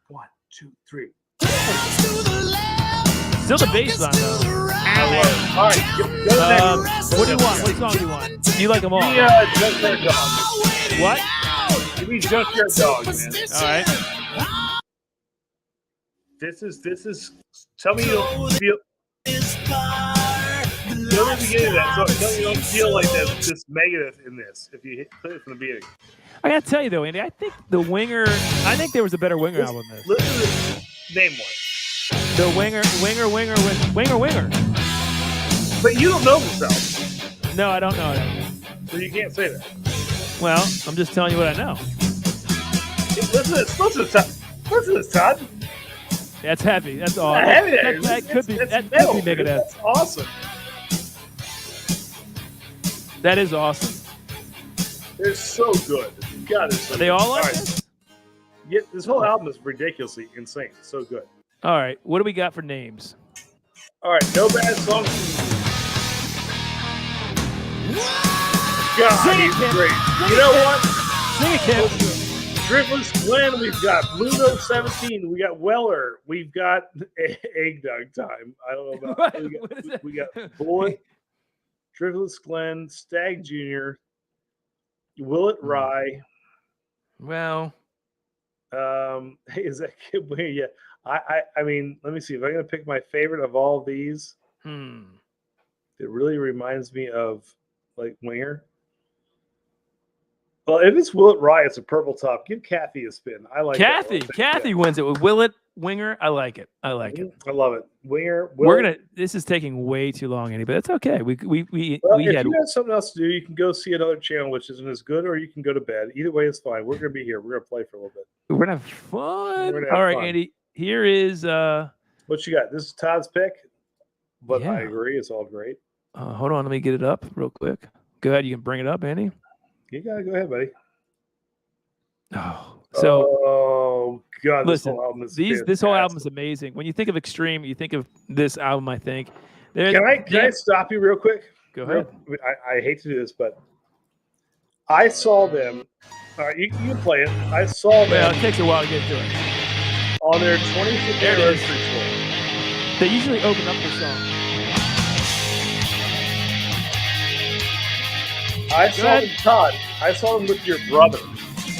1, 2, 3. still the bass line though. All right, go to the next. What do you want? What song do you want? Do you like them all? Give me Just Your Dog. What? Give me Just Your Dog, man. All right. This is. Tell me you don't feel. Tell me the beginning of that. So tell me you don't feel like there's this negative in this. If you play it from the beginning. I gotta tell you though, Andy, I think the Winger. I think there was a better Winger album than this. Listen to this. Name one. The Winger. But you don't know this album. No, I don't know it. So you can't say that. Well, I'm just telling you what I know. Listen to this. Listen to this, Todd. That's heavy. That's all. Heavy. That could be. That metal, could be negative. That's awesome. That is awesome. They're so good. God, it's so Are they good. all like right. this? Yeah, this whole album is ridiculously insane. It's so good. All right. What do we got for names? All right, no bad songs. God, Sing it, he's Kim. great. Sing You it, know Kim. what? Sing it, Kim. Driftless Glenn, we've got Blue Note 17, we got Weller, we've got Eggnog Time. I don't know about we got Bullet, Driftless Glenn, Stag Jr., Will It Rye. Well, hey, is that Kid Winger? Yeah. I mean, let me see. If I'm gonna pick my favorite of all of these, it really reminds me of like Winger. Well, if it's Will It Rye, it's a purple top. Give Kathy a spin. I like Kathy. that. Kathy wins it with Will It Winger. I like it. I like it. I love it. Winger. We're gonna. This is taking way too long, Andy, but that's okay. Well, we if had. you have something else to do, you can go see another channel, which isn't as good, or you can go to bed. Either way is fine. We're gonna be here. We're gonna play for a little bit. We're gonna have fun. We're gonna have All right, fun. Andy. Here is. What you got? This is Todd's pick, but I Yeah. agree. It's all great. Hold on. Let me get it up real quick. Go ahead. You can bring it up, Andy. You gotta go ahead, buddy. Oh, so. Oh God! Listen, this whole album is this whole album is amazing. When you think of Extreme, you think of this album. I think. Can I stop you real quick? Go ahead. I hate to do this, but I saw them. All right, you can play it. I saw them. Well, it takes a while to get to it. On their 25th There it is. anniversary tour. They usually open up the song. I saw them, Todd. I saw them with your brother.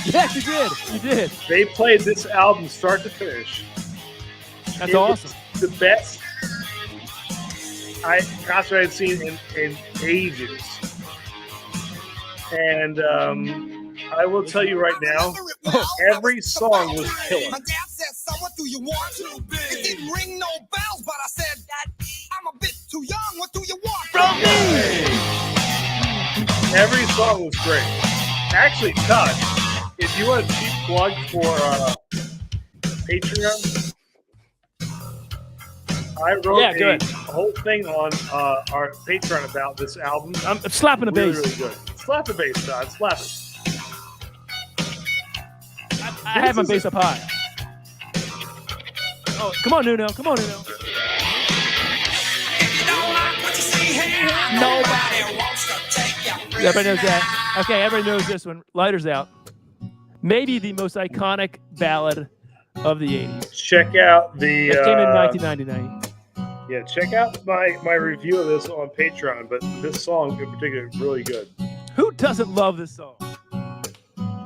Yes, you did. You did. They played this album start to finish. That's It awesome. was the best concert I'd seen in ages. And I will tell you right now, every song was killer. My dad said, "Son, what do you want?" It didn't ring no bells, but I said, "I'm a bit too young. What do you want from me?" Every song was great. Actually, Todd, if you want a cheap plug for Patreon, I wrote a whole thing on our Patreon about this album. I'm slapping the really, bass. really good. Slap the bass, Todd. Slap it. I have my bass up high. Oh, come on, Nuno. Come on, Nuno. Nobody wants to take your breath. Everybody knows that. Okay, everybody knows this one. Lighters Out. Maybe the most iconic ballad of the 80s. Check out the. It came in 1999. Yeah, check out my review of this on Patreon. But this song in particular is really good. Who doesn't love this song?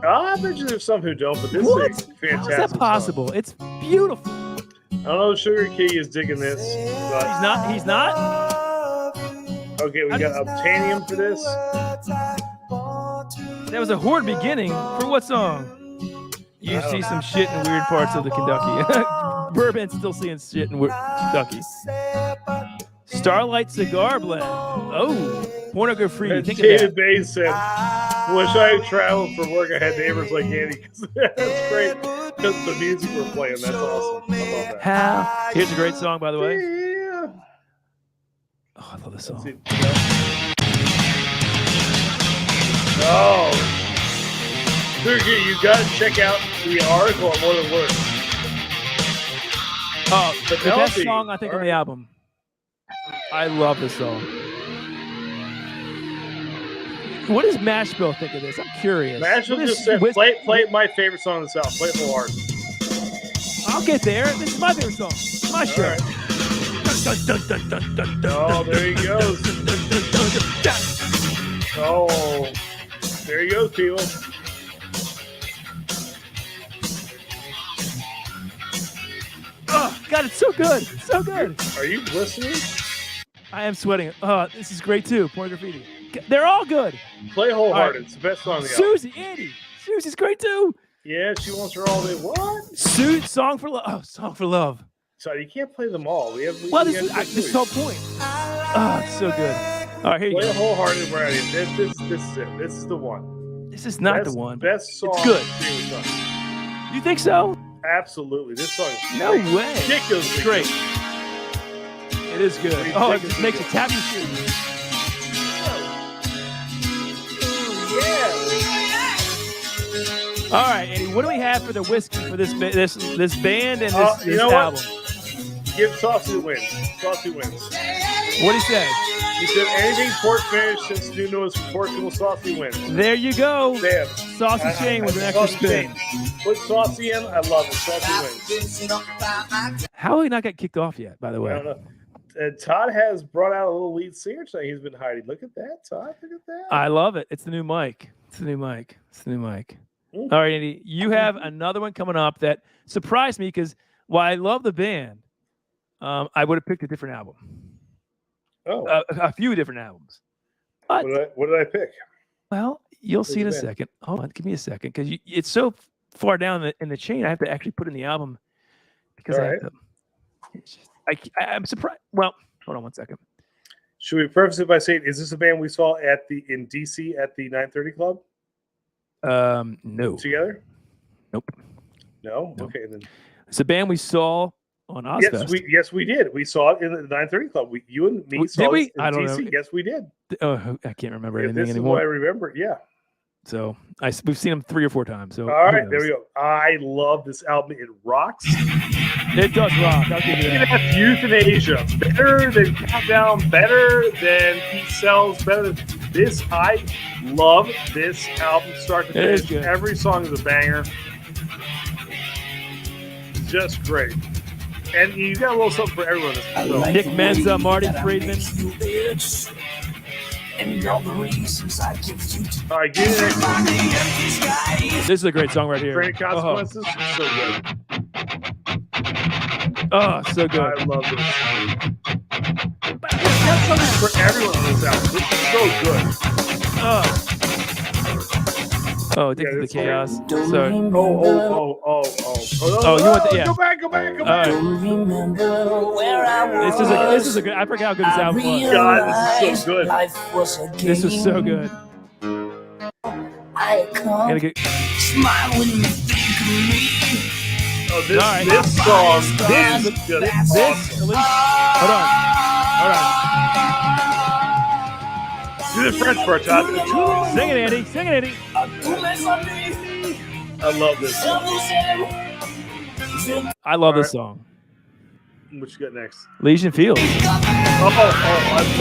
I bet you there's some who don't, but this What? is a fantastic. How is that possible? Song. It's beautiful. I don't know if Sugar Key is digging this, but He's not. Okay, we got Obtanium for this. That was a horrid beginning. For what song? You see some shit in weird parts of the Kentucky. Bourbon's still seeing shit in Kentucky. Starlight Cigar Blend. Oh, pornography. Think of David that. Bay said, "Wish I traveled for work. I had neighbors like Andy." That's great because the music we're playing. That's awesome. I love that. Here's a great song, by the way. Yeah. Oh, I love this song. Oh, Sugar, you got to check out the article on More Than Words. Oh, the Penelope. best song I think on the album. I love this song. What does Mashbill think of this? I'm curious. Mashbill just said, play my favorite song on this album. Play it full hard. I'll get there. This is my favorite song. It's my show. Right. Oh, there he goes. Oh, there he goes, people. Oh, God, it's so good. It's so good. Are you listening? I am sweating. Oh, this is great, too. Porn Graffiti. They're all good. Play Wholehearted. Right. It's the best song on the album. Susie, Andy. Susie's great, too. Yeah, she wants her all day. What? Song for Love. Oh, Song for Love. So you can't play them all. We have. Well, we this have is the whole point. Oh, it's so good. All right, here you play go. Wholehearted. We're out of here. This is it. This is the one. This is not Best- the one. Best song. It's good. Favorite song. You think so? Absolutely. This song is No great. way. Ridiculously Great. good. It is good. Oh, it just makes you tap your shoes. All right, Andy. What do we have for the whiskey for this band and this, You this know album? what? Give Saucy wins. Saucy wins. What he say? He said anything port finish since New Noise Portugal Saucy wins. There you go. Damn. Saucy Shane with an extra Saucy spin. Shane. Put Saucy in. I love it. Saucy wins. How he not got kicked off yet? By the I way. don't know. Todd has brought out a little lead singer tonight. He's been hiding. Look at that, Todd. Look at that. I love it. It's the new mic. It's the new mic. It's the new mic. All right, Andy. You have another one coming up that surprised me because while I love the band, I would have picked a different album. Oh, a few different albums. But, what did I pick? well, you'll see in a the band? second. Hold on, give me a second because it's so far down in the chain. I have to actually put in the album because All I have to. I'm surprised. Well, hold on one second. Should we preface it by saying, is this a band we saw in DC at the 930 Club? No. Together? Nope. No? Nope. Okay, then. It's a band we saw on Ozfest. Yes, we did. We saw it in the 930 Club. You and me saw Did we? it in I don't DC. know. Yes, we did. Oh, I can't remember If anything this anymore. is what I remember. Yeah. So we've seen them 3 or 4 times. So All right, there we go. I love this album. It rocks. It does rock. I'll give you that. That's Euthanasia. Better than Countdown. Better than He Sells. Better than this. I love this album start to It is finish. good. Every song is a banger. Just great. And you got a little something for everyone. Nick Menza, Marty Friedman. All right, give me the next one. This is a great song right here. Great Consequences. So good. Oh, so good. I love this. There's got something for everyone on this album. This is so good. Oh, Addicted to this Chaos. song- Sorry. Oh, you want the, yeah. Go back. All right. This is a good. I forgot how good this album was. God, this is so good. This was so good. I Gotta get, smile when you think of me. Oh, this, All right. this song This- is just this, awesome. at least, hold on. Do the French part, Todd. Sing it, Andy. Sing it, Andy. I love this song. I love this song. What you got next? Legion Field. I love this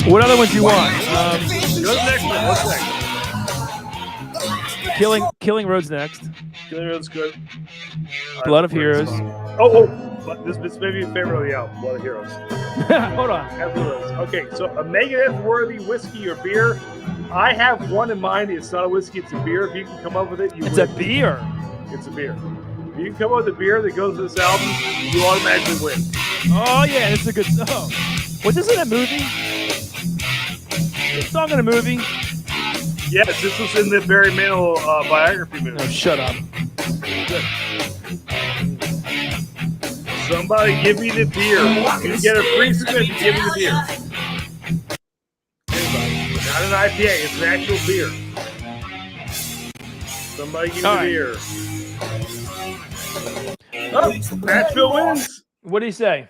song. What other ones do you want? What's next one? What's next? Killing Road's next. Killing Road's good. Blood of Heroes. But this may be a favorite of the album. Blood of Heroes. Hold on. Okay, so a Megadeth worthy whiskey or beer. I have one in mind. It's not a whiskey, it's a beer. If you can come up with it, It's a beer. It's a beer. If you can come up with a beer that goes with this album, you automatically win. Oh yeah, it's a good song. Was this in a movie? This song in a movie? Yes, this was in the Barry Manilow biography movie. No, shut up. Good. Somebody give me the beer. You get a free spin to give me the beer. Not an IPA, it's an actual beer. Somebody give me the beer. Oh, Nashville wins. What do you say?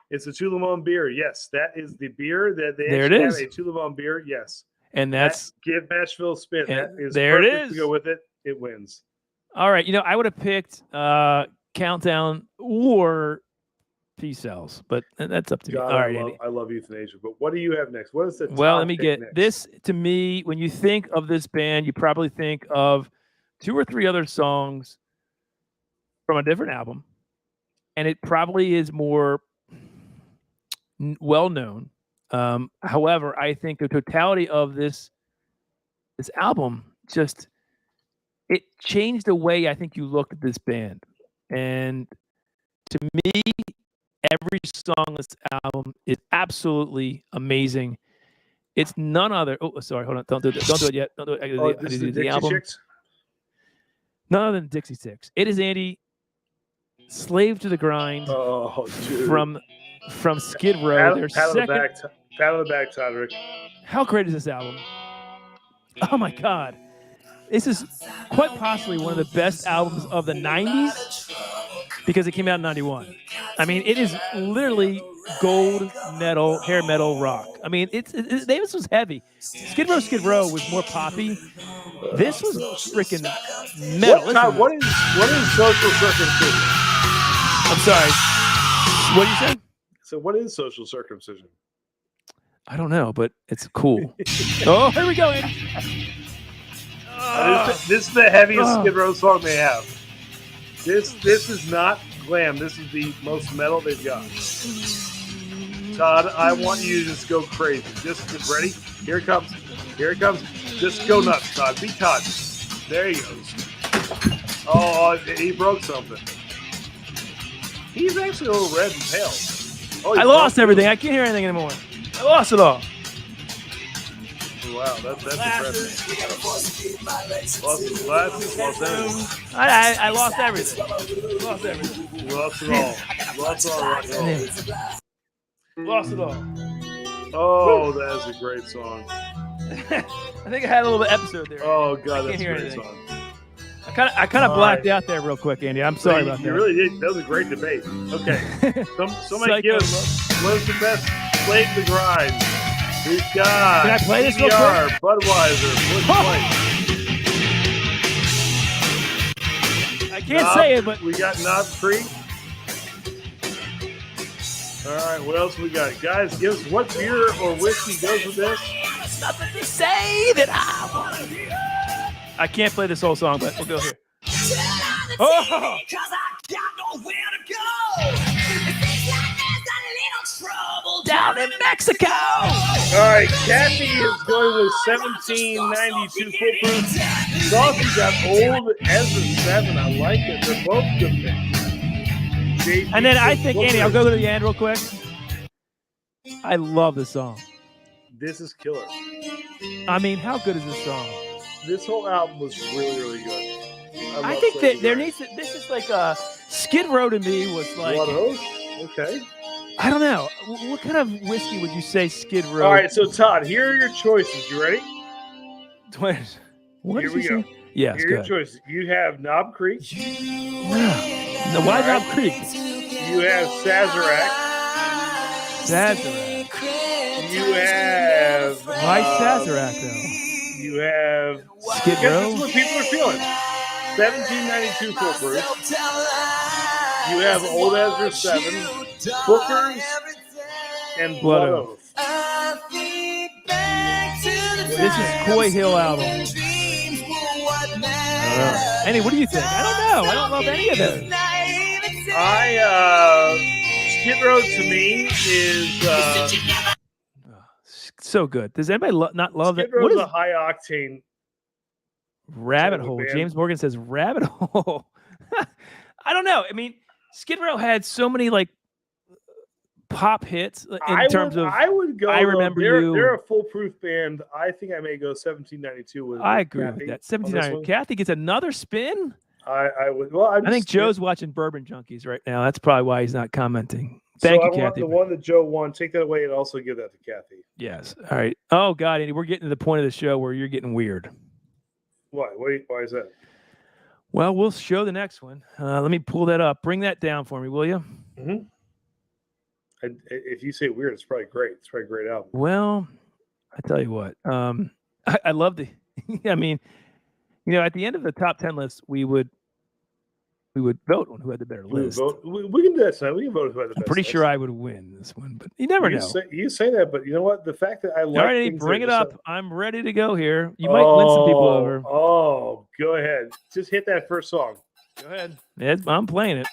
It's a Tulamon beer. Yes, that is the beer that they There it actually is. have a Tulamon beer. Yes. And that's Give Nashville a spin. That is there it perfect is. to go with it. It wins. all right. I would have picked Countdown or Peace Cells, but that's up to me. God, All right, Andy. I love euthanasia. But what do you have next? What is the Well, top let me pick get next? this. To me, when you think of this band, you probably think of 2 or 3 other songs from a different album, and it probably is more well known. However, I think the totality of this album just it changed the way I think you look at this band, and to me, every song on this album is absolutely amazing. It's none other. Oh, sorry, hold on. Don't do it. Don't do it yet. Don't do it. I gotta This is do the the Dixie album. Chicks? None other than Dixie Six. It is Andy, Slave to the Grind. Oh, dude. From Skid Row. Their Pat on second. the back, Todrick. How great is this album? Oh my God. This is quite possibly one of the best albums of the 90s because it came out in 91. I mean, it is literally gold metal, hair metal rock. I mean, this was heavy. Skid Row was more poppy. This was freaking metal. What is social circumcision? I'm sorry. What did you say? So what is social circumcision? I don't know, but it's cool. Oh, here we go, Andy. This is the heaviest Skid Row song they have. This is not glam. This is the most metal they've got. Todd, I want you to just go crazy. Just get ready. Here it comes. Here it comes. Just go nuts, Todd. Be Todd. There he goes. Oh, he broke something. He's actually a little red and pale. Oh, I lost everything. I can't hear anything anymore. I lost it all. Wow, that's impressive. Lost his glasses, lost everything. I lost everything. Lost everything. You lost it all. Lost all rock and roll. Lost it all. Oh, that is a great song. I think I had a little bit episode there. Oh God, I that's can't a hear great anything. song. I kind of blacked out there real quick, Andy. I'm sorry about that. You really did. That was a great debate. Okay. Somebody give us what's the best Slave to Grind. We've got Can I play this real PBR, quick? Budweiser, Busch Light. I can't say it, but we got Knob Creek. All right, what else we got? Guys, give us what beer or whiskey goes with this? There's nothing to say that I want to hear. I can't play this whole song, but we'll go here. Oh! Down in Mexico. All right, Kathy is going with 1792 footproof. Saucy got old Ezra 7. I like it. They're both good picks. And then I think, Andy, I'll go to the end real quick. I love this song. This is killer. I mean, how good is this song? This whole album was really, really good. I think that there needs to. This is like a Skid Row to me was like. One of those? Okay. I don't know. What kind of whiskey would you say Skid Row? All right, so Todd, here are your choices. You ready? What here we go. Yes, here are your choices. You have Knob Creek. No, why Knob Creek? You have Sazerac. Sazerac. You have. Why Sazerac though? You have Skid Row. This is what people are feeling. 1792 foolproof. You have Old Ezra 7, Bookers, and Blood Oath. This is Coy Hill album. Andy, what do you think? I don't know. I don't love any of those. Skid Row to me is so good. Does anybody not love Skid that? Row What is is a high octane Rabbit Sort of a Hole? band. James Morgan says Rabbit Hole. I don't know. I mean, Skid Row had so many like pop hits in terms of. I would go. I Remember You. They're a foolproof band. I think I may go 1792 with. I agree Kathy with that. on this 79. one. Kathy gets another spin. I would. Well, I think Joe's watching Bourbon Junkies right now. That's probably why he's not commenting. Thank so you, I want Kathy. the one that Joe won. Take that away and also give that to Kathy. Yes. All right. Oh God, Andy, we're getting to the point of the show where you're getting weird. Why? Why is that? Well, we'll show the next one. Let me pull that up. Bring that down for me, will you? Mm-hmm. If you say weird, it's probably great. It's probably a great album. Well, I tell you what. I love the. I mean, at the end of the top 10 list, we would vote on who had the better list. We can do that tonight. We can vote who had the I'm best pretty list. sure I would win this one, but you never know. You say that, but you know what? The fact that I like. All right, Andy, things bring that it are up. so- I'm ready to go here. You might win some people over. Oh, go ahead. Just hit that first song. Go ahead. Yeah, I'm playing it.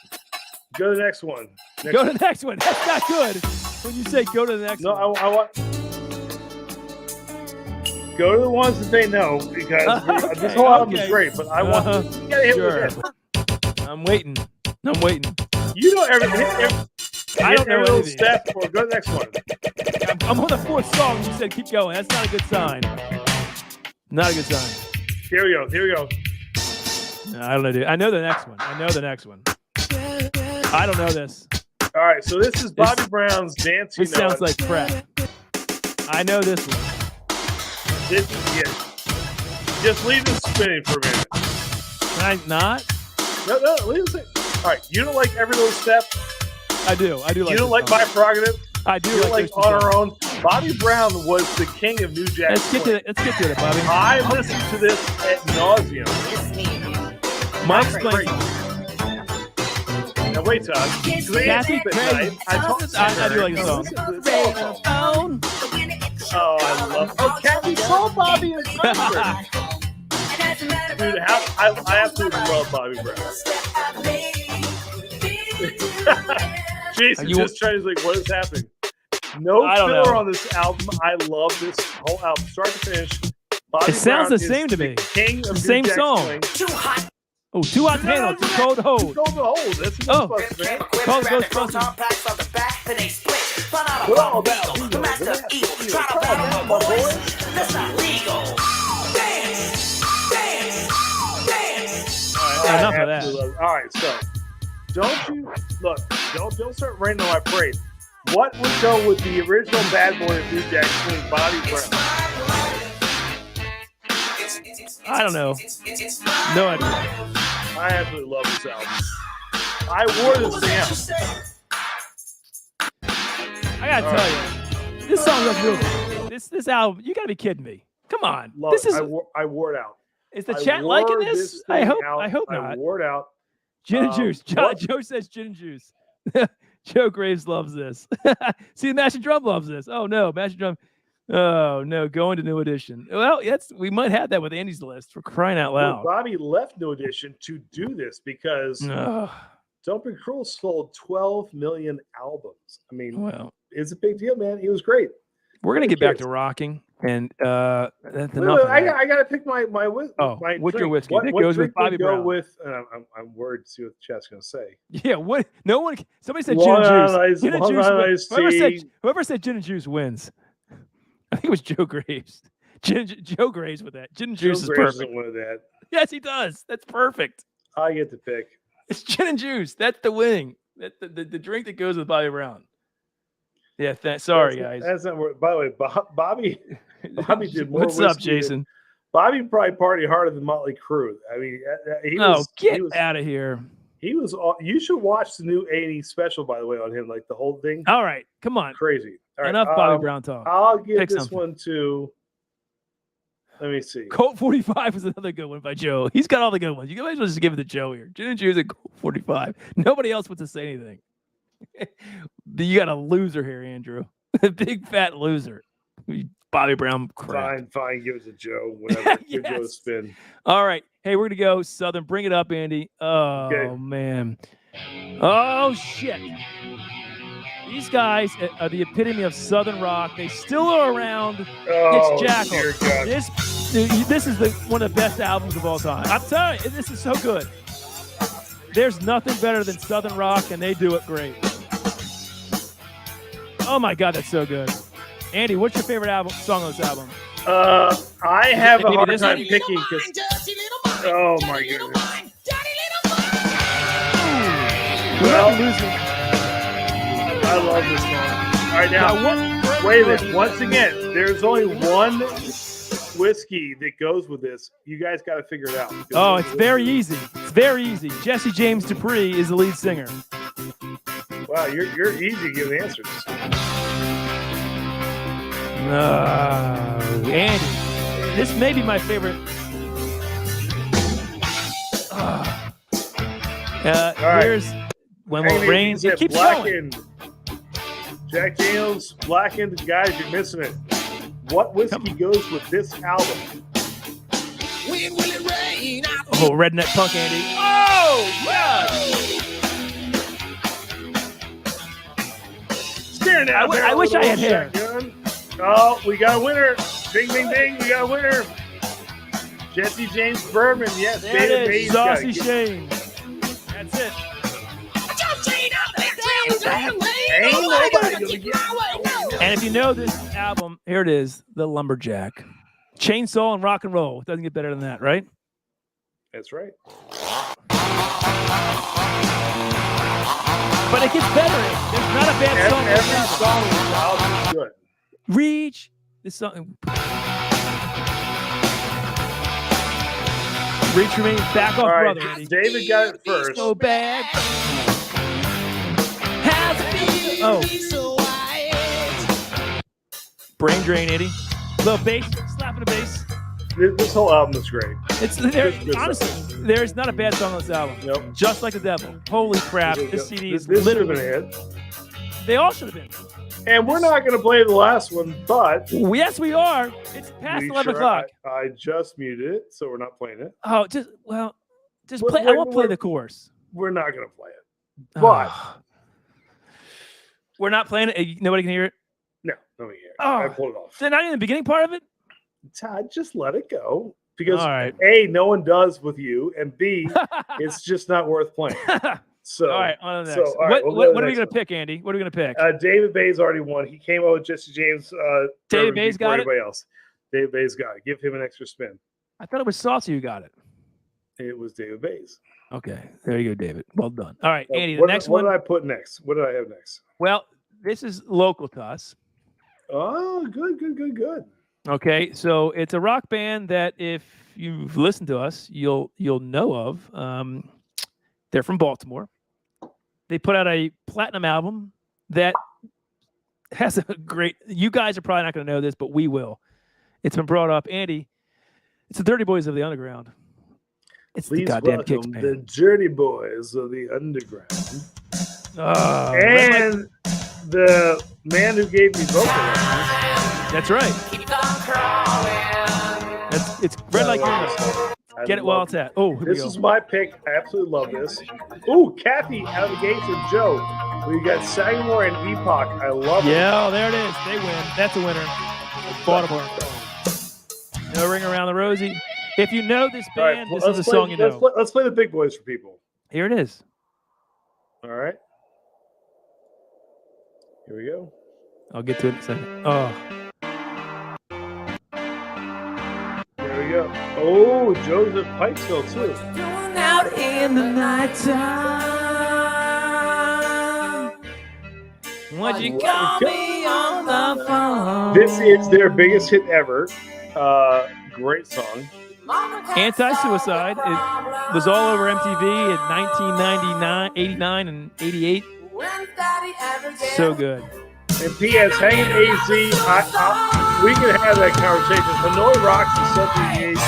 Go to the next one. Go to the next one. That's not good. When you say go to the next one. No, I want. Go to the ones that they know because this whole album is great. But I want you gotta hit with it. I'm waiting. You know everything. I don't know every little anything. step. Or go to the next one. I'm on the fourth song. You said keep going. That's not a good sign. Not a good sign. Here we go. No, I don't know, dude. I know the next one. I don't know this. All right, so this is Bobby Brown's Dance. This sounds like crap. I know this one. This is it. Just leave this spinning for a minute. Can I not? No, leave it. All right, you don't like every little step. I do. Like you don't this like song. My Prerogative. I do. You like like On Our Own. Bobby Brown was the king of New Jack. Let's get to it, Bobby. I listened to this at nauseum. Mike explains. Now wait, Todd. Kathy, Craig. I do like the song. Oh, I love. Oh, Kathy saw Bobby in concert. Dude, I absolutely love Bobby Brown. Jason just trying to like, what is happening? No filler on this album. I love this whole album, start to finish. Bobby It sounds Brown the same to me. King of The New same Jack song. Swing. Oh, Too Hot Panel. Too Cold to Hold. Too Cold to Hold. That's a Ghostbusters, man. Called Ghostbusters. What all about? Enough of that. All right, so don't start raining on my parade. What would go with the original Bad Boy of New Jack Swing, Bobby Brown? I don't know. No idea. I absolutely love this album. I wore this thing out. I gotta tell you, this song looks real good. This album, you gotta be kidding me. Come on. This is. I wore it out. Is the chat liking this? I hope not. I wore it out. Gin and juice. Joe says gin and juice. Joe Graves loves this. See, Mash and Drum loves this. Oh no, Mash and Drum. Oh no, going to New Edition. Well, we might have that with Andy's list, for crying out loud. Well, Bobby left New Edition to do this because Don't Be Cruel sold 12 million albums. I mean, it's a big deal, man. He was great. We're gonna get back to rocking, and that's enough. Wait, I gotta pick my what's drink. your whiskey? What That goes with drink would Bobby go Brown. with? I'm worried to see what the chat's gonna say. Yeah, what? No one. Somebody said gin and juice. Gin and juice. Whoever said gin and juice wins. I think it was Joe Graves. Joe Graves with that. Gin and juice is perfect. With that. Yes, he does. That's perfect. I get to pick. It's gin and juice. That's the winning. That's the drink that goes with Bobby Brown. Yeah. Sorry, guys. That's not where. By the way, Bobby did more. What's up, whiskey Jason? Bobby probably partied harder than Motley Crue. I mean, get out of here. He was. You should watch the new '80s special, by the way, on him. Like the whole thing. All right, come on. Crazy. All right, Enough Bobby Brown talk. I'll give Pick this something. one to. Let me see. Colt 45 was another good one by Joe. He's got all the good ones. You might as well just give it to Joe here. Gin and Juice and Colt 45. Nobody else wants to say anything. You got a loser here, Andrew. A big fat loser. Bobby Brown crap. Fine. Give it to Joe. Whatever. Give Joe a spin. All right. Hey, we're going to go Southern. Bring it up, Andy. Oh, man. Oh, shit. These guys are the epitome of Southern rock. They still are around. Oh, It's Jackal. dear God. This is one of the best albums of all time. I'm telling you, this is so good. There's nothing better than Southern rock, and they do it great. Oh, my God, that's so good. Andy, what's your favorite song on this album? I have a hard time picking because. Oh my goodness. Well, I love this song. All right, now wait a minute. Once again, there's only one whiskey that goes with this. You guys got to figure it out. Oh, it's very easy. It's very easy. Jesse James Dupree is the lead singer. Wow, you're easy to give answers. Andy, this may be my favorite. Here's When Will It Rain. It keeps Blackened. going. Jack Daniels, Blackened. Guys, you're missing it. What whiskey goes with this album? When will it rain? Oh, Redneck Punk, Andy. Oh, yeah. Staring at I wish I had hair. Shotgun. Oh, we got a winner. Ding, ding, ding. We got a winner. Jesse James Bourbon. Yes, There David it is. Bays. Saucy Shane. That's it. Ain't nobody gonna get And if you know this album, here it is, The Lumberjack. Chainsaw and rock and roll. It doesn't get better than that, right? That's right. But it gets better. There's not a bad song. Every song on this album is good. Reach. This song. Reach remains back off, All right, brother. Eddie. David got it first. So bad. Oh. Brain drain, Eddie. Little bass, slapping the bass. This whole album is great. It's honestly, there's not a bad song on this album. Nope. Just Like the Devil. Holy crap! This CD is This should have literally. been a hit. They all should have been. And we're not going to play the last one, but Yes, we are. It's past 11 o'clock. I just muted it, so we're not playing it. Oh, just play. I won't play the chorus. We're not going to play it. But We're not playing it. Nobody can hear it. no, nobody here. Oh, I pulled it off. They're not in the beginning part of it. Todd, just let it go. Because All right. A, no one does with you, and B, it's just not worth playing. So, All right, on to the next. all right, What we'll go to are the we going next to pick, Andy? What are we going to pick? one. David Bays already won. He came out with Jesse James. David Bourbon Bays before got it? everybody else. David Bays got it. Give him an extra spin. I thought it was Saucy who got it. It was David Bays. Okay, there you go, David. Well done. All right, Andy, the what, next what one. did I put next? What did I have next? Well, this is local to us. Oh, good. Okay, so it's a rock band that if you've listened to us, you'll know of. They're from Baltimore. They put out a platinum album that has a great. You guys are probably not going to know this, but we will. It's been brought up, Andy. It's the Dirty Boys of the Underground. It's Please the goddamn welcome Kicks band. the Dirty Boys of the Underground. And the man who gave me vocal lessons. That's right. It's Red Like Universe. Get it while it's at. Oh, here we This go. is my pick. I absolutely love this. Ooh, Kathy out of the gates with Joe. We got Sagamore and Epoch. I love it. Yeah, there it is. They win. That's a winner. Baltimore. No Ring Around the Rosie. If you know this All right, band, well, this is a song you know. Let's play the big boys for people. Here it is. All right. Here we go. I'll get to it in a second. Oh. There we go. Oh, Joseph Pikesville too. Out in the nighttime. Would you call me on the phone? This is their biggest hit ever. Great song. Anti-Suicide. It was all over MTV in 1999, 89, and 88. So good. And P.S. Hanging AZ. We can have that conversation. Hanoi Rocks is such a unique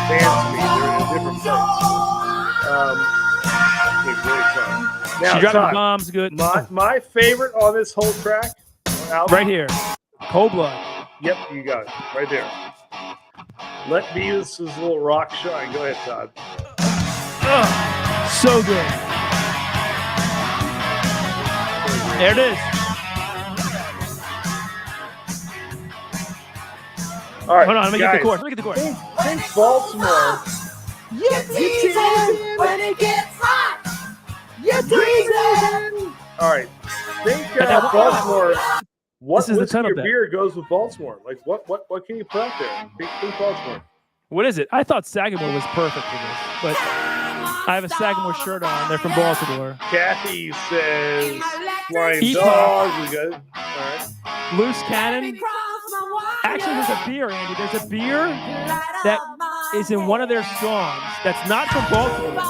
band to me. They're in a different place. It's great song. Now, She dropped the Todd, bombs. Good. my favorite on this whole track, album, Right here. Cold Blood. Yep, you got it. Right there. Let Beavis' little rock shine. Go ahead, Todd. So good. There it is. All right, Hold on, let me get guys, the chorus. Let me get the chorus. Think Baltimore. You tease it when it gets hot. You tease it. All right. Think Baltimore. What This is the whiskey tunnel or bet. beer goes with Baltimore? Like what can you put out there? Think Baltimore. What is it? I thought Sagamore was perfect for this, but I have a Sagamore shirt on. They're from Baltimore. Kathy says Flying Eat Dog. We got it. All right. Loose Cannon. Actually, there's a beer, Andy. There's a beer that is in one of their songs that's not from Baltimore.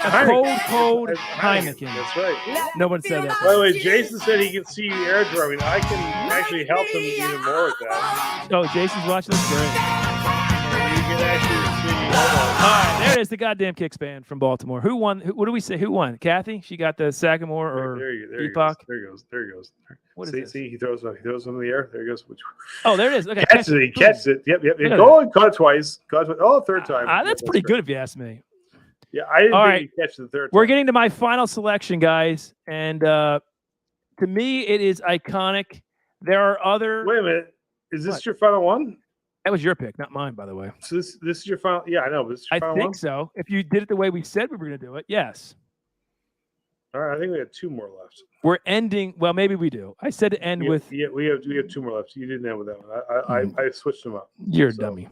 A cold Heineken. That's right. No one said that. By the way, Jason said he can see you air drumming. I can actually help him even more with that. Oh, Jason's watching this. Great. You can actually see. All right, there it is. The goddamn Kicks band from Baltimore. Who won? What do we say? Who won? Kathy? She got the Sagamore or There Epoch? he goes. What is this? See, he throws them in the air. There he goes. Oh, there it is. Okay, Catches it. He catches it. Yep. Look at Go and caught it twice. Oh, third time. That's pretty good if you ask me. Yeah, I didn't All think right. he'd catch the third time. We're getting to my final selection, guys, and to me, it is iconic. There are other. Wait a minute. Is this What? your final one? That was your pick, not mine, by the way. So this is your final. Yeah, I know. But this is your I final think one? so. If you did it the way we said we were going to do it, yes. All right, I think we have two more left. We're ending. Well, maybe we do. I said to end with. Yeah, we have two more left. You didn't end with that one. I switched them up. You're a dummy.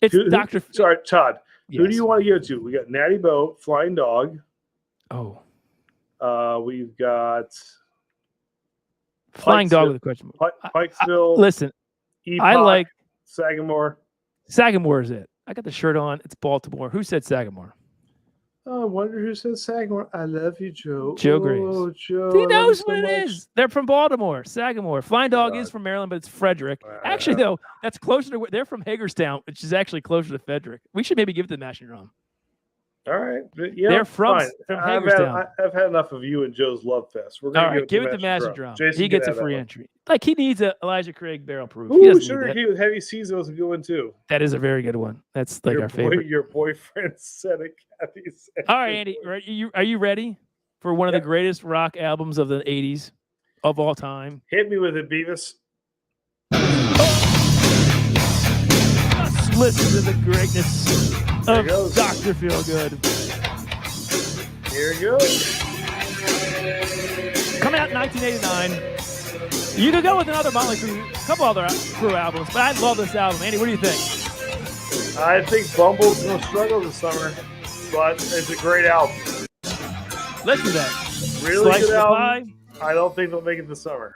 It's Dr. Sorry, Todd. Who do Yes. you want to go to? We got Natty Boat, Flying Dog. Oh. We've got Flying Dog with a question mark. Pikesville. Listen, Epoch, I like Sagamore. Sagamore is it. I got the shirt on. It's Baltimore. Who said Sagamore? Oh, I wonder who said Sagamore. I love you, Joe. Joe Oh, Graves. Joe. He I love knows you what so it much. is. They're from Baltimore. Sagamore. Flying Dog is from Maryland, but it's Frederick. Actually, though, that's closer to where they're from Hagerstown, which is actually closer to Frederick. We should maybe give it to the National Drum. All right. But, yeah, They're from fine. Hagerstown. I've had enough of you and Joe's love fest. We're All going right, give it to Master Drum. Jason He gets a can have free that one. entry. Like he needs a Elijah Craig barrel proof. He Ooh, doesn't need Sugar that. Key with Heavy Seas was a good one too. That is a very good one. That's like our favorite. Your boyfriend said it. Kathy said All right, Andy, are you ready for one of the greatest rock albums of the 80s of all time? Hit me with it, Beavis. Let's listen to the greatness of Dr. Feelgood. Here it goes. Coming out in 1989. You could go with another Motley Crue, a couple other Crue albums, but I love this album. Andy, what do you think? I think Bumble's going to struggle this summer, but it's a great album. Listen to that. Really Slice good of album. I don't think they'll make it this summer.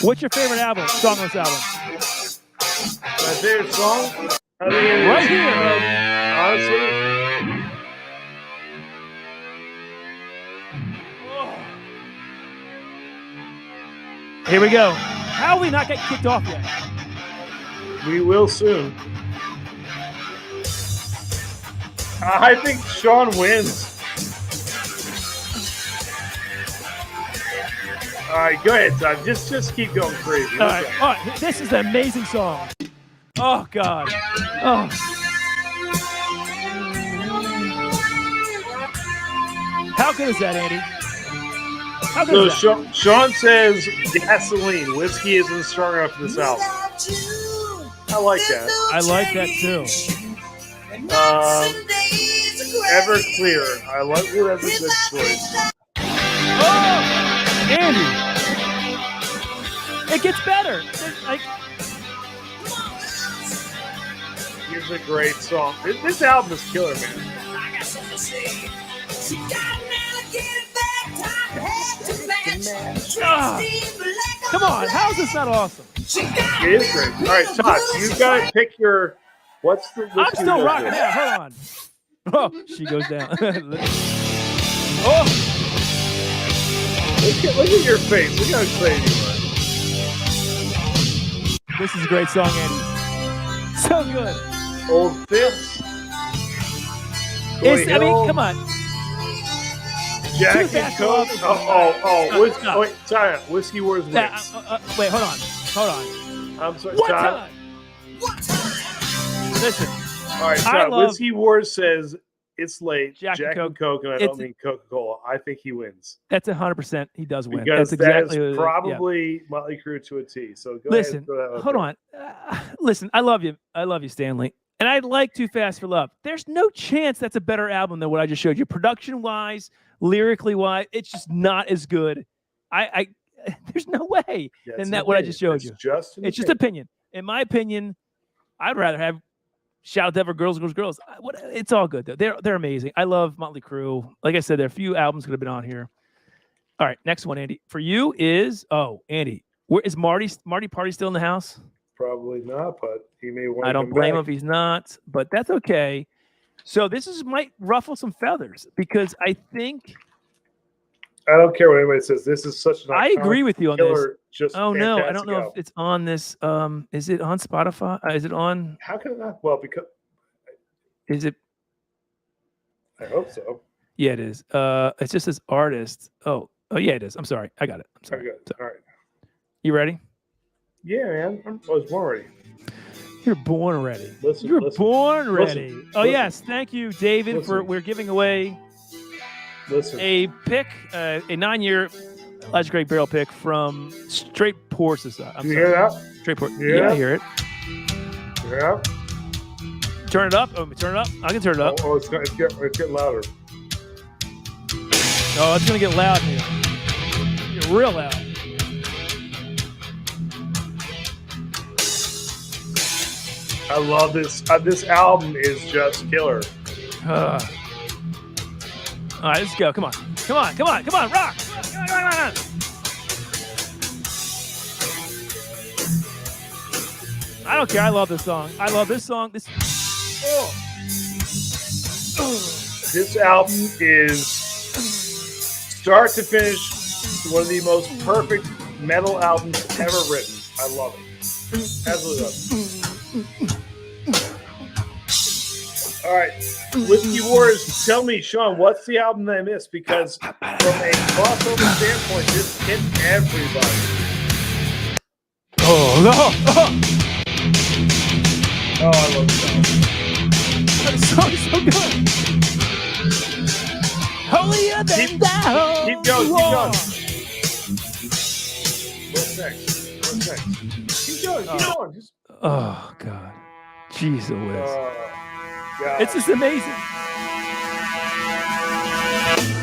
What's your favorite album? Song on this album? My favorite song? I think it is, Right here. honestly. Here we go. How are we not getting kicked off yet? We will soon. I think Sean wins. All right, go ahead, Todd. Just keep going crazy. All right. This is an amazing song. Oh, God. Oh. How good is that, Andy? How good So is that? Sean says gasoline. Whiskey isn't strong enough for this album. I like that. I like that, too. Everclear. I like whatever good choice. Oh, Andy. It gets better. Here's a great song. This album is killer, man. Come on. How is this not awesome? It is great. All right, Todd, you've got to pick your. What's the? I'm still rocking. Yeah, hold on. Oh, she goes down. Oh, Look at your face. Look how excited you are. this is a great song, Andy. So good. Old Fitz. I mean, come on. Jack Too and Fast for Coke. Love. Whiskey, wait, sorry. Whiskey Wars wins. Wait, hold on. I'm sorry, One Todd. time. Listen. All right, I Todd. love- Whiskey Wars says it's late. Jack and and Coke, and I don't It's- mean Coca-Cola. I think he wins. That's 100%. He does win. Because That's exactly that is yeah. probably Motley Crue to a T. So go Listen, ahead. Throw that out hold there. on. Listen, I love you. I love you, Stanley. And I like Too Fast for Love. There's no chance that's a better album than what I just showed you. Production-wise, lyrically-wise, it's just not as good. I there's no way Yeah, it's than an that what I opinion. just showed It's you. just an It's just opinion. opinion. In my opinion, I'd rather have Shout Out to Ever Girls, Girls, Girls. It's all good though. They're amazing. I love Motley Crue. Like I said, there are a few albums could have been on here. All right, next one, Andy. For you is Andy. Where is Marty Party still in the house? Probably not, but he may want I to don't come blame him back. if he's not, but that's okay. So might ruffle some feathers because I think I don't care what anybody says. This is such an I agree with you on killer, this. Just Oh no, I don't fantastic know album. if it's on this. Is it on Spotify? Is it on? How can it not? Well, because Is it? I hope so. Yeah, it is. It's just this artist. Oh yeah, it is. I'm sorry. I got it. I'm sorry. Very good. All right. You ready? Yeah, man. I was born ready. You're born ready. Listen, You're listen, born listen, ready. Oh listen. yes, thank you, David. For Listen. we're giving away Listen. a pick, a 9-year Elijah Craig barrel pick from Straight Pour Society. You hear that? Straight Pour. You hear Yeah, I that? hear it. Yeah. Turn it up. Oh, turn it up. I can turn it up. Oh, it's getting louder. Oh, it's gonna get loud here. Get real loud. I love this. This album is just killer. All right, let's go. Come on. Come on. Come on. Come on. Rock. Come on, come on, come on. I don't care. I love this song. I love this song. This album is start to finish one of the most perfect metal albums ever written. I love it. Absolutely love it. All right, Whiskey Wars. Tell me, Sean, what's the album that I missed? Because from a crossover standpoint, this hit everybody. Oh no! Oh, I love this album. That song's so good. Holier than thou. Keep going. Keep Whoa. going. What's next? What's next? Keep going. Keep going. Just, Oh God, jeez Louise. God. It's just amazing.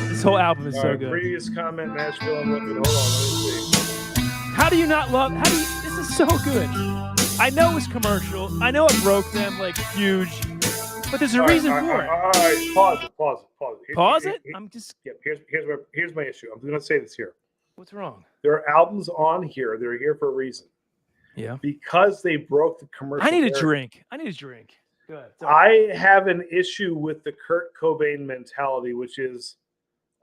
This whole album is All so right, good. previous comment, Nashville. I'm looking. Hold on. Let me see. How do you not love? This is so good. I know it's commercial. I know it broke them like huge, but there's a reason for it. All right, pause it. Pause it? I'm just. Yeah, here's my issue. I'm going to say this here. What's wrong? There are albums on here. They're here for a reason. Yeah. Because they broke the commercial. I need a narrative. drink. Good. I have an issue with the Kurt Cobain mentality, which is,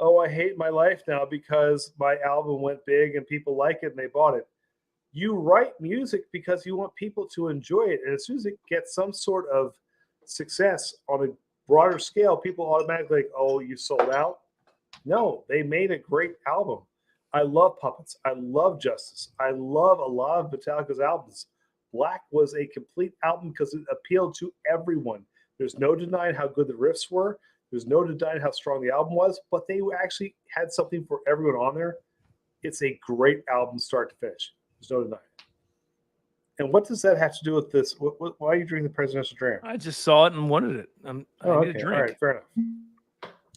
oh, I hate my life now because my album went big and people like it and they bought it. You write music because you want people to enjoy it. And as soon as it gets some sort of success on a broader scale, people automatically like, oh, you sold out. No, they made a great album. I love Puppets. I love Justice. I love a lot of Metallica's albums. Black was a complete album because it appealed to everyone. There's no denying how good the riffs were. There's no denying how strong the album was, but they actually had something for everyone on there. It's a great album start to finish. There's no denying it. And what does that have to do with this? Why are you drinking the presidential dram? I just saw it and wanted it. I need a drink. All right, fair enough.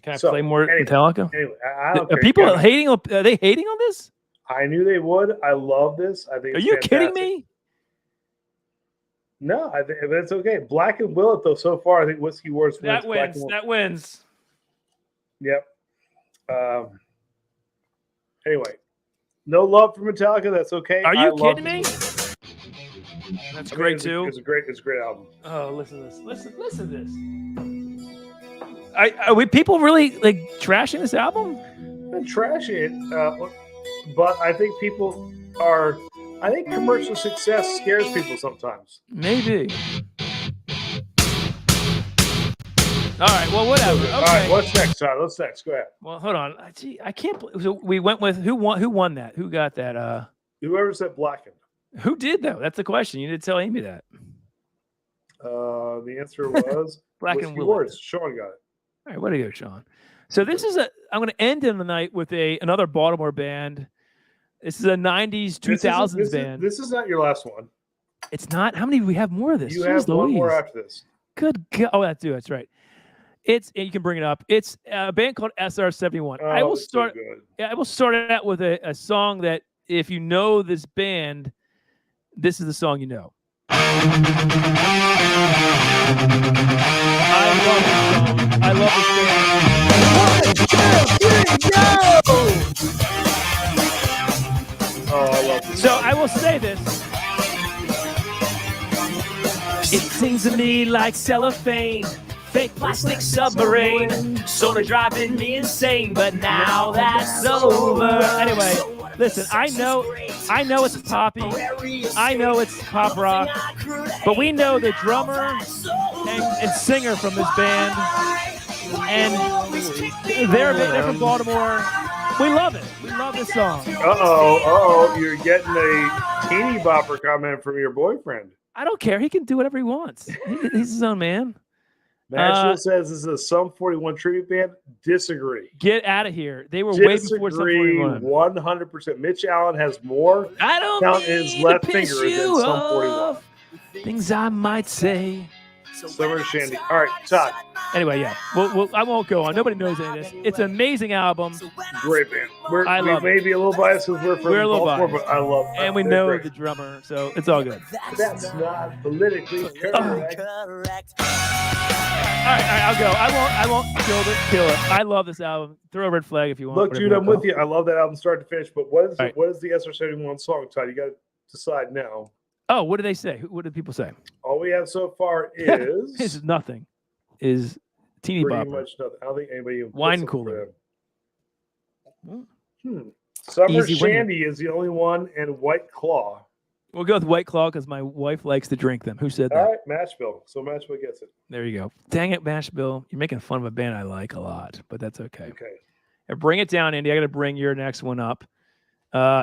Can I play more Metallica? Anyway, I don't Are care. people Go ahead. hating? Are they hating on this? I knew they would. I love this. I think. Are It's you fantastic. kidding me? No, I think it's okay. Black and Willet, though, so far, I think Whiskey Wars wins. That Black wins. and Willet. That wins. Yep. Anyway, no love for Metallica. That's okay. Are I you love kidding me? this That's movie. great It's too. a great album. Oh, listen to this. Listen to this. Are we people really like trashing this album? Not trashing it, but I think people are. I think commercial success scares people sometimes. Maybe. All right. Well, whatever. Okay. All right. What's next, Todd? What's next? Go ahead. Well, hold on. Gee, I can't. So we went with who won? Who won that? Who got that? Whoever said Blackened. Who did though? That's the question. You didn't tell Amy that. The answer was Blackened. Words. Sean got it. All right. Way to go, Sean. So this is I'm going to end in the night with another Baltimore band. This is a 90s, 2000s band. This is not your last one. It's not. How many do we have more of this? You Jeez have one Louise. more after this. Good God. Oh, that's right. You can bring it up. It's a band called SR71. Oh, I will so start. good. I will start it out with a song that, if you know this band, this is the song you know. I love this band. 1, 2, 3, go! Oh, I love this. So I will say this. It sings to me like cellophane, fake plastic submarine, sort of driving me insane, but now that's over. Anyway, listen, I know it's poppy, I know it's pop rock, but we know the drummer and singer from this band, and they're from Baltimore. We love it. We love this song. You're getting a teeny bopper comment from your boyfriend. I don't care. He can do whatever he wants. He's his own man. Nashville says this is a Sum 41 tribute band. Disagree. Get out of here. They were way before Sum 41. 100%. Mitch Allen has more count in his left finger than Sum 41. Things I might say. Summer Shandy. All right, Todd. Anyway, yeah. I won't go on. Nobody knows any of this. It's an amazing album. Great band. We love may be a little biased because we're from Baltimore, but I love it. And we know the drummer, so it's all good. That's not politically correct. All right, I'll go. I won't kill it. I love this album. Throw a red flag if you want. Look, dude, I'm with you. I love that album start to finish, but what is the SR71 song, Todd? You got to decide now. Oh, what do they say? What do people say? All we have so far is this is nothing. Is teeny pretty bopper. much nothing. I don't think anybody even Wine puts cooler. Summer Easy Shandy is the only one, and White Claw. We'll go with White Claw because my wife likes to drink them. Who said that? All right, Mashbill. So Mashbill gets it. There you go. Dang it, Mashbill. You're making fun of a band I like a lot, but that's okay. Okay. And bring it down, Andy. I got to bring your next one up.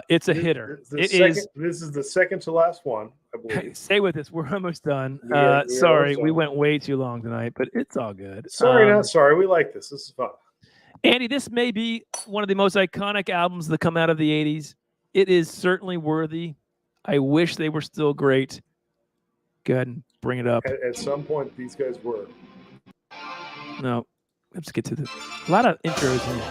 It's a hitter. This is the second to last one, I believe. Stay with us. We're almost done. Yeah, sorry, we went way too long tonight, but it's all good. Sorry, not sorry. We like this. This is fun. Andy, this may be one of the most iconic albums that come out of the 80s. It is certainly worthy. I wish they were still great. Go ahead and bring it up. At some point, these guys were. No, let's get to this. A lot of intros here.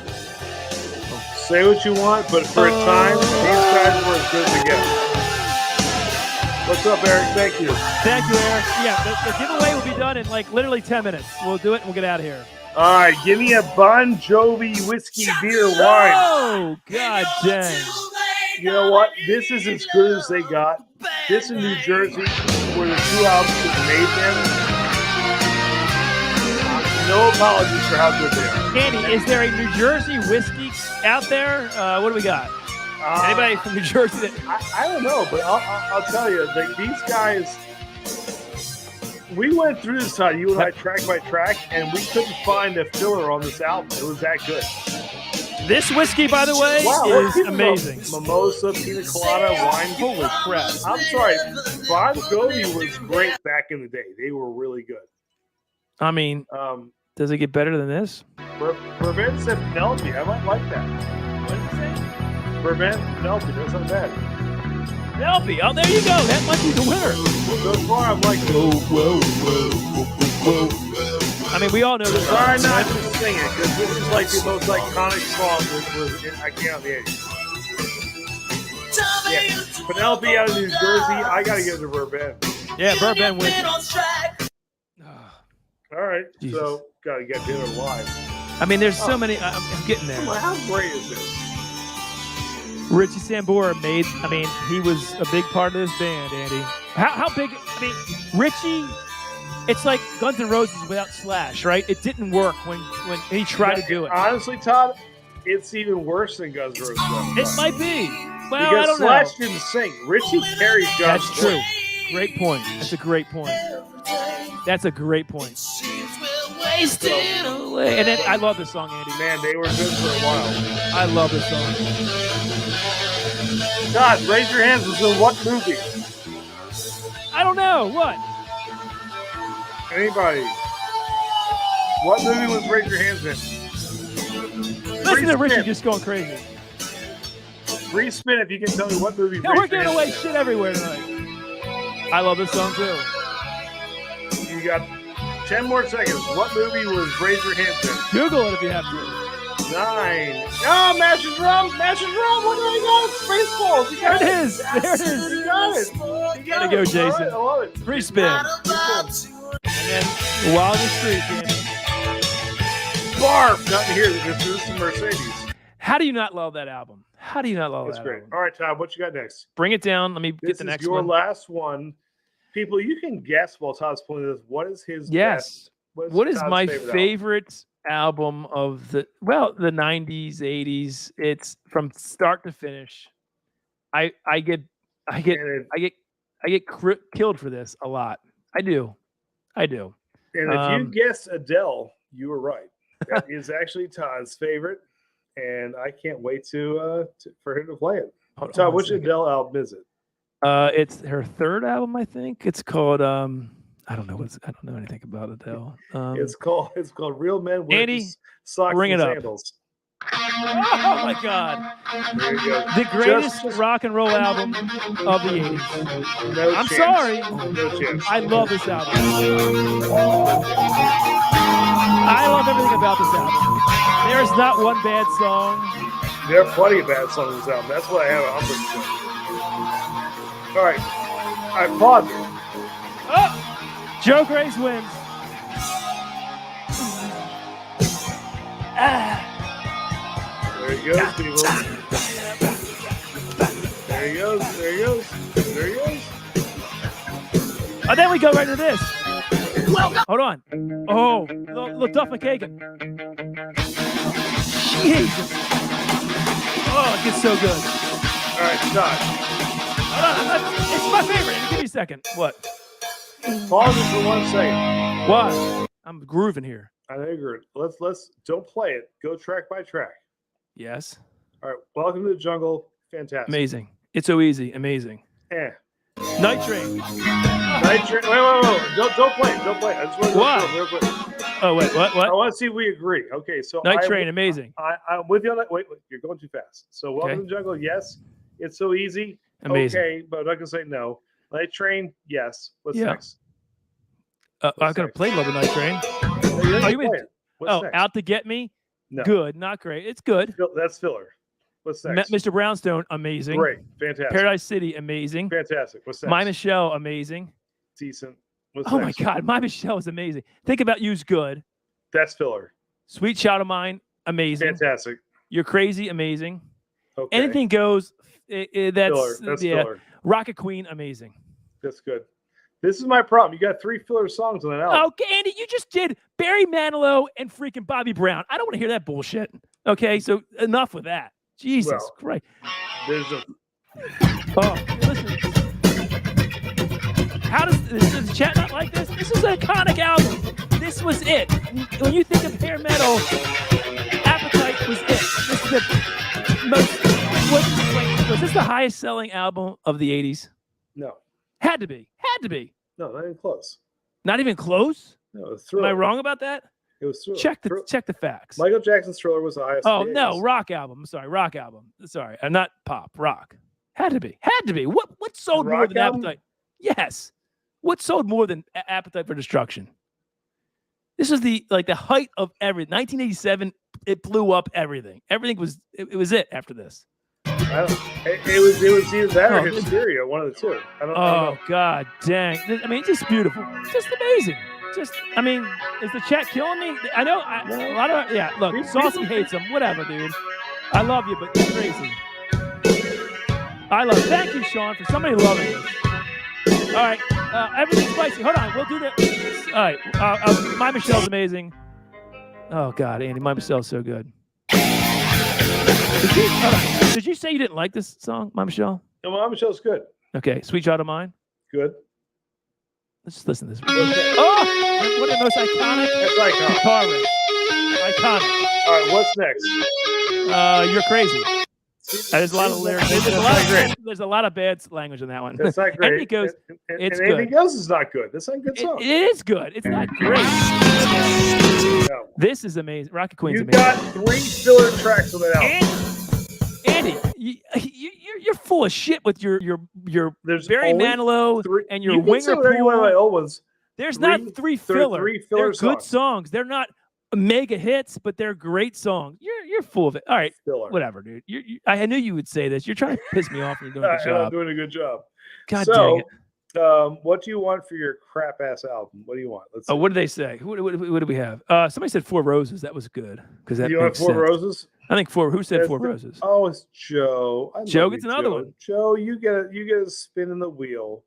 Say what you want, but for a time, these guys were as good as it gets. What's up, Eric? Thank you. Thank you, Eric. Yeah, the giveaway will be done in like literally 10 minutes. We'll do it and we'll get out of here. All right, give me a Bon Jovi whiskey, beer, wine. Oh, God dang. You know what? This is as good as they got. This in New Jersey, where the two albums that made them. No apologies for how good they are. Andy, is there a New Jersey whiskey out there? What do we got? Anybody from New Jersey? I don't know, but I'll tell you, these guys, we went through this time, you and I, track by track, and we couldn't find a filler on this album. It was that good. This whiskey, by the way, is amazing. Mimosa, pina colada, wine. Holy crap. I'm sorry. Bon Jovi was great back in the day. They were really good. I mean, does it get better than this? Bourbon said Penelope. I might like that. What did you say? Bourbon, Penelope. That's not bad. Penelope. Oh, there you go. That might be the winner. So far, I'm like, whoa. I mean, we all know this. Try not to sing it, because this is like the most iconic song I can't on the 80s. Yeah. Penelope out of New Jersey. I got to give it to Bourbon. Yeah, Bourbon wins. All right, Jesus. So got to get dinner live. I mean, there's so many. I'm getting there. How great is this? Richie Sambora he was a big part of this band, Andy. How big? I mean, Richie It's like Guns N' Roses without Slash, right? It didn't work when he tried to do it. Honestly, Todd, it's even worse than Guns N' Roses. It might be. Well, because I don't Slash know. didn't sing. Richie carried John's That's true. Great point. That's a great point. That's a great point. Wasted away. And then I love this song, Andy. Man, they were good for a while. I love this song. Todd, raise your hands. Was in what movie? I don't know. What? Anybody? What movie was Raise Your Hands in? Listen to Richie just going crazy. Respin if you can tell me what movie. Yeah, we're giving away shit everywhere tonight. I love this song too. You got 10 more seconds. What movie was Raise Your Hands in? Google it if you have to. 9. Oh, Mash and Drum. Mash and Drum. Look what I got. Spaceballs. You got There it is. There it is. You got it. You got Way to go, it. Jason. All right, I love it. Free spin. And then Wild in the Street, Andy. Barf. Not here. This is the Mercedes. How do you not love that album? How do you not love That's that great. album? All right, Todd, what you got next? Bring it down. Let me get the next your one. last one. People, you can guess while Todd's playing this. What is his Yes. best? What is Todd's my favorite album of the 90s, 80s? It's from start to finish. I get killed for this a lot. I do. And if you guessed Adele, you were right. That is actually Todd's favorite, and I can't wait for him to play it. Todd, which Adele album is it? It's her third album, I think. It's called I don't know anything about Adele. It's called Real Men Wear Andy, Socks bring and it up. Sandals. Oh my God! There you go. The greatest rock and roll album of the 80s. No I'm chance. sorry. No chance. I love this album. I love everything about this album. There is not one bad song. There are plenty of bad songs on this album. That's why I have it. All right. I paused it. Oh! Joe Grace wins. There he goes, people. There he goes. There he goes. There he goes. And then we go right to this. Hold on. Oh, look, Duff McKagan. Jesus. Oh, it gets so good. All right, Todd. Hold on. It's my favorite. Give me a second. What? Pause it for 1 second. Why? I'm grooving here. I know you're good. Let's don't play it. Go track by track. Yes. All right. Welcome to the jungle. Fantastic. Amazing. It's so easy. Amazing. Night Train. Night Train. Wait. Don't play it. Don't play it. I just want to go real quick. Oh, wait. What? I want to see if we agree. Okay. So Night Train. Amazing. I'm with you on that. Wait. You're going too fast. So Welcome to the Jungle. Yes. It's so easy. Amazing. Okay. But I'm not going to say no. Night Train. Yes. What's next? I'm going to play Love the Night Train. Are you next? Out to Get Me? No. Good. Not great. It's good. That's filler. What's next? Mr. Brownstone, amazing. Great. Fantastic. Paradise City, amazing. Fantastic. What's next? My Michelle, amazing. Decent. What's Oh next? my God. My Michelle is amazing. Think About You's good. That's filler. Sweet Child of Mine, amazing. Fantastic. You're Crazy, amazing. Okay. Anything Goes. That's filler. That's filler. Rocket Queen, amazing. That's good. This is my problem. You got 3 filler songs on that album. Okay, Andy, you just did Barry Manilow and freaking Bobby Brown. I don't want to hear that bullshit. Okay, so enough with that. Jesus Christ. There's a. Oh, listen. How does the chat not like this? This is an iconic album. This was it. When you think of hair metal, Appetite was it. This is the most. Was this the highest selling album of the 80s? No. Had to be. No, not even close. Not even close? No, it was Am Thriller. I wrong about that? It was Thriller. Check the facts. Michael Jackson's Thriller was the highest. Oh in the no, 80s. rock album. I'm sorry, rock album. Sorry, not pop. Rock. Had to be. What sold more Rock than album? Appetite? Yes. What sold more than Appetite for Destruction? This was the height of everything. 1987. It blew up everything. Everything was it was it after this. It was either that or Hysteria, one of the two. I don't know. God dang. I mean, just beautiful. Just amazing. Is the chat killing me? I know a lot of look, Saucy hates him. Whatever, dude. I love you, but you're crazy. Thank you, Sean, for somebody loving this. All right, everything's spicy. Hold on, we'll do that. All right, My Michelle's amazing. Oh God, Andy, My Michelle's so good. Did you say you didn't like this song, My Michelle? No, My Michelle's good. Okay, Sweet Child of Mine. Good. Let's just listen to this. Oh, one of the most iconic guitar riffs. Iconic. All right, what's next? You're crazy. There's a lot of lyrics. There's a lot of bad language in that one. That's not great. And he goes, it's and good. anything else is not good. That's not a good song. It is good. It's not great. No. This is amazing. Rocket Queen's You amazing. got 3 filler tracks on that album. Andy, you're full of shit with your There's Barry only Manilow 3. and your You can Winger say whatever you want Pool. about my old ones. There's not 3 filler. 3 filler They're good songs. They're not mega hits, but they're great songs. You're full of it. All right, Filler. whatever, dude. I knew you would say this. You're trying to piss me off. And you're doing a good I'm job. doing a good job. God dang it. What do you want for your crap ass album? What do you want? Let's see. Oh, what did they say? What do we have? Somebody said 4 Roses. That was good because that You want makes 4 sense. Roses? I think 4. Who said That's 4 the- Roses? Oh, it's Joe. I Joe love gets you, another Joe. one. Joe, you get a spin in the wheel.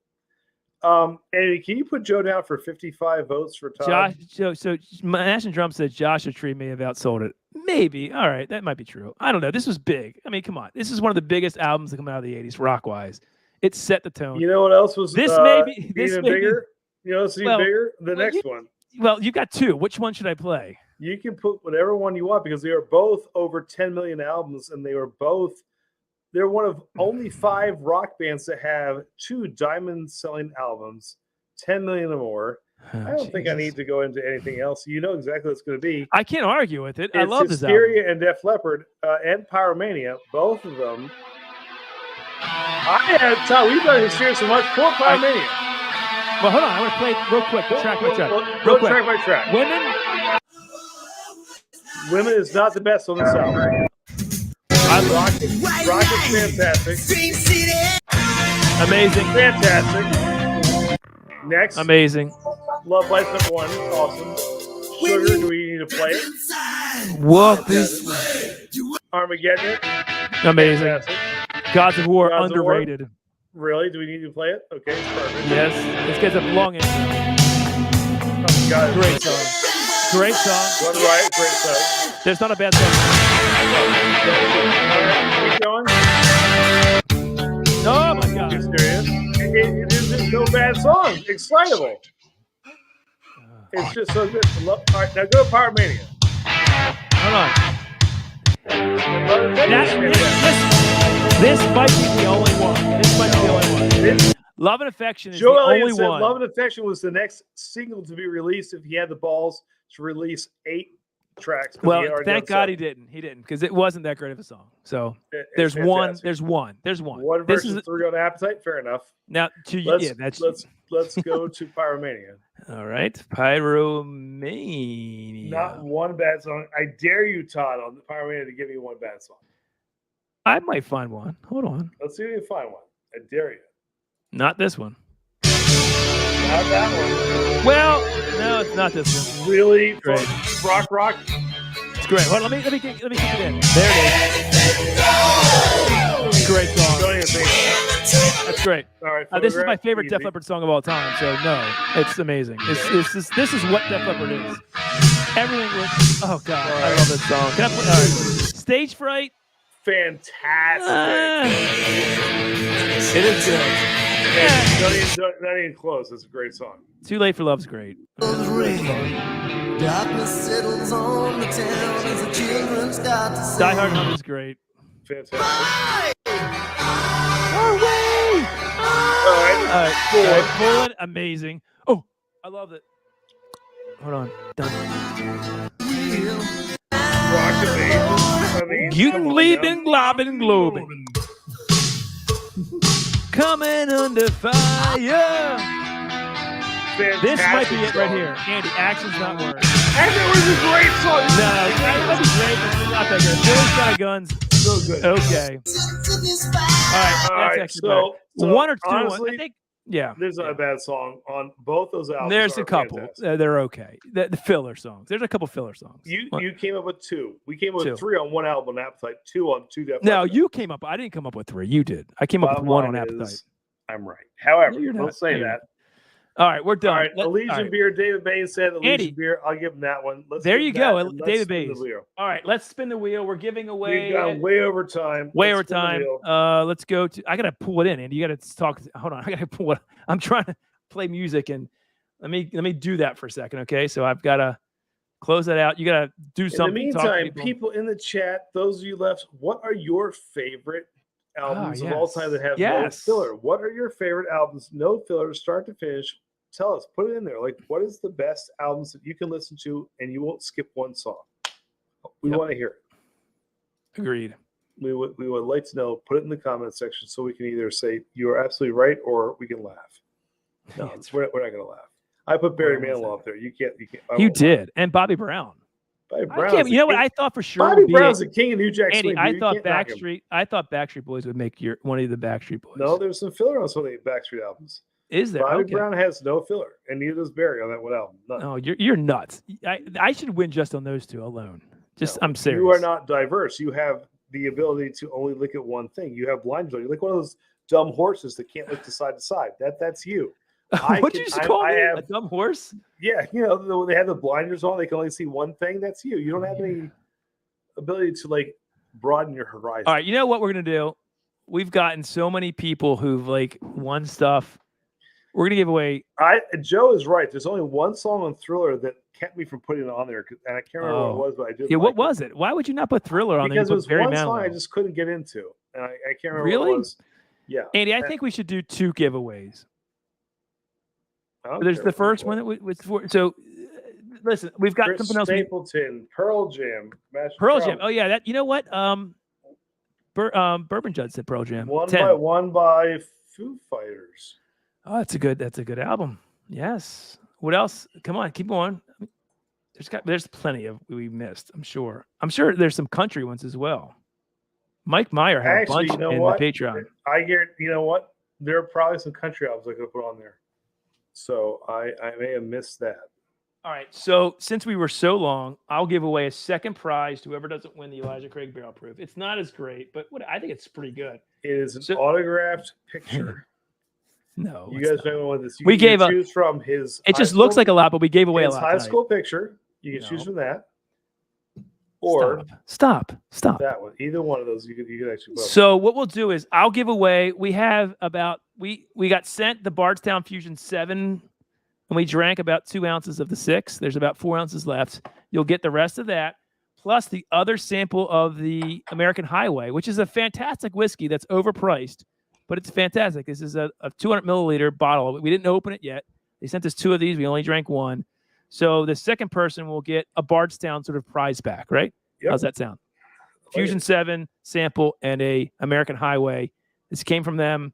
Andy, can you put Joe down for 55 votes for Todd? Josh, so Nash and Drum said Joshua Tree may have outsold it. Maybe. All right, that might be true. I don't know. This was big. I mean, come on. This is one of the biggest albums that come out of the 80s, rock-wise. It set the tone. You know what else was This may be even bigger? You know what's even Well, bigger? The well, next one. Well, you got 2. Which one should I play? You can put whatever one you want because they are both over 10 million albums, and they're one of only 5 rock bands that have 2 diamond-selling albums, 10 million or more. I don't think I need to go into anything else. You know exactly what it's going to be. I can't argue with it. I It's love this album. Hysteria and Def Leppard and Pyromania, both of them. Todd, we've done Hysteria so much. Pull up Pyromania. Well, hold on. I want to play it real quick. Track by track. Real quick. Track by track. Women is not the best on this album. Rock is fantastic. Amazing. Fantastic. Next. Amazing. Love Life #1. Awesome. Sugar, do we need to play it? Walk this Armageddon. Amazing. Fantastic. Gods of War, Gods of War. underrated. Really? Do we need to play it? Okay, it's perfect. Yes. This gets a long intro. Great song. Great song. One right, great song. There's not a bad song. Keep going. Oh my God. Mysterious. It isn't no bad song. Excitable. It's just so good. All right, now go to Pyromania. Hold on. This might be the only one. Love and Affection is Joe the Elliott only said one. Love and Affection was the next single to be released if he had the balls to release 8 tracks. Well, thank God he didn't. He didn't because it wasn't that great of a song. So there's one. There's one. One versus 3 on Appetite. Fair enough. Now, let's go to Pyromania. All right, Pyromania. Not one bad song. I dare you, Todd, on the Pyromania to give me one bad song. I might find one. Hold on. Let's see if you can find one. I dare you. Not this one. Not that one. Well, no, it's not this one. Really? Great. Rock. It's great. Hold on, let me kick it in. There it is. Great song. Don't even think about it. That's great. All right. This is my favorite Easy. Def Leppard song of all time. So no, it's amazing. This is what Def Leppard is. Everything was. Oh God, I love this song. Can I play? All right. Stage Fright. Fantastic. It is good. Not even close. It's a great song. Too Late for Love's great. Darkness settles on the town as the children start to sing. Die Hard Hum is great. Fantastic. All right. Pulling, amazing. Oh, I love it. Hold on. Done. Guten Lieben, Globen, Globen. Coming under fire. This might be it right here. Andy, Action's Not Words. Action was a great song. No, that would be great, but it's not that good. Billy's Got Guns. So good. Okay. All right. That's actually So one or two. honestly, I think. Yeah. There's not a bad song on both those albums. There's are a couple. fantastic. They're okay. The filler songs. There's a couple filler songs. You came up with 2. We came up with 2. 3 on one album on Appetite, 2 on 2 Def No, Leppard. you came up. I didn't come up with 3. You did. I came up with 1 on Appetite. I'm right. However, No, you're we'll not. say No, you're that. All right, we're done. All right, Elysian Beer. David Bain said Elysian Andy, Beer. I'll give him that one. Let's there give you him that, go, and let's David spin the Bays. wheel. All right, let's spin the wheel. We're giving away. We've gone way over time. Way Let's over spin the time. wheel. Let's go to. I gotta pull it in, Andy. You gotta talk. Hold on. I gotta pull it. I'm trying to play music, and let me do that for a second, okay? So I've gotta close that out. You gotta do something. In the talk to meantime, people in the chat, those of you left, what are your favorite albums of all time that have no filler? What are your favorite albums, no filler, start to finish? Tell us, put it in there. Like, what is the best albums that you can listen to and you won't skip one song? We want to hear it. Agreed. We would like to know. Put it in the comment section so we can either say you are absolutely right or we can laugh. No, we're not going to laugh. I put Barry Manilow up there. You can't. You did, and Bobby Brown. Bobby I Brown's can't, the you know what? king. I thought for sure. Bobby would be Brown's the king of New Jack Andy, Swing. I dude. You thought can't knock him. Backstreet Boys would make one of the Backstreet Boys. No, there's some filler on some of the Backstreet albums. Is there? Bobby Okay. Brown has no filler, and neither does Barry on that one album. None. No, you're nuts. I should win just on those two alone. I'm serious. You are not diverse. You have the ability to only look at one thing. You have blind spot. You're like one of those dumb horses that can't look to side to side. That's you. What did you just call me? A dumb horse? Yeah, they have the blinders on. They can only see one thing. That's you. You don't have any ability to like broaden your horizon. All right, you know what we're gonna do? We've gotten so many people who've like won stuff. We're gonna give away. Joe is right. There's only one song on Thriller that kept me from putting it on there, and I can't remember what it was, but I did. Yeah, what was it? Why would you not put Thriller on there? Because it was one song I Manilow? just couldn't get into, and I can't remember Really? what it was. Yeah, Andy, I think we should do 2 giveaways. There's the first one that was for. So, listen, we've got Chris something else. Stapleton, Pearl Jam, Pearl Jam. Oh yeah, that. You know what? Bourbon Judd said Pearl Jam. One by Foo Fighters. Oh, that's a good album. Yes. What else? Come on, keep going. There's plenty of we missed. I'm sure there's some country ones as well. Mike Meyer had a bunch in the Patreon. I get. You know what? There are probably some country albums I could put on there. So I may have missed that. All right. So since we were so long, I'll give away a second prize to whoever doesn't win the Elijah Craig Barrel Proof. It's not as great, but I think it's pretty good. It is an autographed picture. No, you guys don't want this. We gave choose from his. It just looks like a lot, but we gave away a his lot. High tonight. school picture. You can choose from that, or stop. That one. Either one of those. You could actually. So what we'll do is I'll give away. We have about we got sent the Bardstown Fusion 7, and we drank about 2 ounces of the 6. There's about 4 ounces left. You'll get the rest of that, plus the other sample of the American Highway, which is a fantastic whiskey that's overpriced, but it's fantastic. This is a 200 milliliter bottle. We didn't open it yet. They sent us 2 of these. We only drank 1. So the second person will get a Bardstown sort of prize back, right? Yep. How's that sound? Fusion 7 sample and a American Highway. This came from them.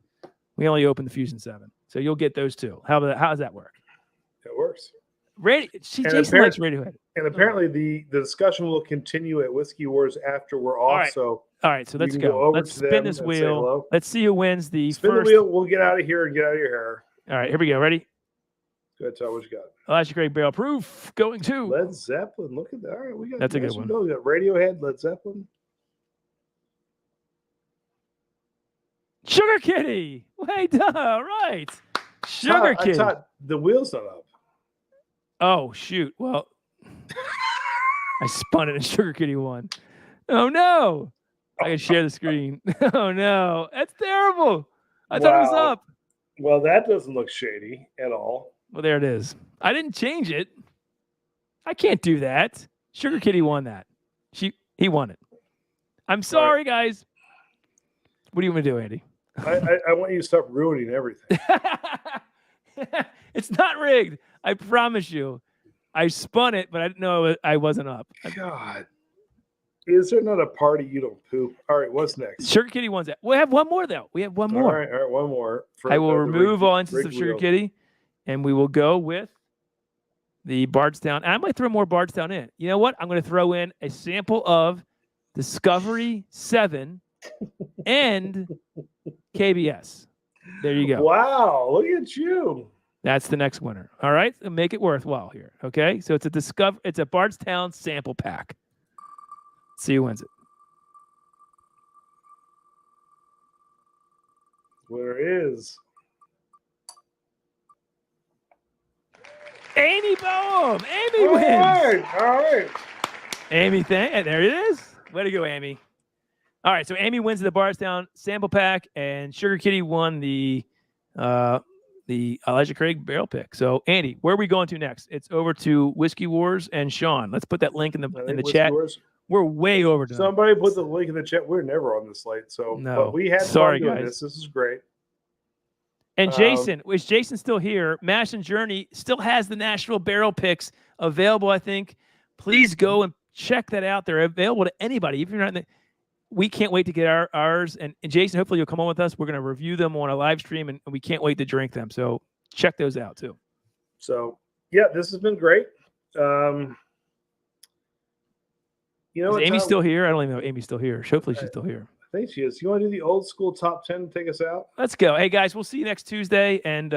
We only opened the Fusion 7. So you'll get those 2. How does that work? It works. Jason likes Radiohead. And apparently the discussion will continue at Whiskey Wars after we're off. All right, so let's you can go. over Let's to spin them this and say wheel. hello. Let's see who wins the Spin first. the wheel. We'll get out of here and get out of your hair. All right, here we go. Ready? Go ahead, Todd. What you got? Elijah Craig Barrel Proof going to Led Zeppelin. Look at that. All right, we got. That's a good one. We got Radiohead, Led Zeppelin. Sugar Kitty. Wait, right. Sugar Kitty. I thought the wheel's not up. Oh shoot. Well, I spun it and Sugar Kitty won. Oh no. I can share the screen. Oh no. That's terrible. I thought it was up. Well, that doesn't look shady at all. Well, there it is. I didn't change it. I can't do that. Sugar Kitty won that. He won it. I'm sorry, guys. What do you want me to do, Andy? I want you to stop ruining everything. It's not rigged. I promise you. I spun it, but I didn't know I wasn't up. God. Is there not a party you don't poop? All right, what's next? Sugar Kitty won that. We have one more, though. We have one more. All right, one more. I will remove all instances of Sugar Kitty, and we will go with the Bardstown. And I might throw more Bardstown in. You know what? I'm going to throw in a sample of Discovery 7 and KBS. There you go. Wow, look at you. That's the next winner. All right, so make it worthwhile here. Okay, so it's a Bardstown sample pack. Let's see who wins it. Winner is Amy Boehm. Amy All wins. right. All right. Amy, there it is. Way to go, Amy. All right, so Amy wins the Bardstown sample pack, and Sugar Kitty won the Elijah Craig barrel pick. So, Andy, where are we going to next? It's over to Whiskey Wars and Sean. Let's put that link in the chat. Wars. We're way over tonight. Somebody put the link in the chat. We're never on this late, so No. but we had Sorry, fun doing guys. this. This is great. And Jason, is Jason still here? Mash and Journey still has the Nashville barrel picks available, I think. Please go and check that out. They're available to anybody. If you're not in the, we can't wait to get ours. And Jason, hopefully you'll come on with us. We're going to review them on a live stream, and we can't wait to drink them. So check those out too. So yeah, this has been great. You know, Is Amy still here? I don't even know if Amy's still here. Hopefully she's still here. I think she is. You want to do the old school top 10 and take us out? Let's go. Hey guys, we'll see you next Tuesday. And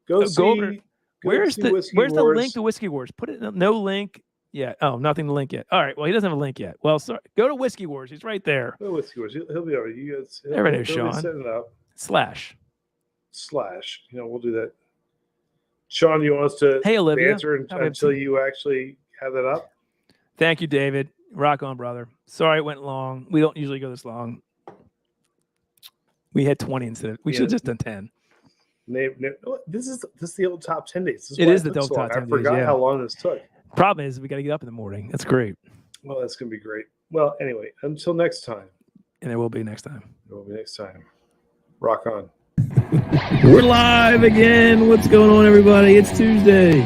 Where's the link to Whiskey Wars? Put it in, no link. Yeah. Oh, nothing to link yet. All right. Well, he doesn't have a link yet. Well, sorry. Go to Whiskey Wars. He's right there. Go to Whiskey Wars. He'll be over. You guys. Everybody knows he'll Sean. be setting it up. Slash. You know, we'll do that. Sean, you want us to Olivia. answer until you actually have that up? Thank you, David. Rock on, brother. Sorry it went long. We don't usually go this long. We had 20 instead of, we should have just done 10. This is the old top 10 days. It is the old top 10 days. I forgot how long this took. Problem is we got to get up in the morning. That's great. Well, that's going to be great. Well, anyway, until next time. And there will be next time. There will be next time. Rock on. We're live again. What's going on, everybody? It's Tuesday.